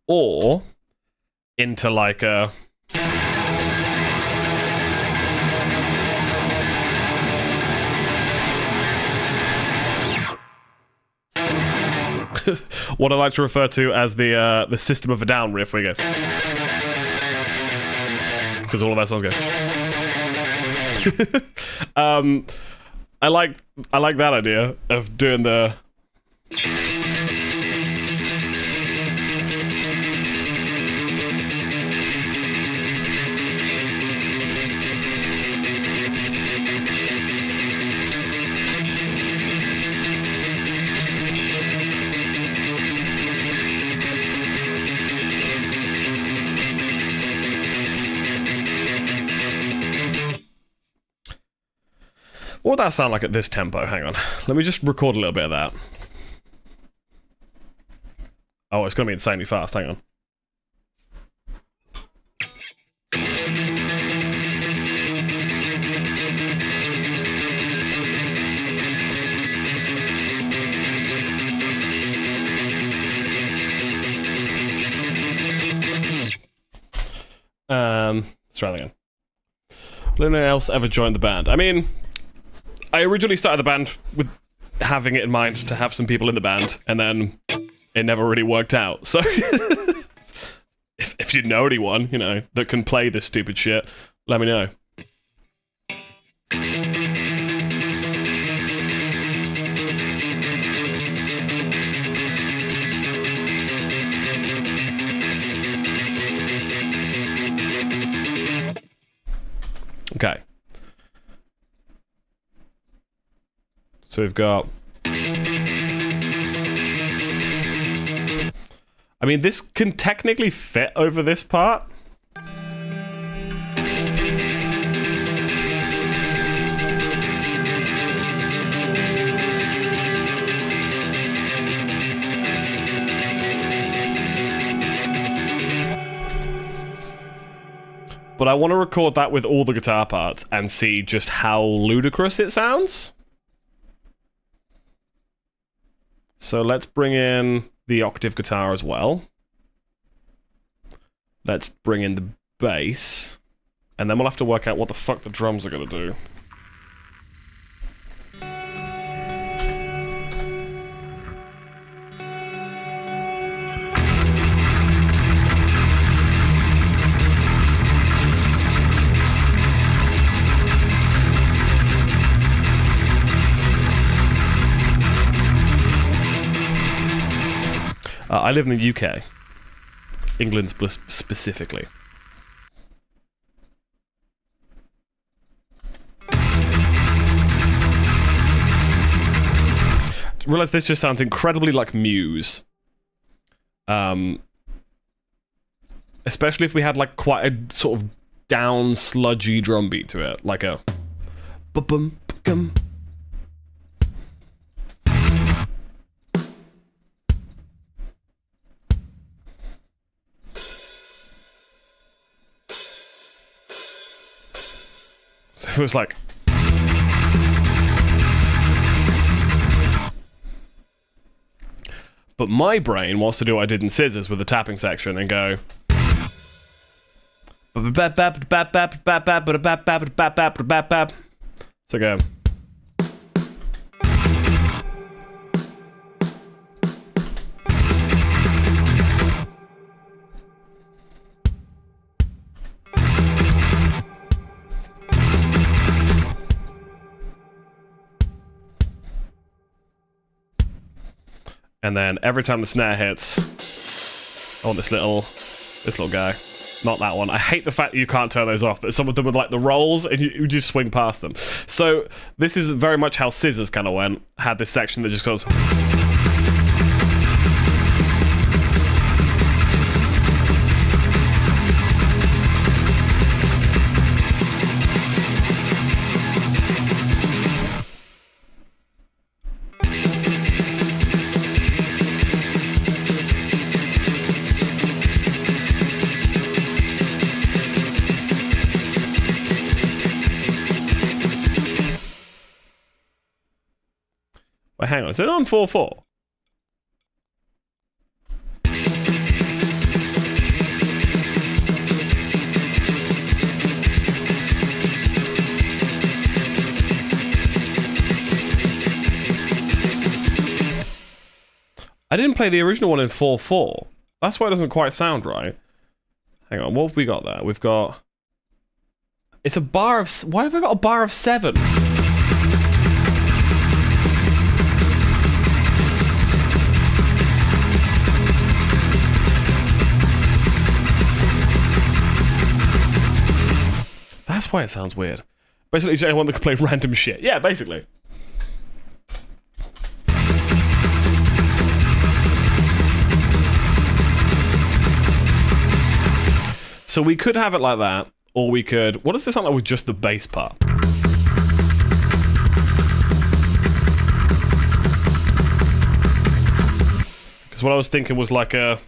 Or into like a... what I like to refer to as the System of a Down riff. We go, because all of that sounds good. I like that idea of doing the. What would that sound like at this tempo? Hang on. Let me just record a little bit of that. Oh, it's going to be insanely fast. Hang on. Let's try that again. Will anyone else ever join the band? I mean, I originally started the band with having it in mind to have some people in the band, and then it never really worked out. So, if you know anyone, you know, that can play this stupid shit, let me know. Okay. So we've got... I mean, this can technically fit over this part. But I want to record that with all the guitar parts and see just how ludicrous it sounds. So let's bring in the octave guitar as well. Let's bring in the bass. And then we'll have to work out what the fuck the drums are going to do. I live in the UK. England specifically. Realize this just sounds incredibly like Muse. Especially if we had like quite a sort of down sludgy drum beat to it, like a bum bum. So it was like... But my brain wants to do what I did in Scissors with the tapping section and go... So go... And then every time the snare hits, I want this little guy. Not that one. I hate the fact that you can't turn those off. But some of them with like the rolls, and you just swing past them. So this is very much how Scissors kind of went. Had this section that just goes. Wait, hang on, is it on 4/4? I didn't play the original one in 4/4. That's why it doesn't quite sound right. Hang on, what have we got there? We've got... It's a bar of... Why have I got a bar of 7? That's why it sounds weird. Basically, just anyone that can play random shit. Yeah, basically. So we could have it like that, or we could... What does this sound like with just the bass part? Because what I was thinking was like a...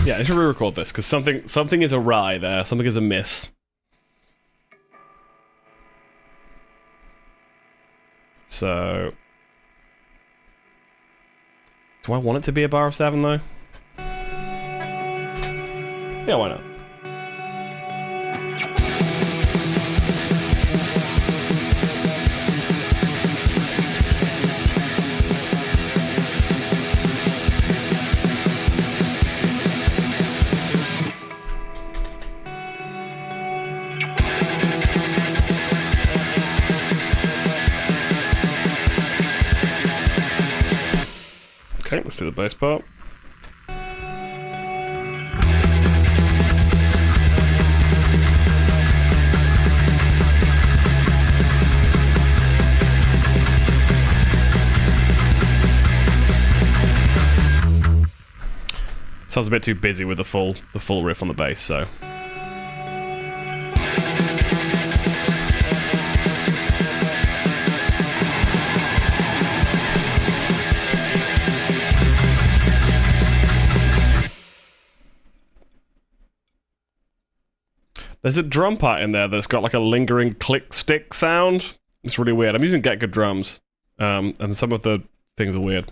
Yeah, I should re-record this, because something is awry there. Something is amiss. So... Do I want it to be a bar of 7, though? Yeah, why not? Okay, let's do the bass part. Sounds a bit too busy with the full riff on the bass, so. There's a drum part in there that's got like a lingering click stick sound. It's really weird. I'm using Get Good Drums, and some of the things are weird.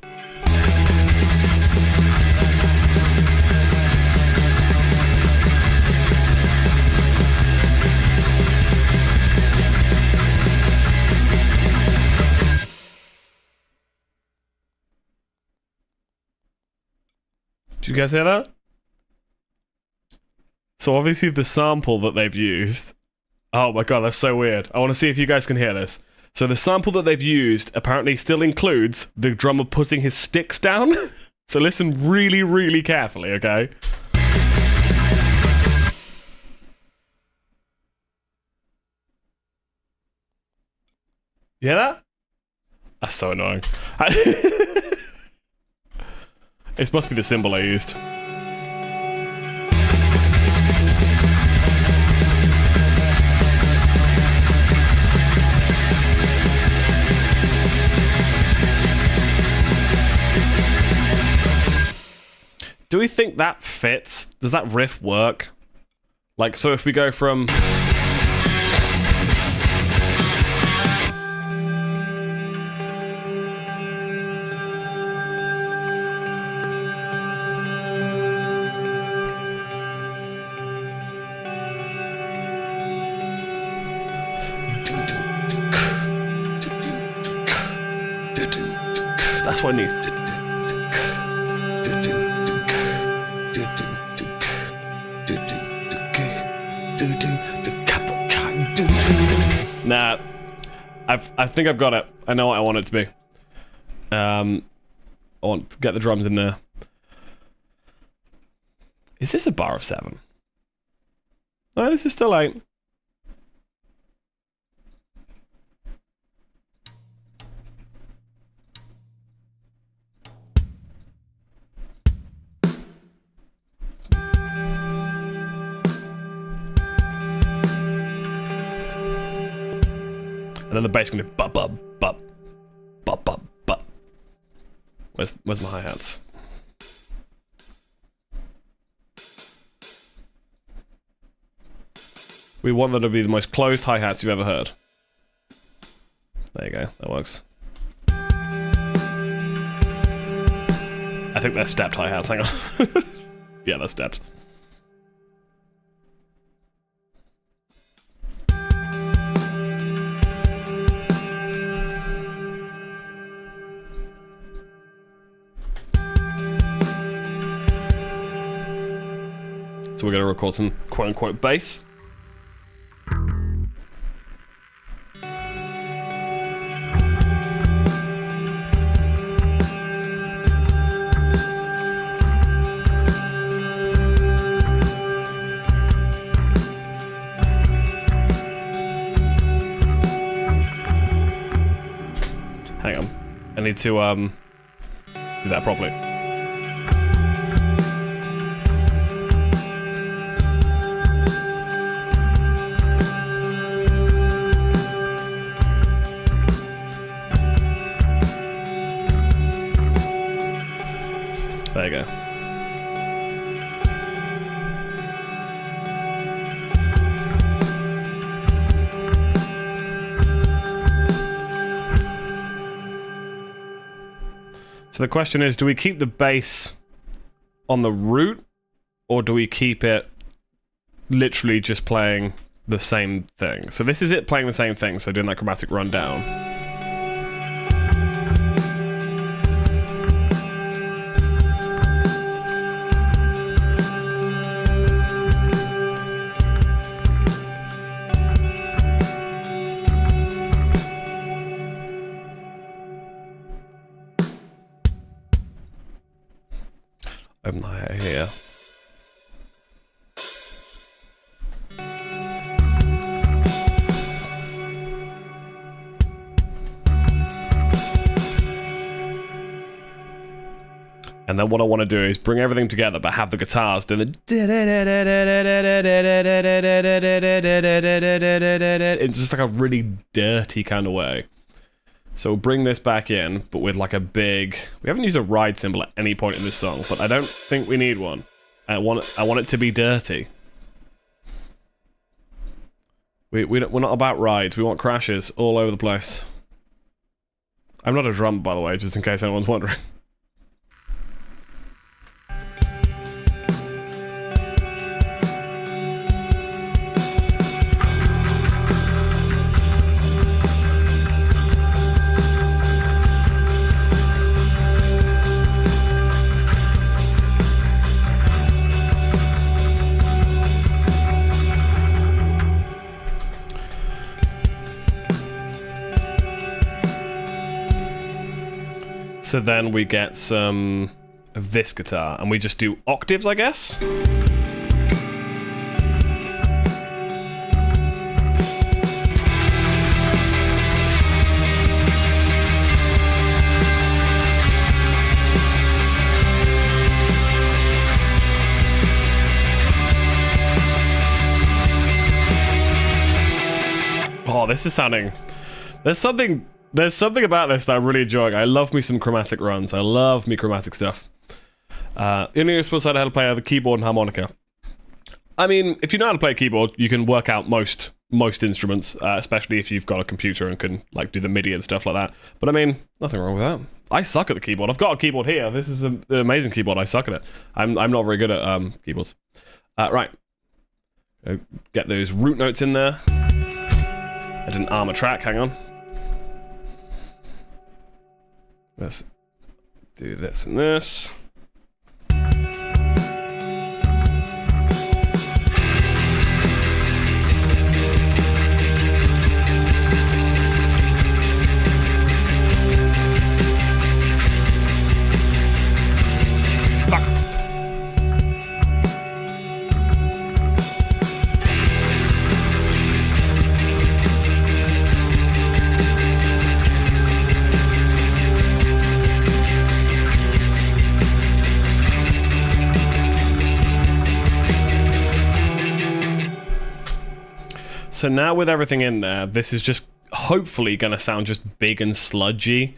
Did you guys hear that? So obviously the sample that they've used... Oh my god, that's so weird. I want to see if you guys can hear this. So the sample that they've used apparently still includes the drummer putting his sticks down. So listen really, really carefully, okay? You hear that? That's so annoying. It must be the cymbal I used. Do we think that fits? Does that riff work? Like, so if we go from... That's what it needs. Nah, I think I've got it. I know what I want it to be. I want to get the drums in there. Is this a bar of 7? No, this is still 8. And then the bass gonna bop bop bop bop bop bop. Where's my hi-hats? We want them to be the most closed hi-hats you've ever heard. There you go, that works. I think they're stepped hi-hats, hang on. Yeah, they're stepped. So we're going to record some quote-unquote bass. Hang on. I need to do that properly. go. So the question is, do we keep the bass on the root, or do we keep it literally just playing the same thing? So this is it playing the same thing, so doing that chromatic rundown. Open the hat here. And then what I want to do is bring everything together, but have the guitars do the it's just like a really dirty kind of way. So we'll bring this back in, but with like a big... We haven't used a ride cymbal at any point in this song, but I don't think we need one. I want it to be dirty. We're not about rides. We want crashes all over the place. I'm not a drummer, by the way, just in case anyone's wondering. So then we get some of this guitar, and we just do octaves, I guess? Oh, this is sounding... There's something about this that I'm really enjoying. I love me some chromatic runs. I love me chromatic stuff. You're supposed to know how to play the keyboard and harmonica. I mean, if you know how to play a keyboard, you can work out most instruments, especially if you've got a computer and can like do the MIDI and stuff like that. But I mean, nothing wrong with that. I suck at the keyboard. I've got a keyboard here. This is an amazing keyboard. I suck at it. I'm not very good at keyboards. Right. Get those root notes in there. I didn't arm a track. Hang on. Let's do this and this. So now with everything in there, this is just hopefully going to sound just big and sludgy.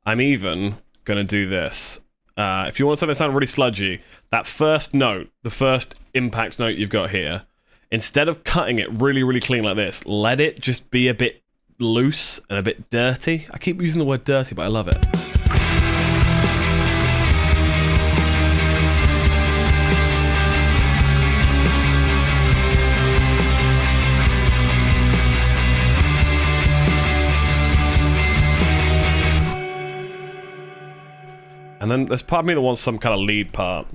I'm even going to do this. If you want something to sound really sludgy, that first note, the first impact note you've got here, instead of cutting it really, really clean like this, let it just be a bit loose and a bit dirty. I keep using the word dirty, but I love it. And then there's part of me that wants some kind of lead part.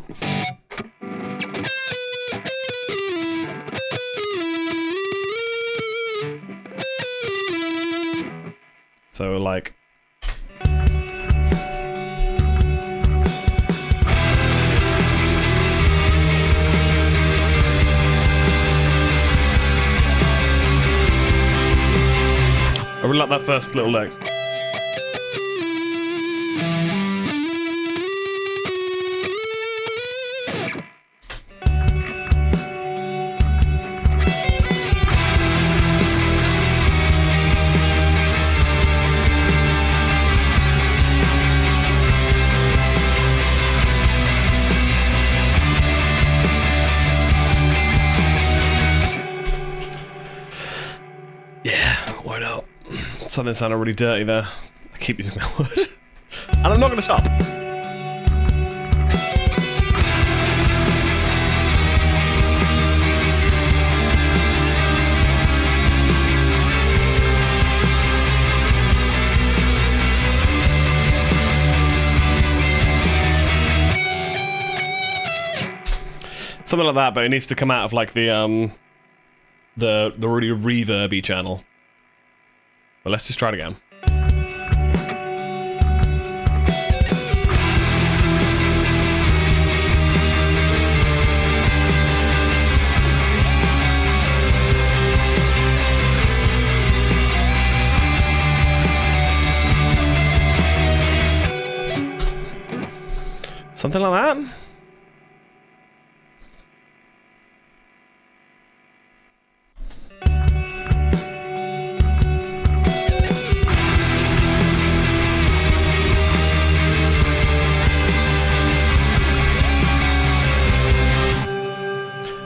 So like... I really like that first little lick. Why not? Something sounded really dirty there. I keep using that word. And I'm not going to stop. Something like that, but it needs to come out of like the really reverby channel. But let's just try it again. Something like that?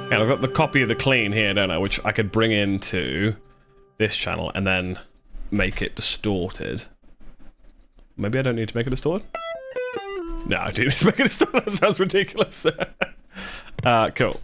Yeah, I've got the copy of the clean here, don't I? Which I could bring into this channel and then make it distorted. Maybe I don't need to make it distorted? No, I do need to make it distorted. That sounds ridiculous. Cool.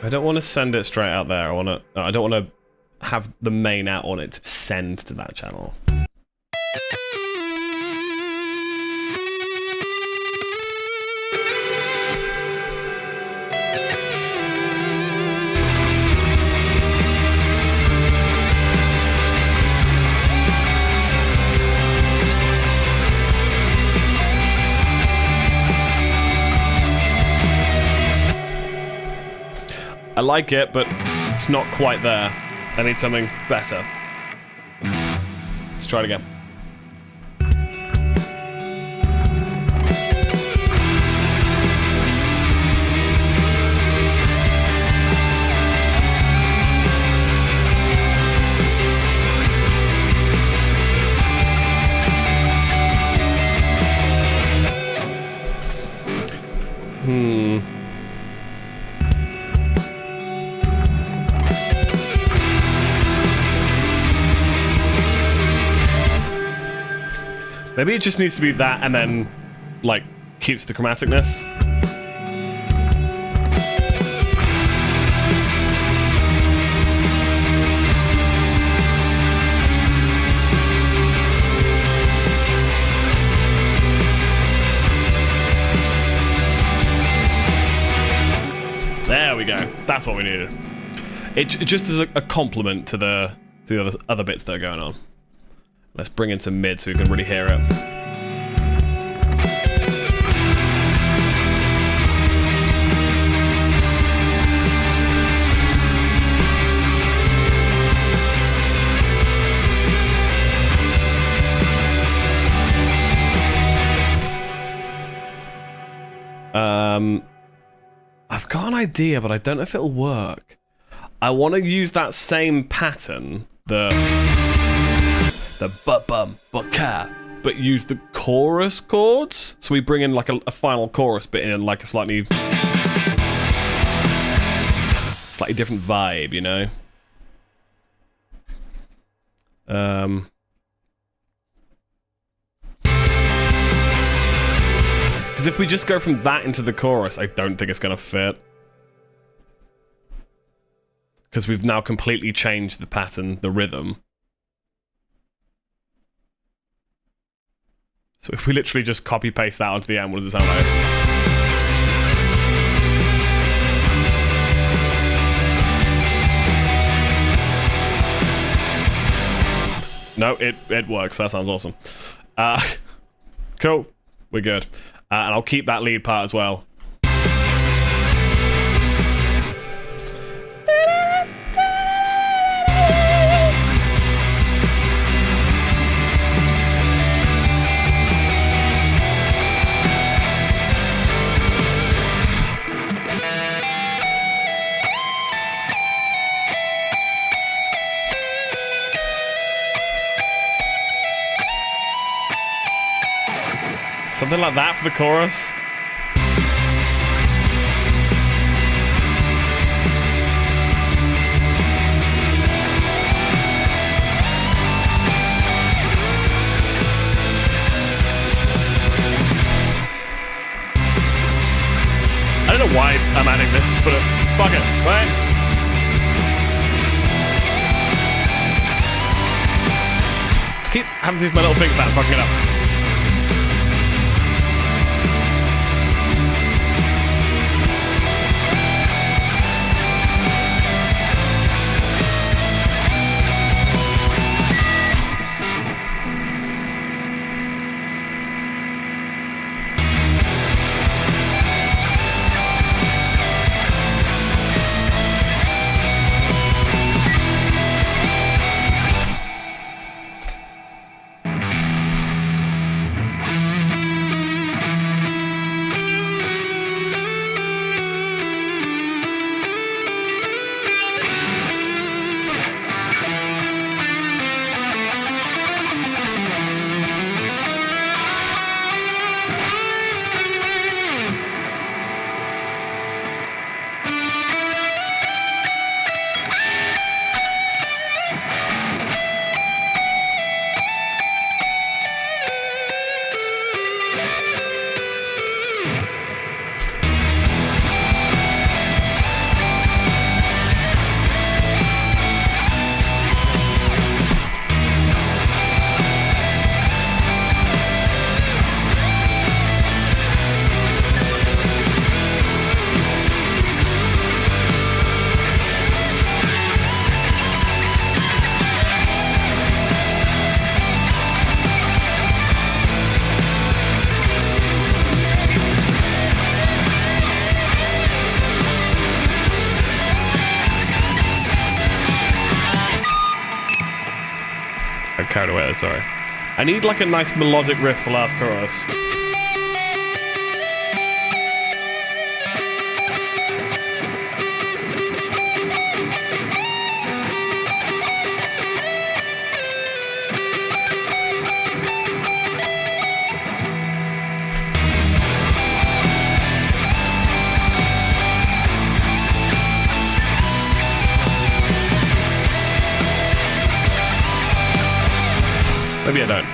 I don't want to send it straight out there. I don't want to have the main out on it to send to that channel. I like it, but it's not quite there. I need something better. Let's try it again. Maybe it just needs to be that and then, like, keeps the chromaticness. There we go. That's what we needed. It just is a complement to the other bits that are going on. Let's bring in some mid so we can really hear it. I've got an idea, but I don't know if it'll work. I want to use that same pattern, the but-bum, but-ca, but use the chorus chords. So we bring in like a final chorus bit in like a slightly different vibe, you know? Because if we just go from that into the chorus, I don't think it's going to fit. Because we've now completely changed the pattern, the rhythm. So if we literally just copy-paste that onto the end, what does it sound like? No, it works. That sounds awesome. Cool. We're good. And I'll keep that lead part as well. Something like that for the chorus. I don't know why I'm adding this, but fuck it, right? Keep having to use my little finger pad, fucking it up. Carried away there, sorry. I need like a nice melodic riff for the last chorus. Maybe I don't.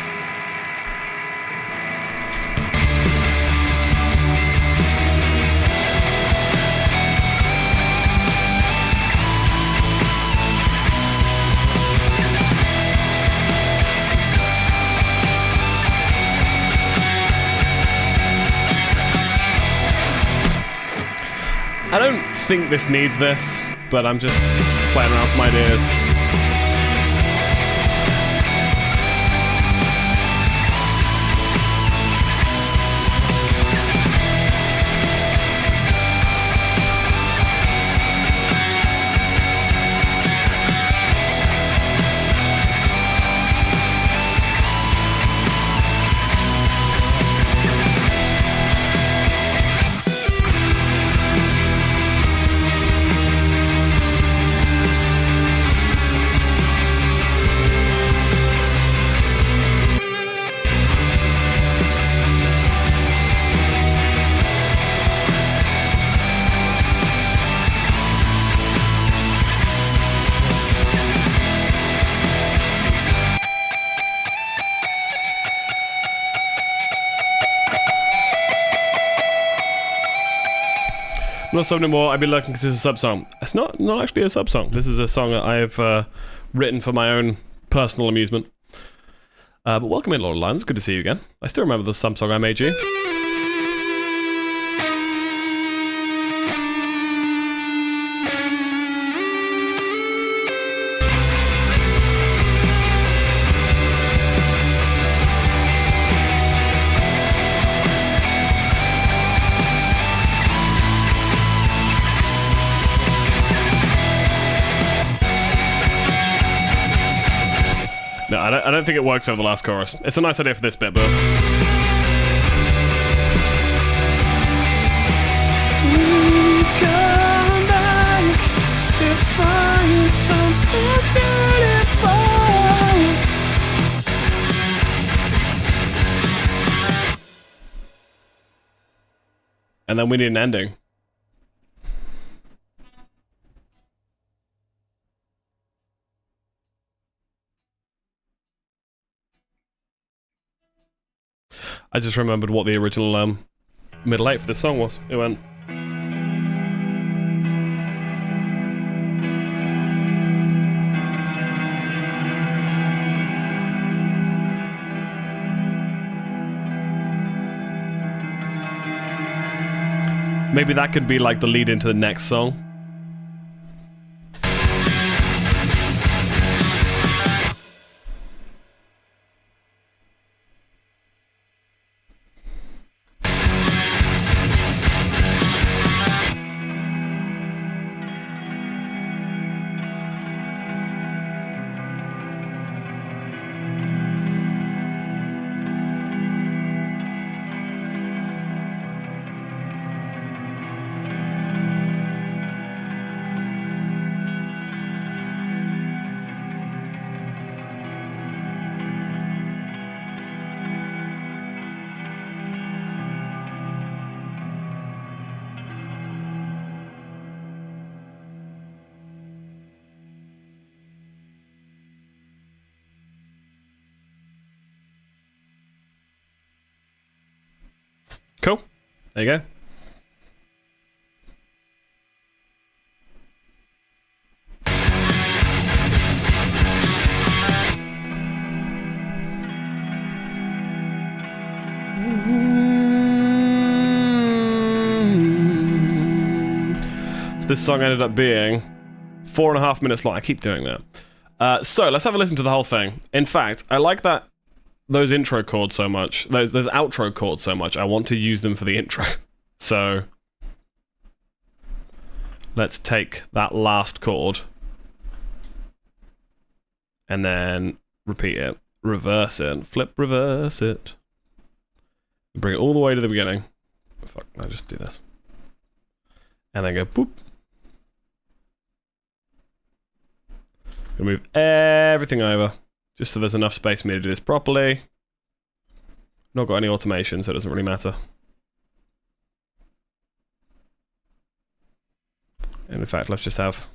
I don't think this needs this, but I'm just playing around with some ideas. Not something more. I've been looking because it's a sub-song. It's not actually a sub-song. This is a song that I've written for my own personal amusement. But welcome in, Lord Lions. Good to see you again. I still remember the sub-song I made you. No, I don't think it works over the last chorus. It's a nice idea for this bit, but... We've come back to find something beautiful. And then we need an ending. I just remembered what the original middle eight for this song was. It went. Maybe that could be like the lead into the next song. Cool. There you go. So this song ended up being 4.5 minutes long. I keep doing that. So let's have a listen to the whole thing. In fact, I like that those intro chords so much, those outro chords so much, I want to use them for the intro. So let's take that last chord and then repeat it, reverse it, flip, reverse it, bring it all the way to the beginning. Fuck, I'll just do this. And then go boop. Gonna move everything over. Just so there's enough space for me to do this properly. Not got any automation, so it doesn't really matter. And in fact, let's just have...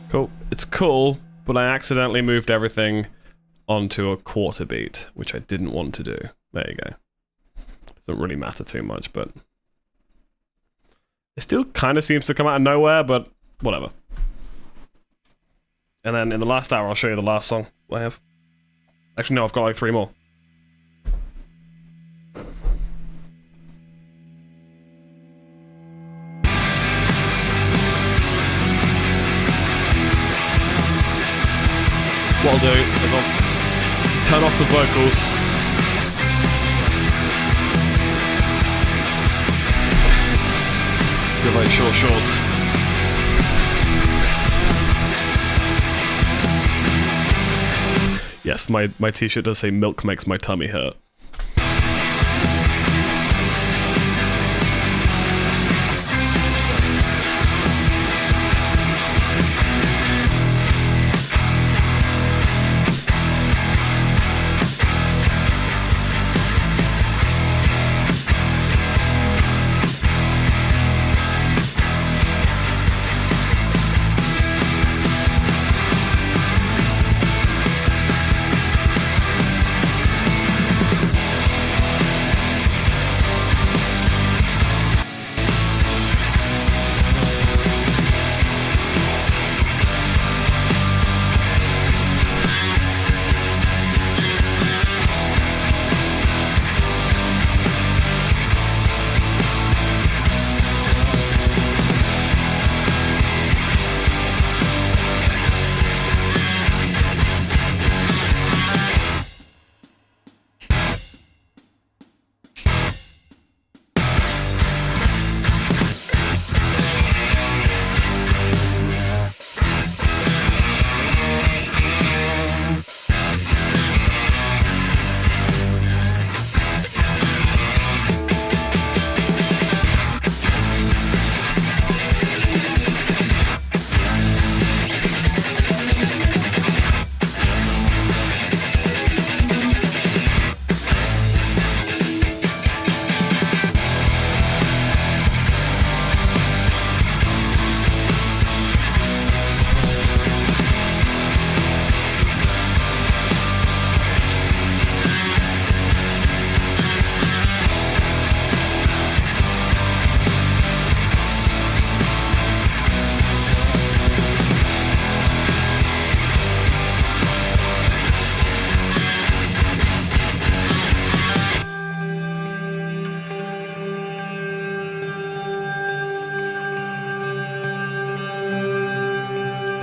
Cool. It's cool, but I accidentally moved everything onto a quarter beat, which I didn't want to do. There you go. Doesn't really matter too much, but... It still kind of seems to come out of nowhere, but whatever. And then in the last hour, I'll show you the last song I have. Actually, no, I've got like 3 more. What I'll do is I'll turn off the vocals. Do very short shorts. Yes, my t-shirt does say milk makes my tummy hurt.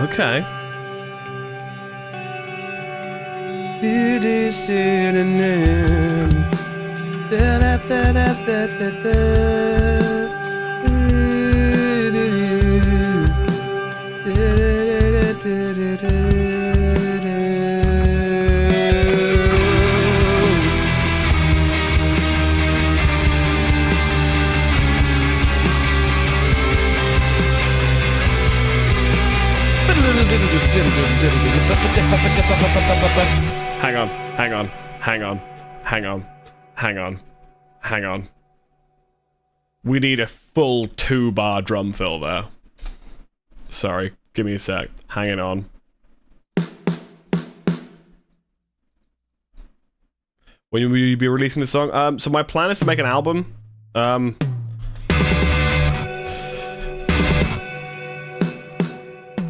Okay. Hang on, hang on, hang on, hang on, hang on, hang on. We need a full 2-bar drum fill there. Sorry, give me a sec. Hanging on. When will you be releasing the song? So my plan is to make an album.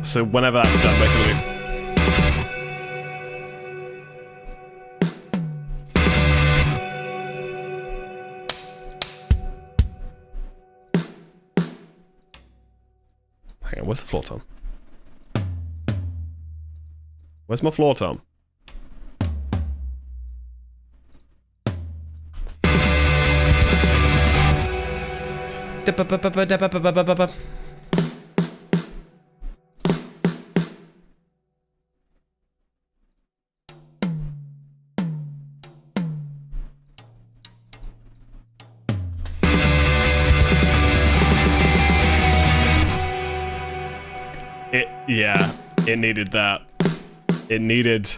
So whenever that's done, basically. Hang on, where's the floor tom? Where's my floor tom? Yeah, it needed that. It needed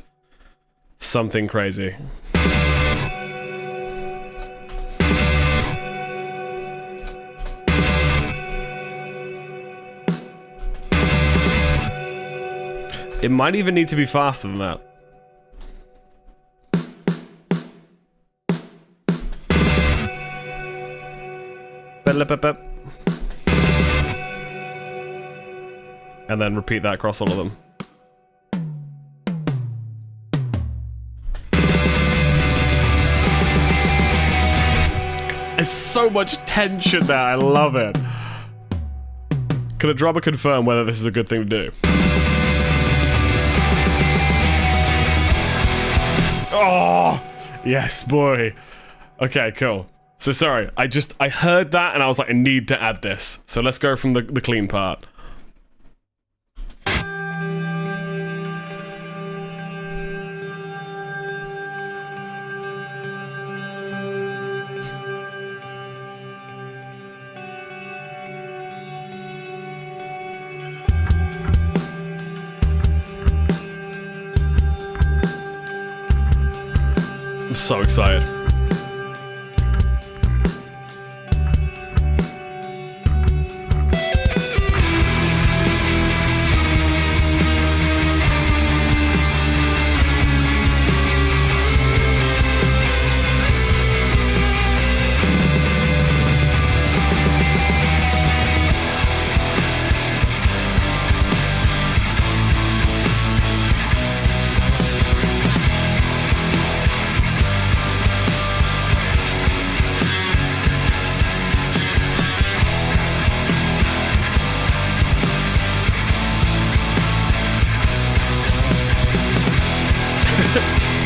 something crazy. It might even need to be faster than that. And then repeat that across all of them. There's so much tension there, I love it. Can a drummer confirm whether this is a good thing to do? Oh, yes, boy. Okay, cool. So sorry, I heard that and I was like, I need to add this. So let's go from the clean part. I'm so excited.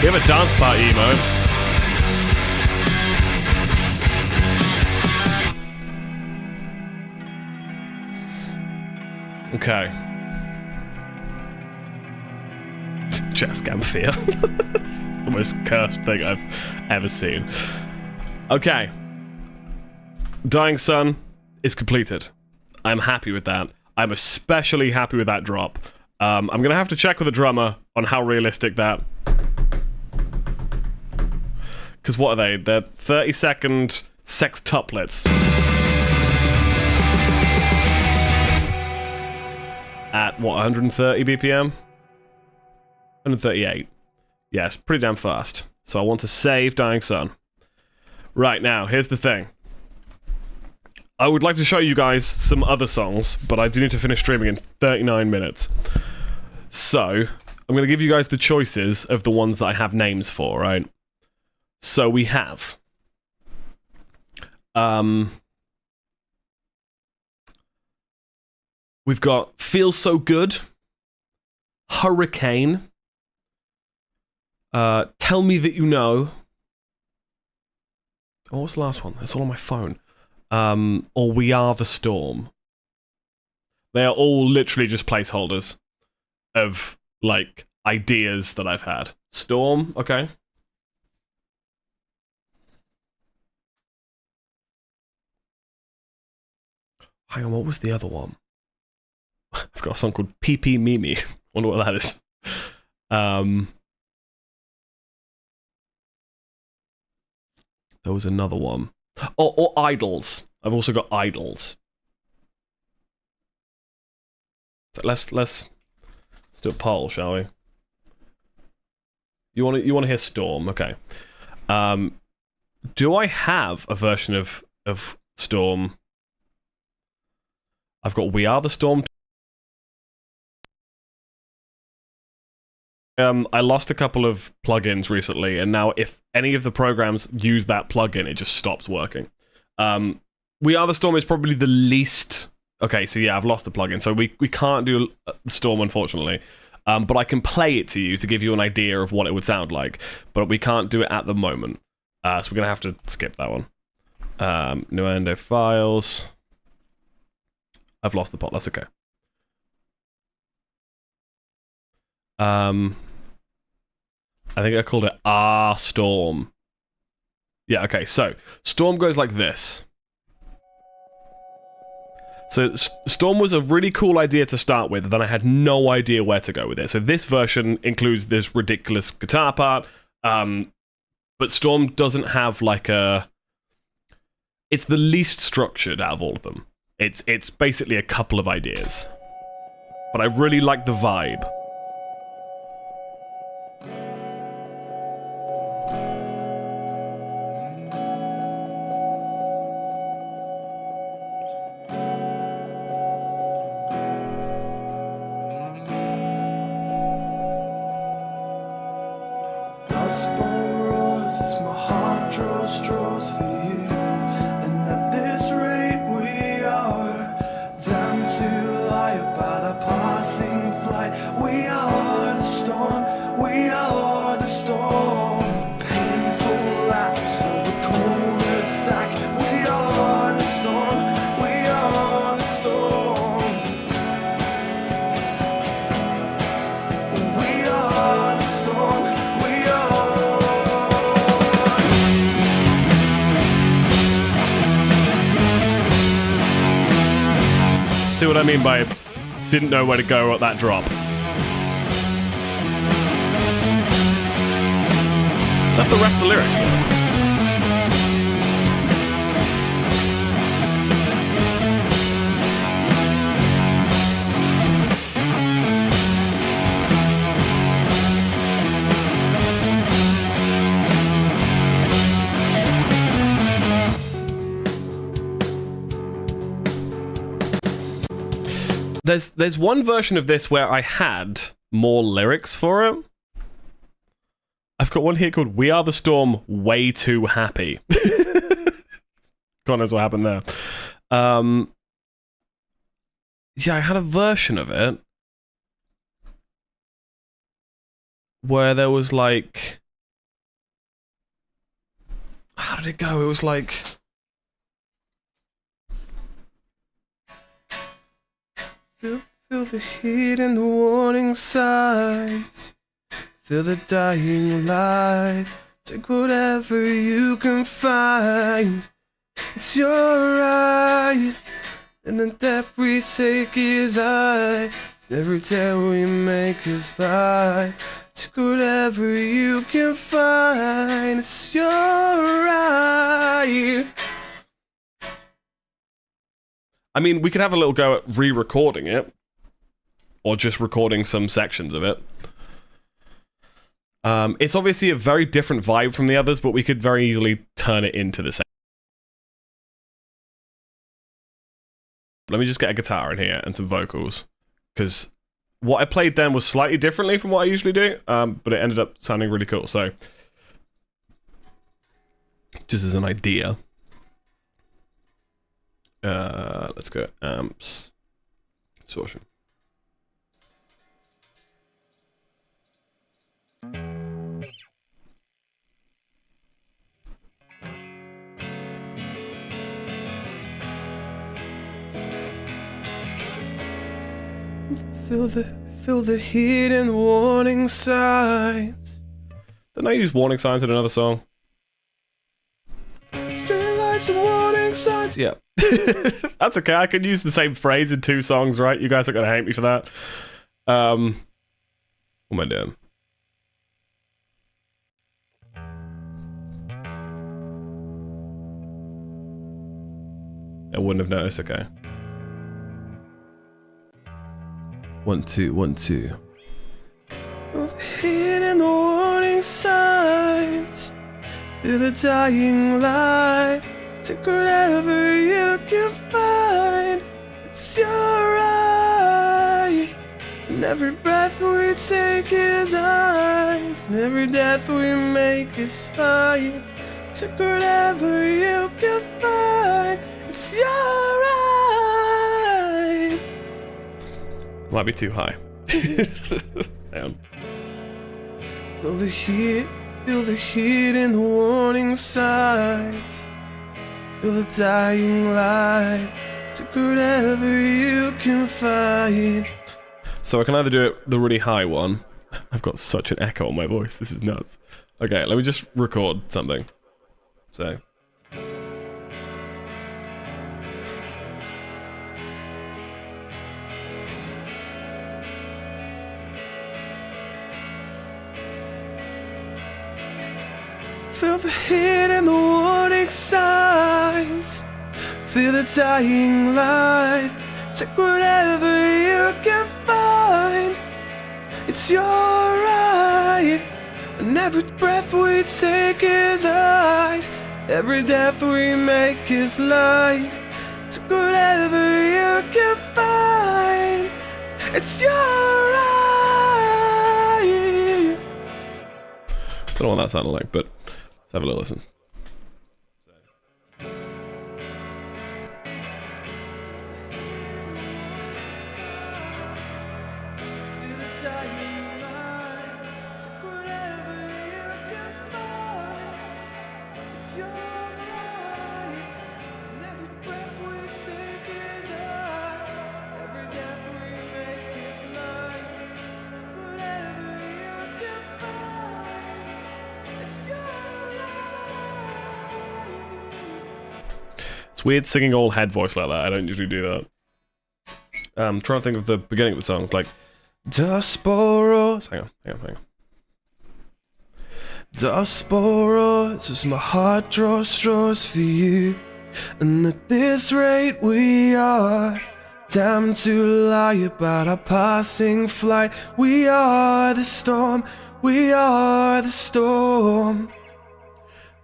We have a dance party emo. Okay. Jazz Gamphia. The most cursed thing I've ever seen. Okay. Dying Sun is completed. I'm happy with that. I'm especially happy with that drop. I'm gonna have to check with the drummer on how realistic that. Because what are they? They're 30-second sextuplets. At what, 130 BPM? 138. Yeah, it's pretty damn fast. So I want to save Dying Sun. Right, now, here's the thing. I would like to show you guys some other songs, but I do need to finish streaming in 39 minutes. So, I'm going to give you guys the choices of the ones that I have names for, right? So we have... we've got Feels So Good Hurricane. Tell Me That You Know. Oh, what's the last one? It's all on my phone. Or We Are the Storm. They are all literally just placeholders of, like, ideas that I've had. Storm, okay. Hang on, what was the other one? I've got a song called Pee Pee Mimi. Wonder what that is. There was another one. Oh, or Idols. I've also got Idols. So let's do a poll, shall we? You want to hear Storm? Okay. Do I have a version of Storm? I've got We Are the Storm. I lost a couple of plugins recently, and now if any of the programs use that plugin, it just stops working. We Are the Storm is probably the least... Okay, so yeah, I've lost the plugin, so we can't do the Storm, unfortunately. But I can play it to you to give you an idea of what it would sound like, but we can't do it at the moment. So we're going to have to skip that one. Nuendo files. I've lost the pot, that's okay. I think I called it Storm. Yeah, okay, so Storm goes like this. So Storm was a really cool idea to start with, and then I had no idea where to go with it. So this version includes this ridiculous guitar part, but Storm doesn't have like a... It's the least structured out of all of them. It's basically a couple of ideas. But I really like the vibe. See what I mean by didn't know where to go at that drop. Is that the rest of the lyrics though? There's one version of this where I had more lyrics for it. I've got one here called We Are the Storm, Way Too Happy. God knows what happened there. Yeah, I had a version of it where there was like... How did it go? It was like... Feel the heat and the warning signs. Feel the dying light. Take whatever you can find. It's your right. And the depth we take is high. Every tale we make is light. Take whatever you can find. It's your right. I mean, we could have a little go at re-recording it. Or just recording some sections of it. It's obviously a very different vibe from the others, but we could very easily turn it into the same. Let me just get a guitar in here and some vocals. Because what I played then was slightly differently from what I usually do, but it ended up sounding really cool, so... Just as an idea. Let's go amps. Distortion. Feel the heat and the warning signs. Didn't I use warning signs in another song? Street lights and warning signs. Yeah. That's okay. I can use the same phrase in 2 songs, right? You guys are gonna hate me for that. What am I doing? I wouldn't have noticed. Okay. 1 2 1 2. Feel the heat and the warning signs. Feel the dying light. Take whatever you can find. It's your right. And every breath we take is ours. And every death we make is fine. Take whatever you can find. It's your right. Might be too high. Damn. Feel the heat in the warning signs. Feel the dying light. Take whatever you can find. So I can either do it the really high one. I've got such an echo on my voice. This is nuts. Okay, let me just record something. So. Feel the heat and the warning signs. Feel the dying light. Take whatever you can find. It's your right. And every breath we take is ours. Every death we make is light. Take whatever you can find. It's your right. Don't know what that sounded like, but let's have a little listen. Weird singing all head voice like that. I don't usually do that. I'm trying to think of the beginning of the songs, like Dosporos. Hang on. Dosporos, as my heart draws straws for you, and at this rate we are damned to lie about our passing flight. We are the storm. We are the storm.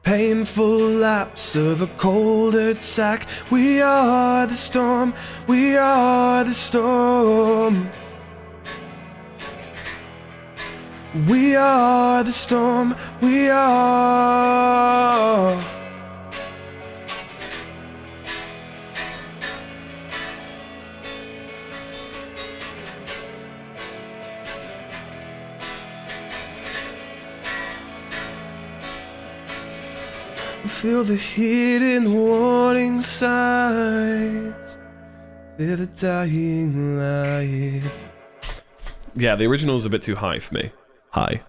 Painful lapse of a cold attack. We are the storm. We are the storm. We are the storm. We are. Feel the heat in the warning signs. Feel the dying light. Yeah, the original is a bit too high for me. High.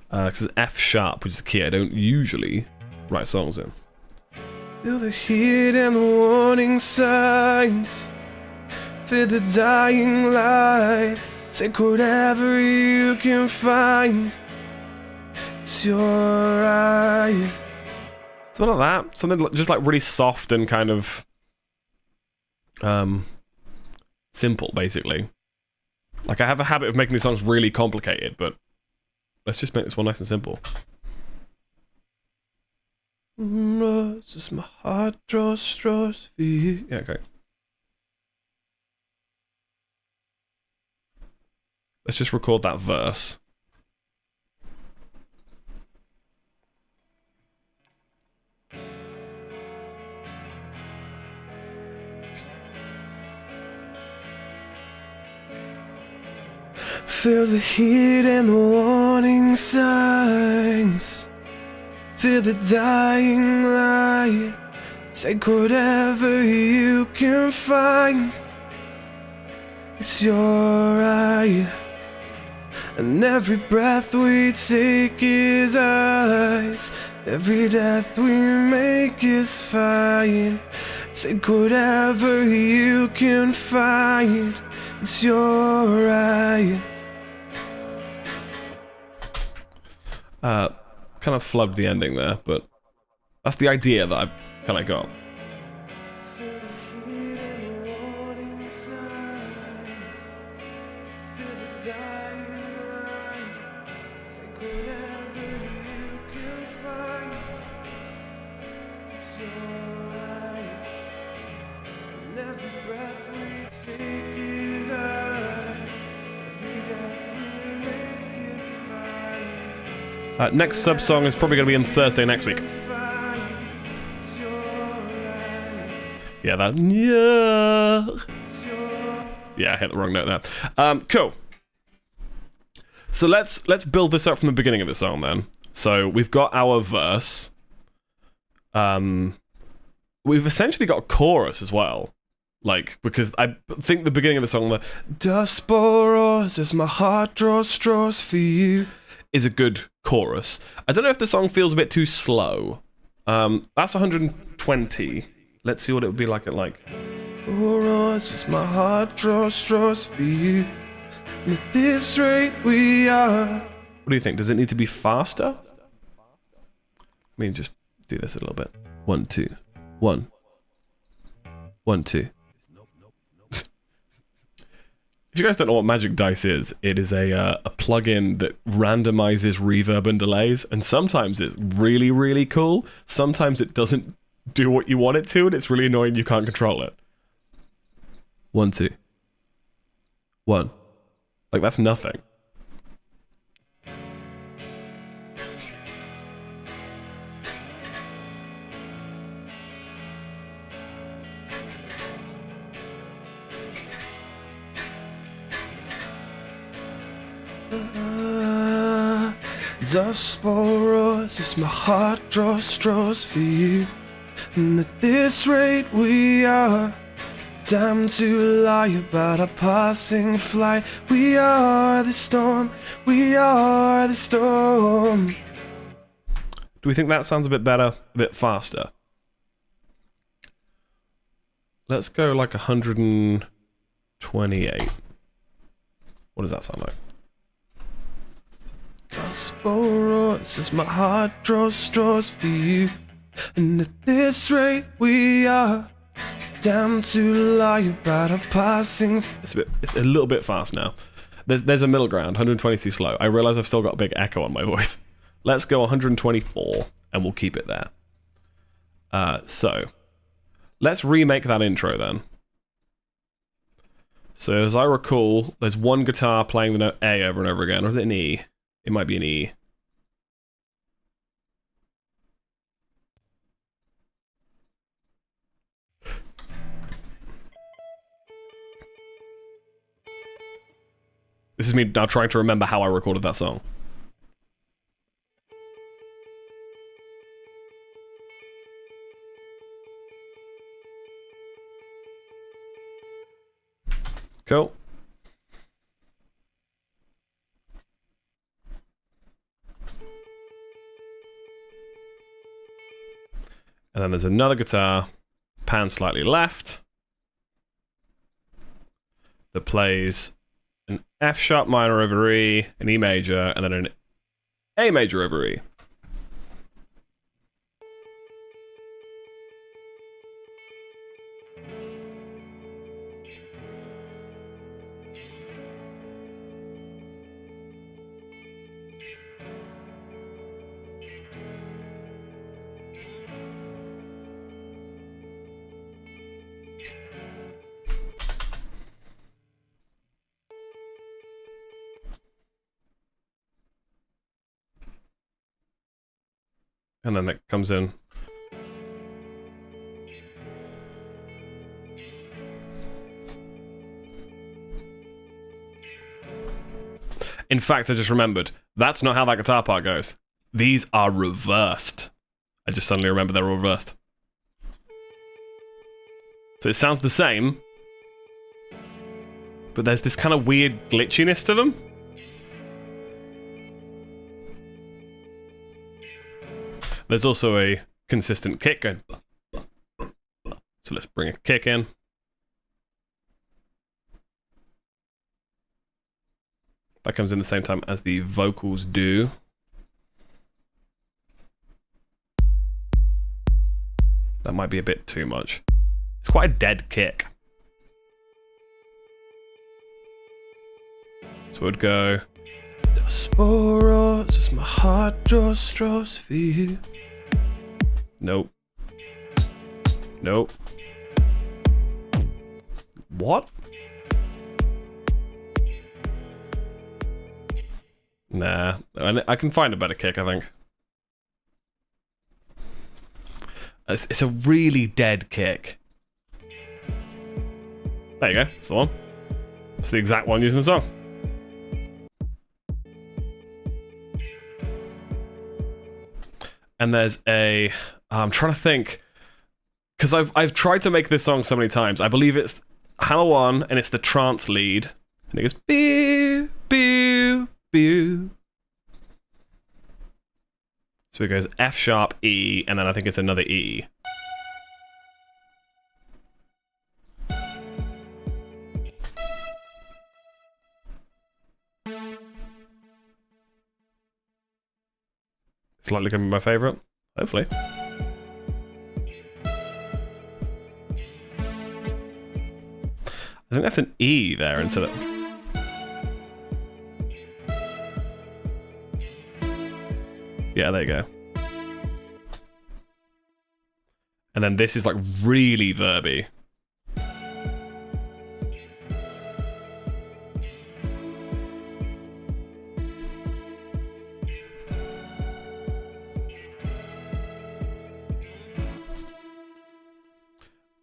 Because it's F sharp, which is a key I don't usually write songs in. Feel the heat and the warning signs. Feel the dying light. Take whatever you can find. It's your right. Something like that. Something just like really soft and kind of simple, basically. Like I have a habit of making these songs really complicated, but let's just make this one nice and simple. Just my heart draws straws for you. Yeah, okay. Let's just record that verse. Feel the heat and the warning signs. Feel the dying light. Take whatever you can find. It's It's your eye, and every breath we take is ours. Every death we make is fine. Take whatever you can find. It's your eye. Kind of flubbed the ending there, but that's the idea that I've kind of got. Next sub song is probably going to be on Thursday next week. Yeah, that. Yeah, I hit the wrong note there. Cool. So let's build this up from the beginning of the song then. So we've got our verse. We've essentially got a chorus as well. Like, because I think the beginning of the song, the Desperados as my heart draws straws for you, is a good chorus. I don't know if the song feels a bit too slow. That's 120. Let's see what it would be like at like. Desperados as my heart draws straws for you. And at this rate we are. What do you think? Does it need to be faster? Let me just do this a little bit. 1, 2, 1. 1, 2. If you guys don't know what Magic Dice is, it is a plugin that randomizes reverb and delays, and sometimes it's really, really cool. Sometimes it doesn't do what you want it to, and it's really annoying you can't control it. 1, 2. 1. Like, that's nothing. Desperados as my heart draws straws for you. And at this rate we are damned to lie about a passing flight. We are the storm, we are the storm. Do we think that sounds a bit better, a bit faster? Let's go like 128. What does that sound like? Desperados as my heart draws straws for you. And at this rate we are damned to lie about a passing. It's a little bit fast now. There's a middle ground. 120 is too slow. I realize I've still got a big echo on my voice. Let's go 124 and we'll keep it there. So let's remake that intro then. So as I recall, there's one guitar playing the note A over and over again, or is it an E? It might be an E. This is me now trying to remember how I recorded that song. Cool. And then there's another guitar, pan slightly left, that plays an F sharp minor over E, an E major, and then an A major over E. And then it comes in. In fact, I just remembered, that's not how that guitar part goes. These are reversed. I just suddenly remember they're reversed. So it sounds the same, but there's this kind of weird glitchiness to them. There's also a consistent kick going. So let's bring a kick in. That comes in the same time as the vocals do. That might be a bit too much. It's quite a dead kick. So it'd go. Sporos as my heart draws straws for you. Nope. Nope. What? Nah. I can find a better kick, I think. It's a really dead kick. There you go. It's the one. It's the exact one using the song. And there's a... I'm trying to think. Because I've tried to make this song so many times. I believe it's Hammer 1 and it's the trance lead. And it goes... Boo, boo, boo. So it goes F sharp, E, and then I think it's another E. It's likely going to be my favourite, hopefully. I think that's an E there instead of... Yeah, there you go. And then this is like really verby.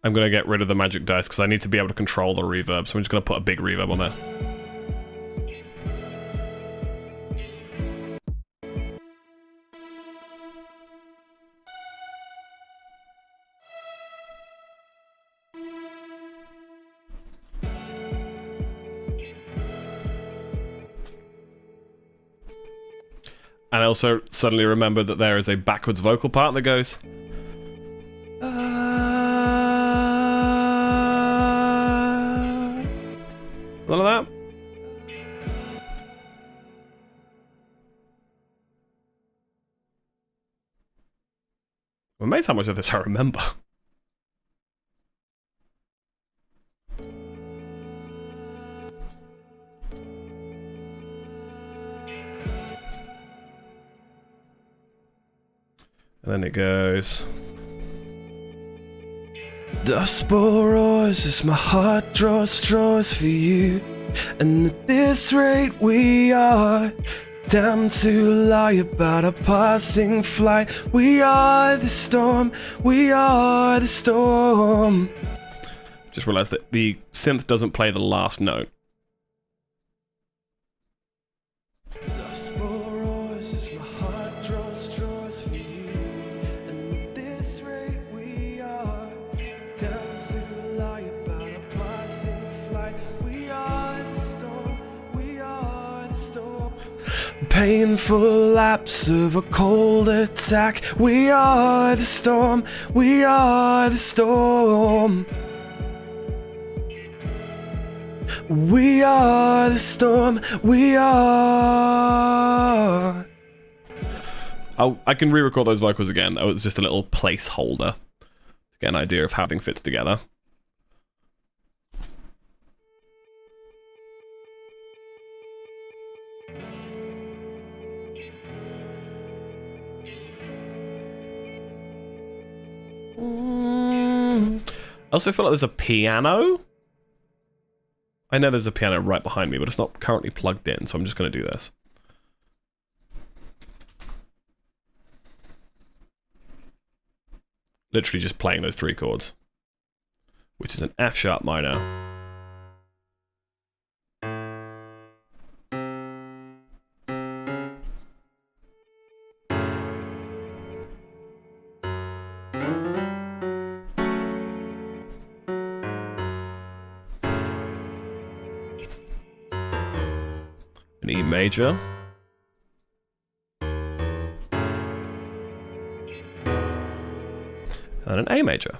I'm going to get rid of the magic dice because I need to be able to control the reverb, so I'm just going to put a big reverb on there. And I also suddenly remember that there is a backwards vocal part that goes... None of that? I'm amazed how much of this I remember. And then it goes... Dustboros as my heart draws straws for you. And at this rate we are damned to lie about a passing flight. We are the storm, we are the storm. Just realised that the synth doesn't play the last note. Dustboros as my heart draws straws for you. And at this rate we are damned to lie about a passing flight. We are the storm, we are the storm. Painful lapse of a cold attack. We are the storm, we are the storm. We are the storm, we are. I can re-record those vocals again. That was just a little placeholder to get an idea of how everything fits together. I also feel like there's a piano. I know there's a piano right behind me, but it's not currently plugged in, so I'm just going to do this. Literally just playing those three chords, which is an F sharp minor. an E major. And an A major.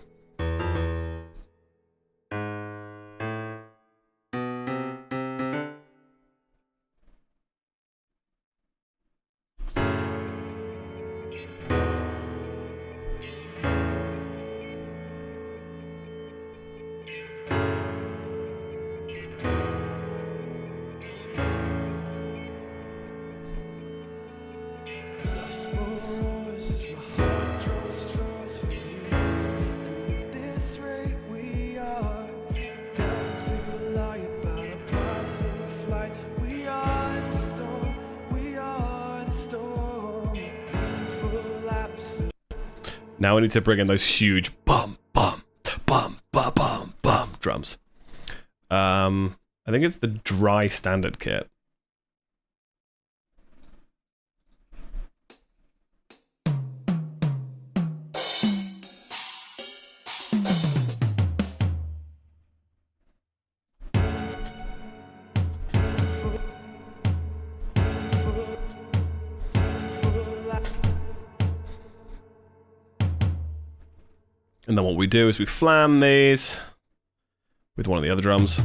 Now we need to bring in those huge bum bum bum bum bum bum drums. I think it's the dry standard kit. And then what we do is we flam these with one of the other drums.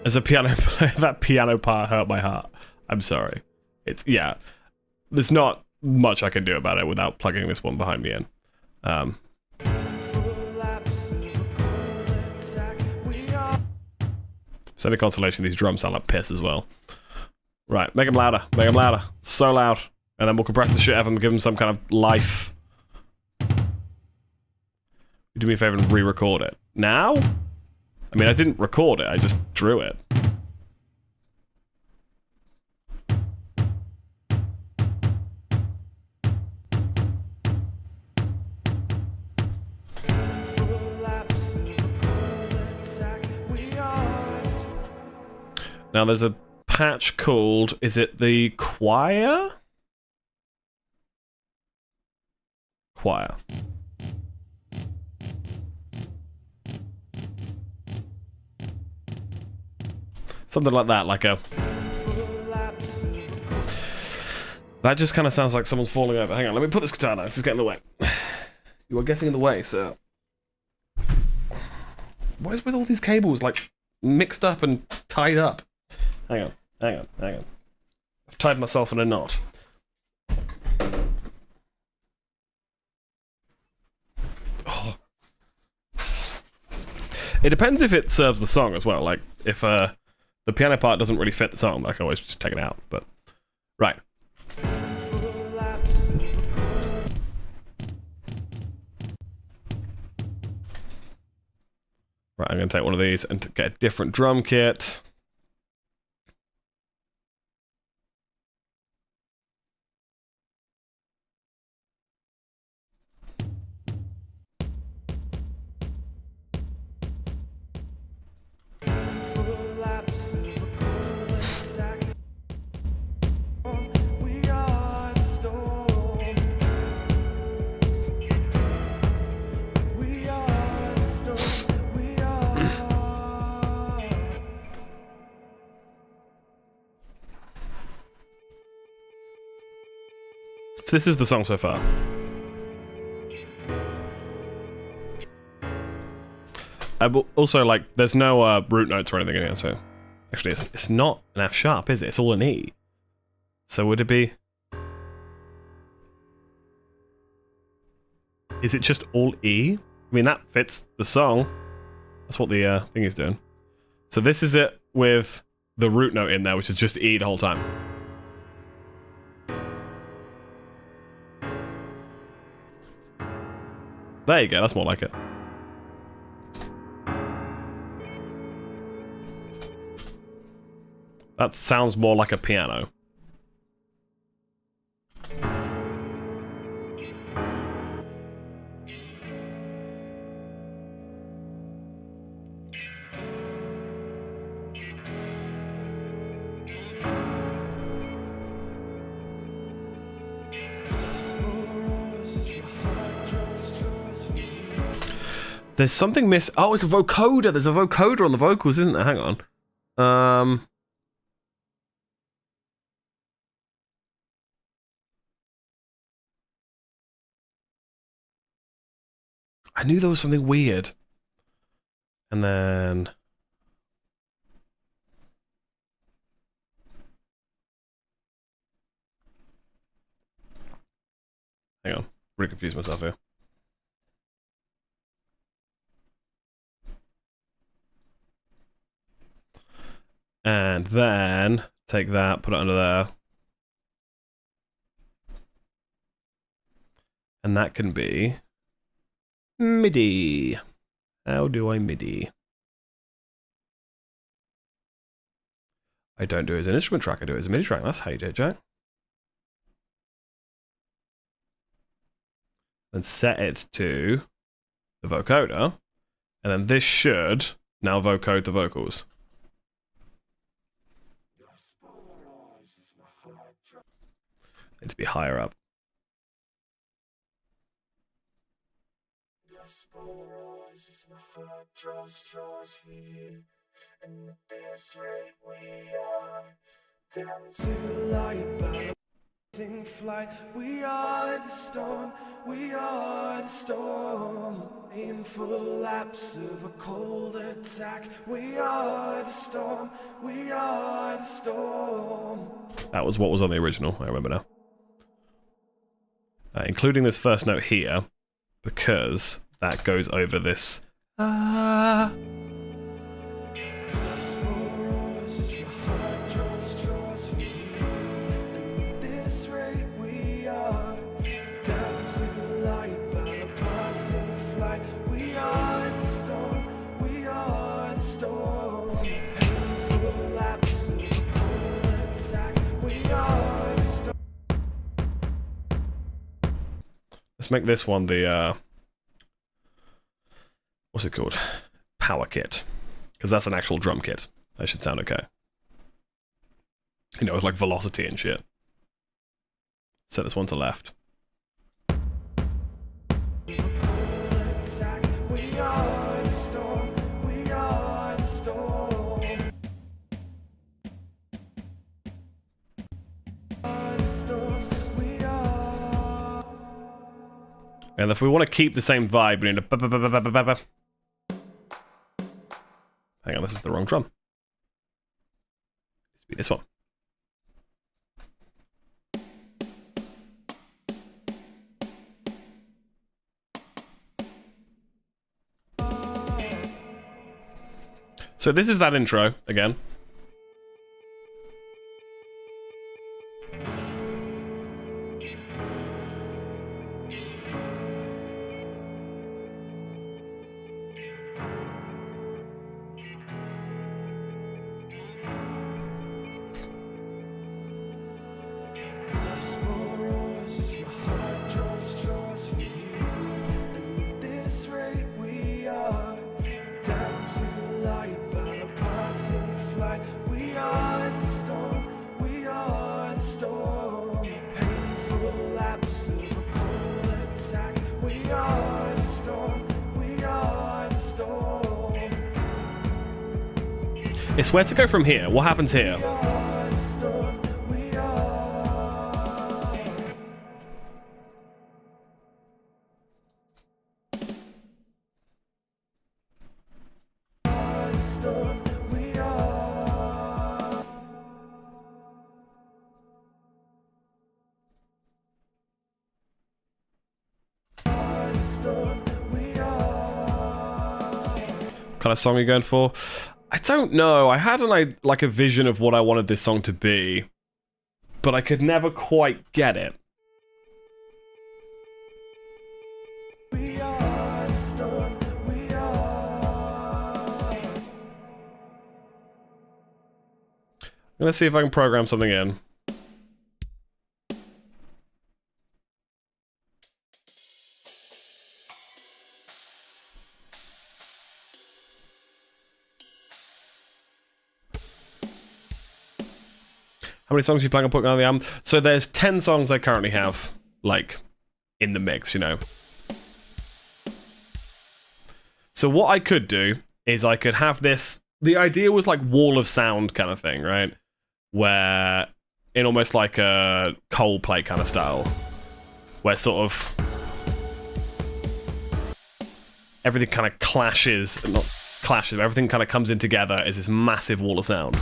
As a piano player, that piano part hurt my heart. I'm sorry. It's, yeah. There's not much I can do about it without plugging this one behind me in. So any consolation, these drums sound like piss as well. Right, make them louder. Make them louder. So loud. And then we'll compress the shit out of them and give them some kind of life. Do me a favor and re-record it. Now? I mean, I didn't record it, I just drew it. Now there's a patch called, is it the choir? Choir. Something like that, like a... That just kind of sounds like someone's falling over. Hang on, let me put this guitar down, this is getting in the way. You are getting in the way, sir. What is with all these cables, like, mixed up and tied up? Hang on, hang on, hang on. I've tied myself in a knot. Oh. It depends if it serves the song as well. Like, if the piano part doesn't really fit the song, I can always just take it out. But right. Right, I'm going to take one of these and get a different drum kit. So this is the song so far. Also, like, there's no root notes or anything in here, so... Actually, it's not an F sharp, is it? It's all an E. So would it be... Is it just all E? I mean, that fits the song. That's what the thing is doing. So this is it with the root note in there, which is just E the whole time. There you go, that's more like it. That sounds more like a piano. There's something miss. Oh, it's a vocoder. There's a vocoder on the vocals, isn't there? Hang on. I knew there was something weird. And then... Hang on. Really confused myself here. And then take that, put it under there. And that can be MIDI. How do I MIDI? I don't do it as an instrument track, I do it as a MIDI track. That's how you do it, Jack. And set it to the vocoder. And then this should now vocode the vocals. Need to be higher up. Flight. We are the storm, we are the storm. Painful lapse of a cold attack. We are the storm, we are the storm. That was what was on the original, I remember now. Including this first note here, because that goes over this. Let's make this one the, what's it called? Power kit. Because that's an actual drum kit. That should sound okay. You know, with like velocity and shit. Set this one to left. And if we want to keep the same vibe, we need to... Hang on, this is the wrong drum. It needs to be this one. So this is that intro, again. It's where to go from here. What happens here? What kind of song are you going for? I don't know. I had like a vision of what I wanted this song to be, but I could never quite get it. I'm gonna see if I can program something in. How many songs are you planning on putting on the album? So there's 10 songs I currently have, like, in the mix, you know. So what I could do is I could have this. The idea was like wall of sound kind of thing, right? Where in almost like a Coldplay kind of style, where sort of everything kind of clashes, not clashes, but everything kind of comes in together as this massive wall of sound.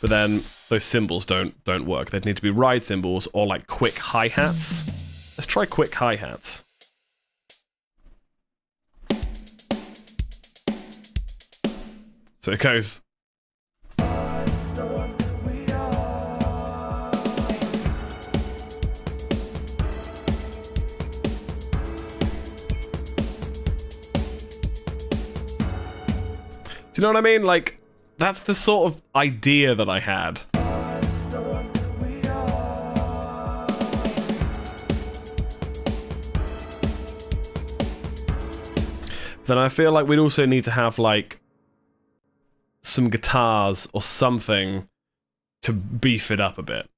But then those cymbals don't work. They'd need to be ride cymbals or like quick hi-hats. Let's try quick hi-hats. So it goes. Do you know what I mean? Like, that's the sort of idea that I had. Then I feel like we'd also need to have, like, some guitars or something to beef it up a bit.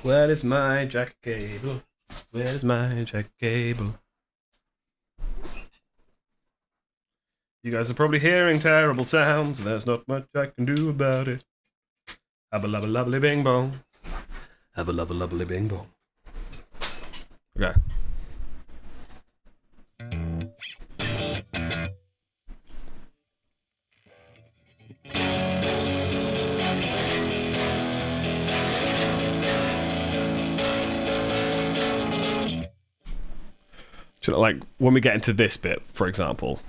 Where is my jack cable? Where is my jack cable? You guys are probably hearing terrible sounds, and there's not much I can do about it. Have a lovely bing bong. Have a lovely bing bong. Okay. Like when we get into this bit, for example.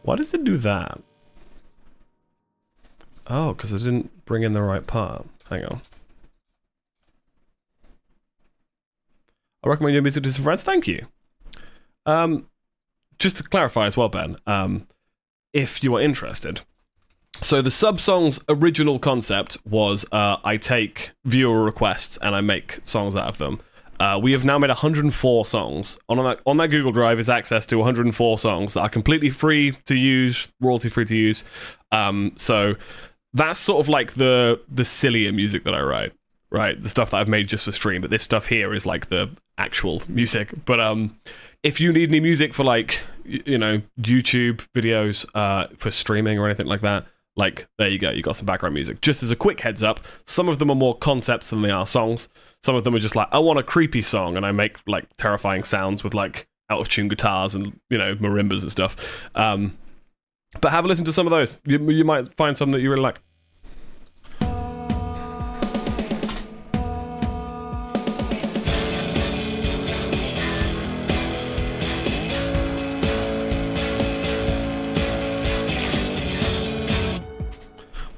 Why does it do that? Oh, because I didn't bring in the right part. Hang on. I recommend your music to some friends. Thank you. Just to clarify as well, Ben, if you are interested. So the subsongs original concept was I take viewer requests and I make songs out of them. We have now made 104 songs. On that Google Drive is access to 104 songs that are completely free to use, royalty free to use. So that's sort of like the sillier music that I write. Right, the stuff that I've made just for stream, but this stuff here is like the actual music. But if you need any music for like, you know, YouTube videos for streaming or anything like that, like, there you go, you got some background music. Just as a quick heads up, some of them are more concepts than they are songs. Some of them are just like, I want a creepy song, and I make like terrifying sounds with like out of tune guitars and, you know, marimbas and stuff. But have a listen to some of those. You might find some that you really like.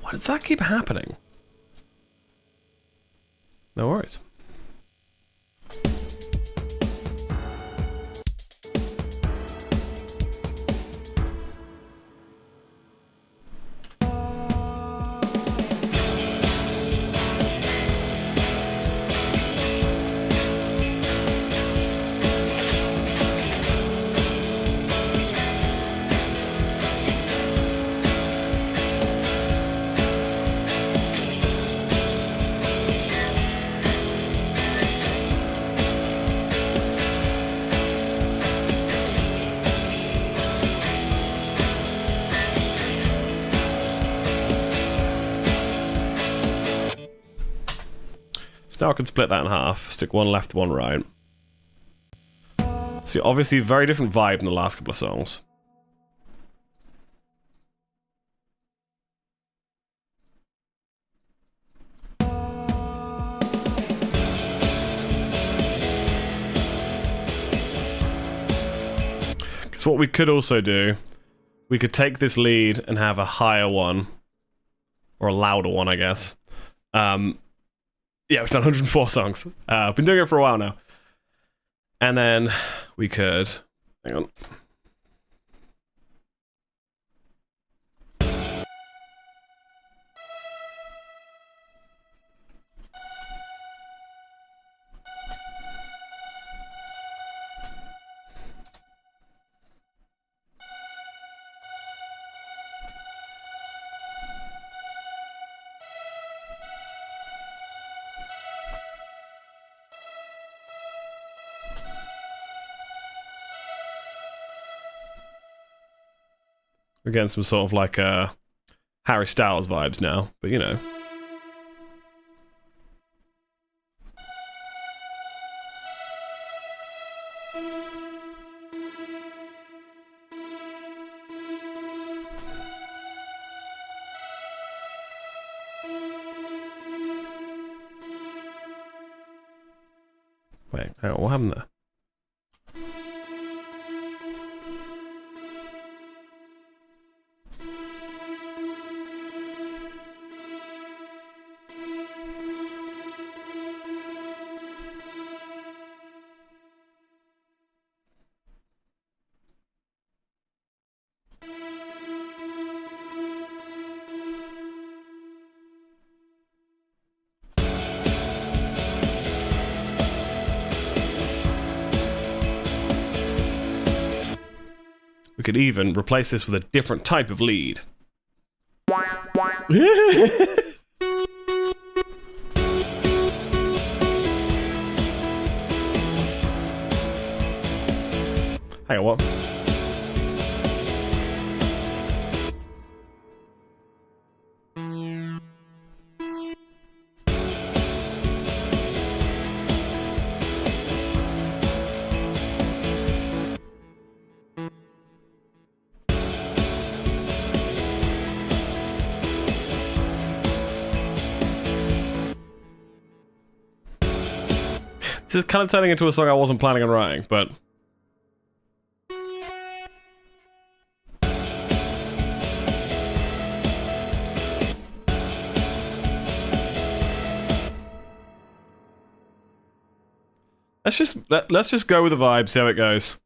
Why does that keep happening? No worries. So now I can split that in half, stick one left, one right. So obviously very different vibe in the last couple of songs. So what we could also do, we could take this lead and have a higher one, or a louder one, I guess. Yeah, we've done 104 songs. I've been doing it for a while now. And then we could... Hang on. We're getting some sort of like Harry Styles vibes now, but you know. Wait, hang on, what happened there? We could even replace this with a different type of lead. Hang on, what? This is kind of turning into a song I wasn't planning on writing, but... Let's just go with the vibe, see how it goes.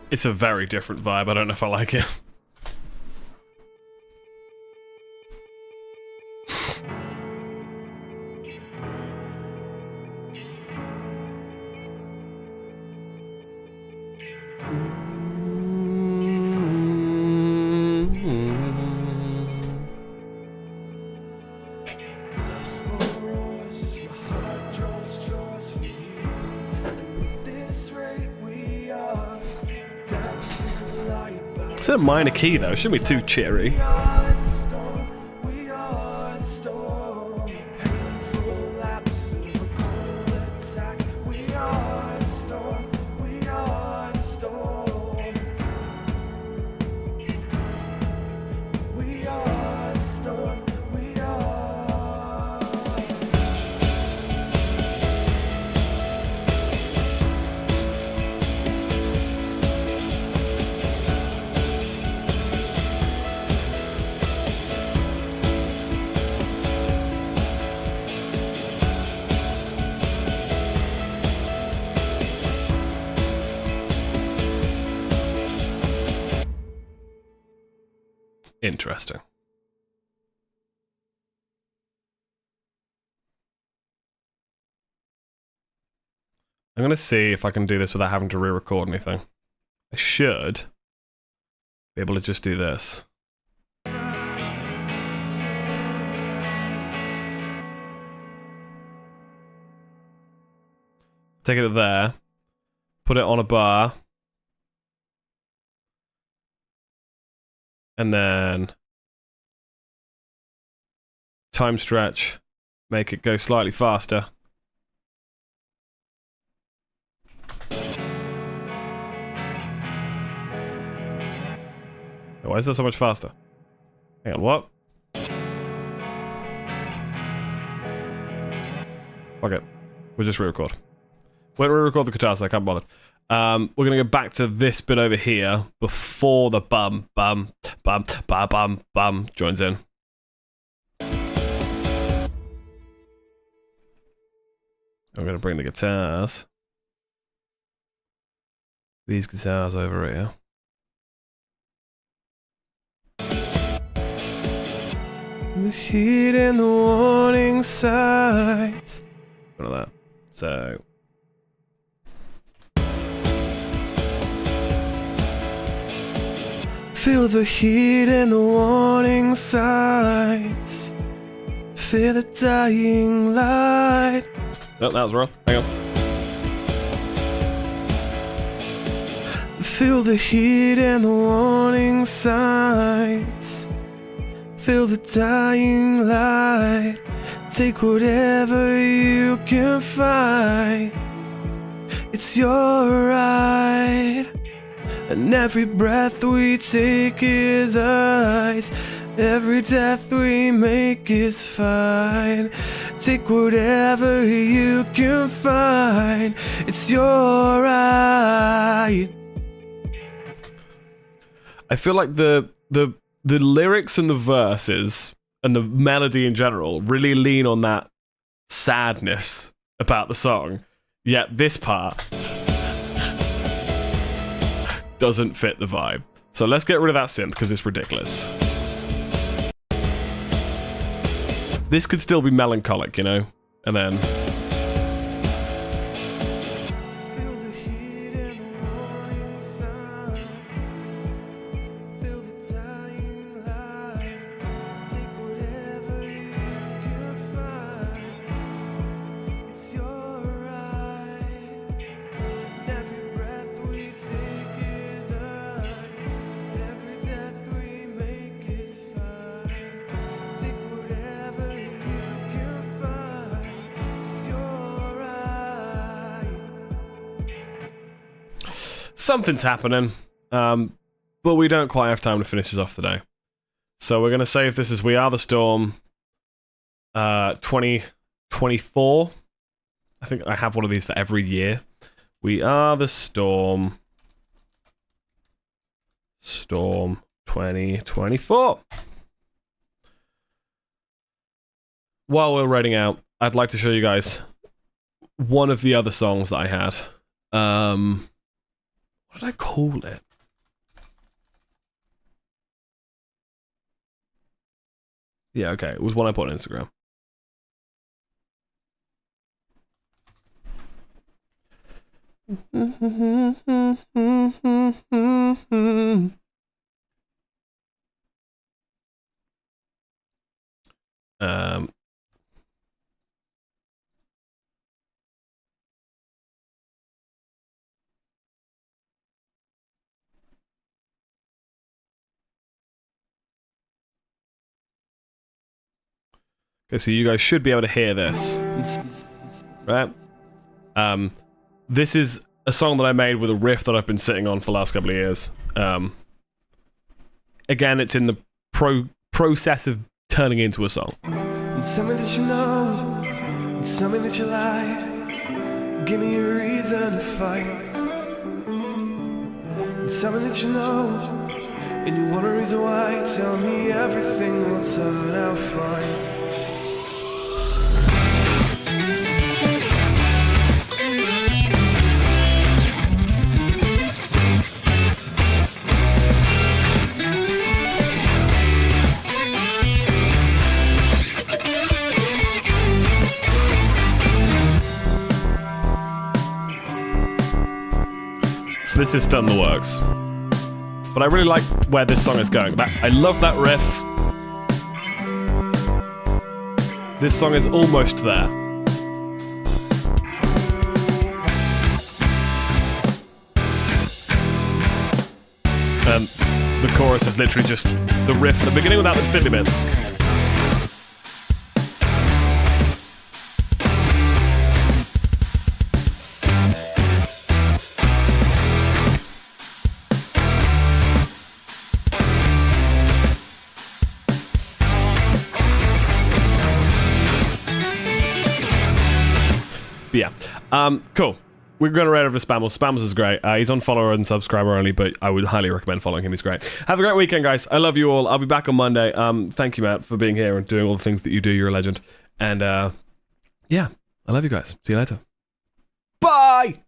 It's a very different vibe. I don't know if I like it. It's in a minor key though, it shouldn't be too cheery. Interesting. I'm going to see if I can do this without having to re-record anything. I should be able to just do this. Take it to there. Put it on a bar. And then time stretch, make it go slightly faster. Why is that so much faster? Hang on, what? Fuck it. We'll just re-record. We'll re-record the guitar so I can't bother. We're gonna go back to this bit over here before the bum bum bum ba bum bum joins in. I'm gonna bring the guitars. These guitars over here. The heat and the warning signs None of that. So. Feel the heat and the warning signs. Feel the dying light. Oh, that was wrong. Hang on. Feel the heat and the warning signs. Feel the dying light. Take whatever you can find. It's your right. And every breath we take is ours. Every death we make is fine. Take whatever you can find. It's your right. I feel like the lyrics and the verses and the melody in general really lean on that sadness about the song. Yet this part doesn't fit the vibe. So let's get rid of that synth because it's ridiculous. This could still be melancholic, you know? And then... Feel the heat and the warning signs. Feel the dying light. Take whatever you can find. It's your right. Every breath we take is ours. Every death we make is fine. Take whatever you can find. It's your right. Something's happening. But we don't quite have time to finish this off today. So we're going to save this as We Are the Storm 2024. I think I have one of these for every year. We Are the Storm 2024. While we're writing out, I'd like to show you guys one of the other songs that I had. What did I call it? Yeah, okay. It was one I put on Instagram. Okay, so you guys should be able to hear this, right? This is a song that I made with a riff that I've been sitting on for the last couple of years. Again, it's in the process of turning into a song. And something that you know, and something that you like. Give me a reason to fight. And something that you know, and you want a reason why. Tell me everything will turn out fine. So this is still in the works. But I really like where this song is going. I love that riff. This song is almost there. And the chorus is literally just the riff at the beginning without the fiddly bits. Yeah. Cool. We're going to rate over Spammels. Spammels is great. He's on follower and subscriber only, but I would highly recommend following him. He's great. Have a great weekend, guys. I love you all. I'll be back on Monday. Thank you, Matt, for being here and doing all the things that you do. You're a legend. And yeah, I love you guys. See you later. Bye!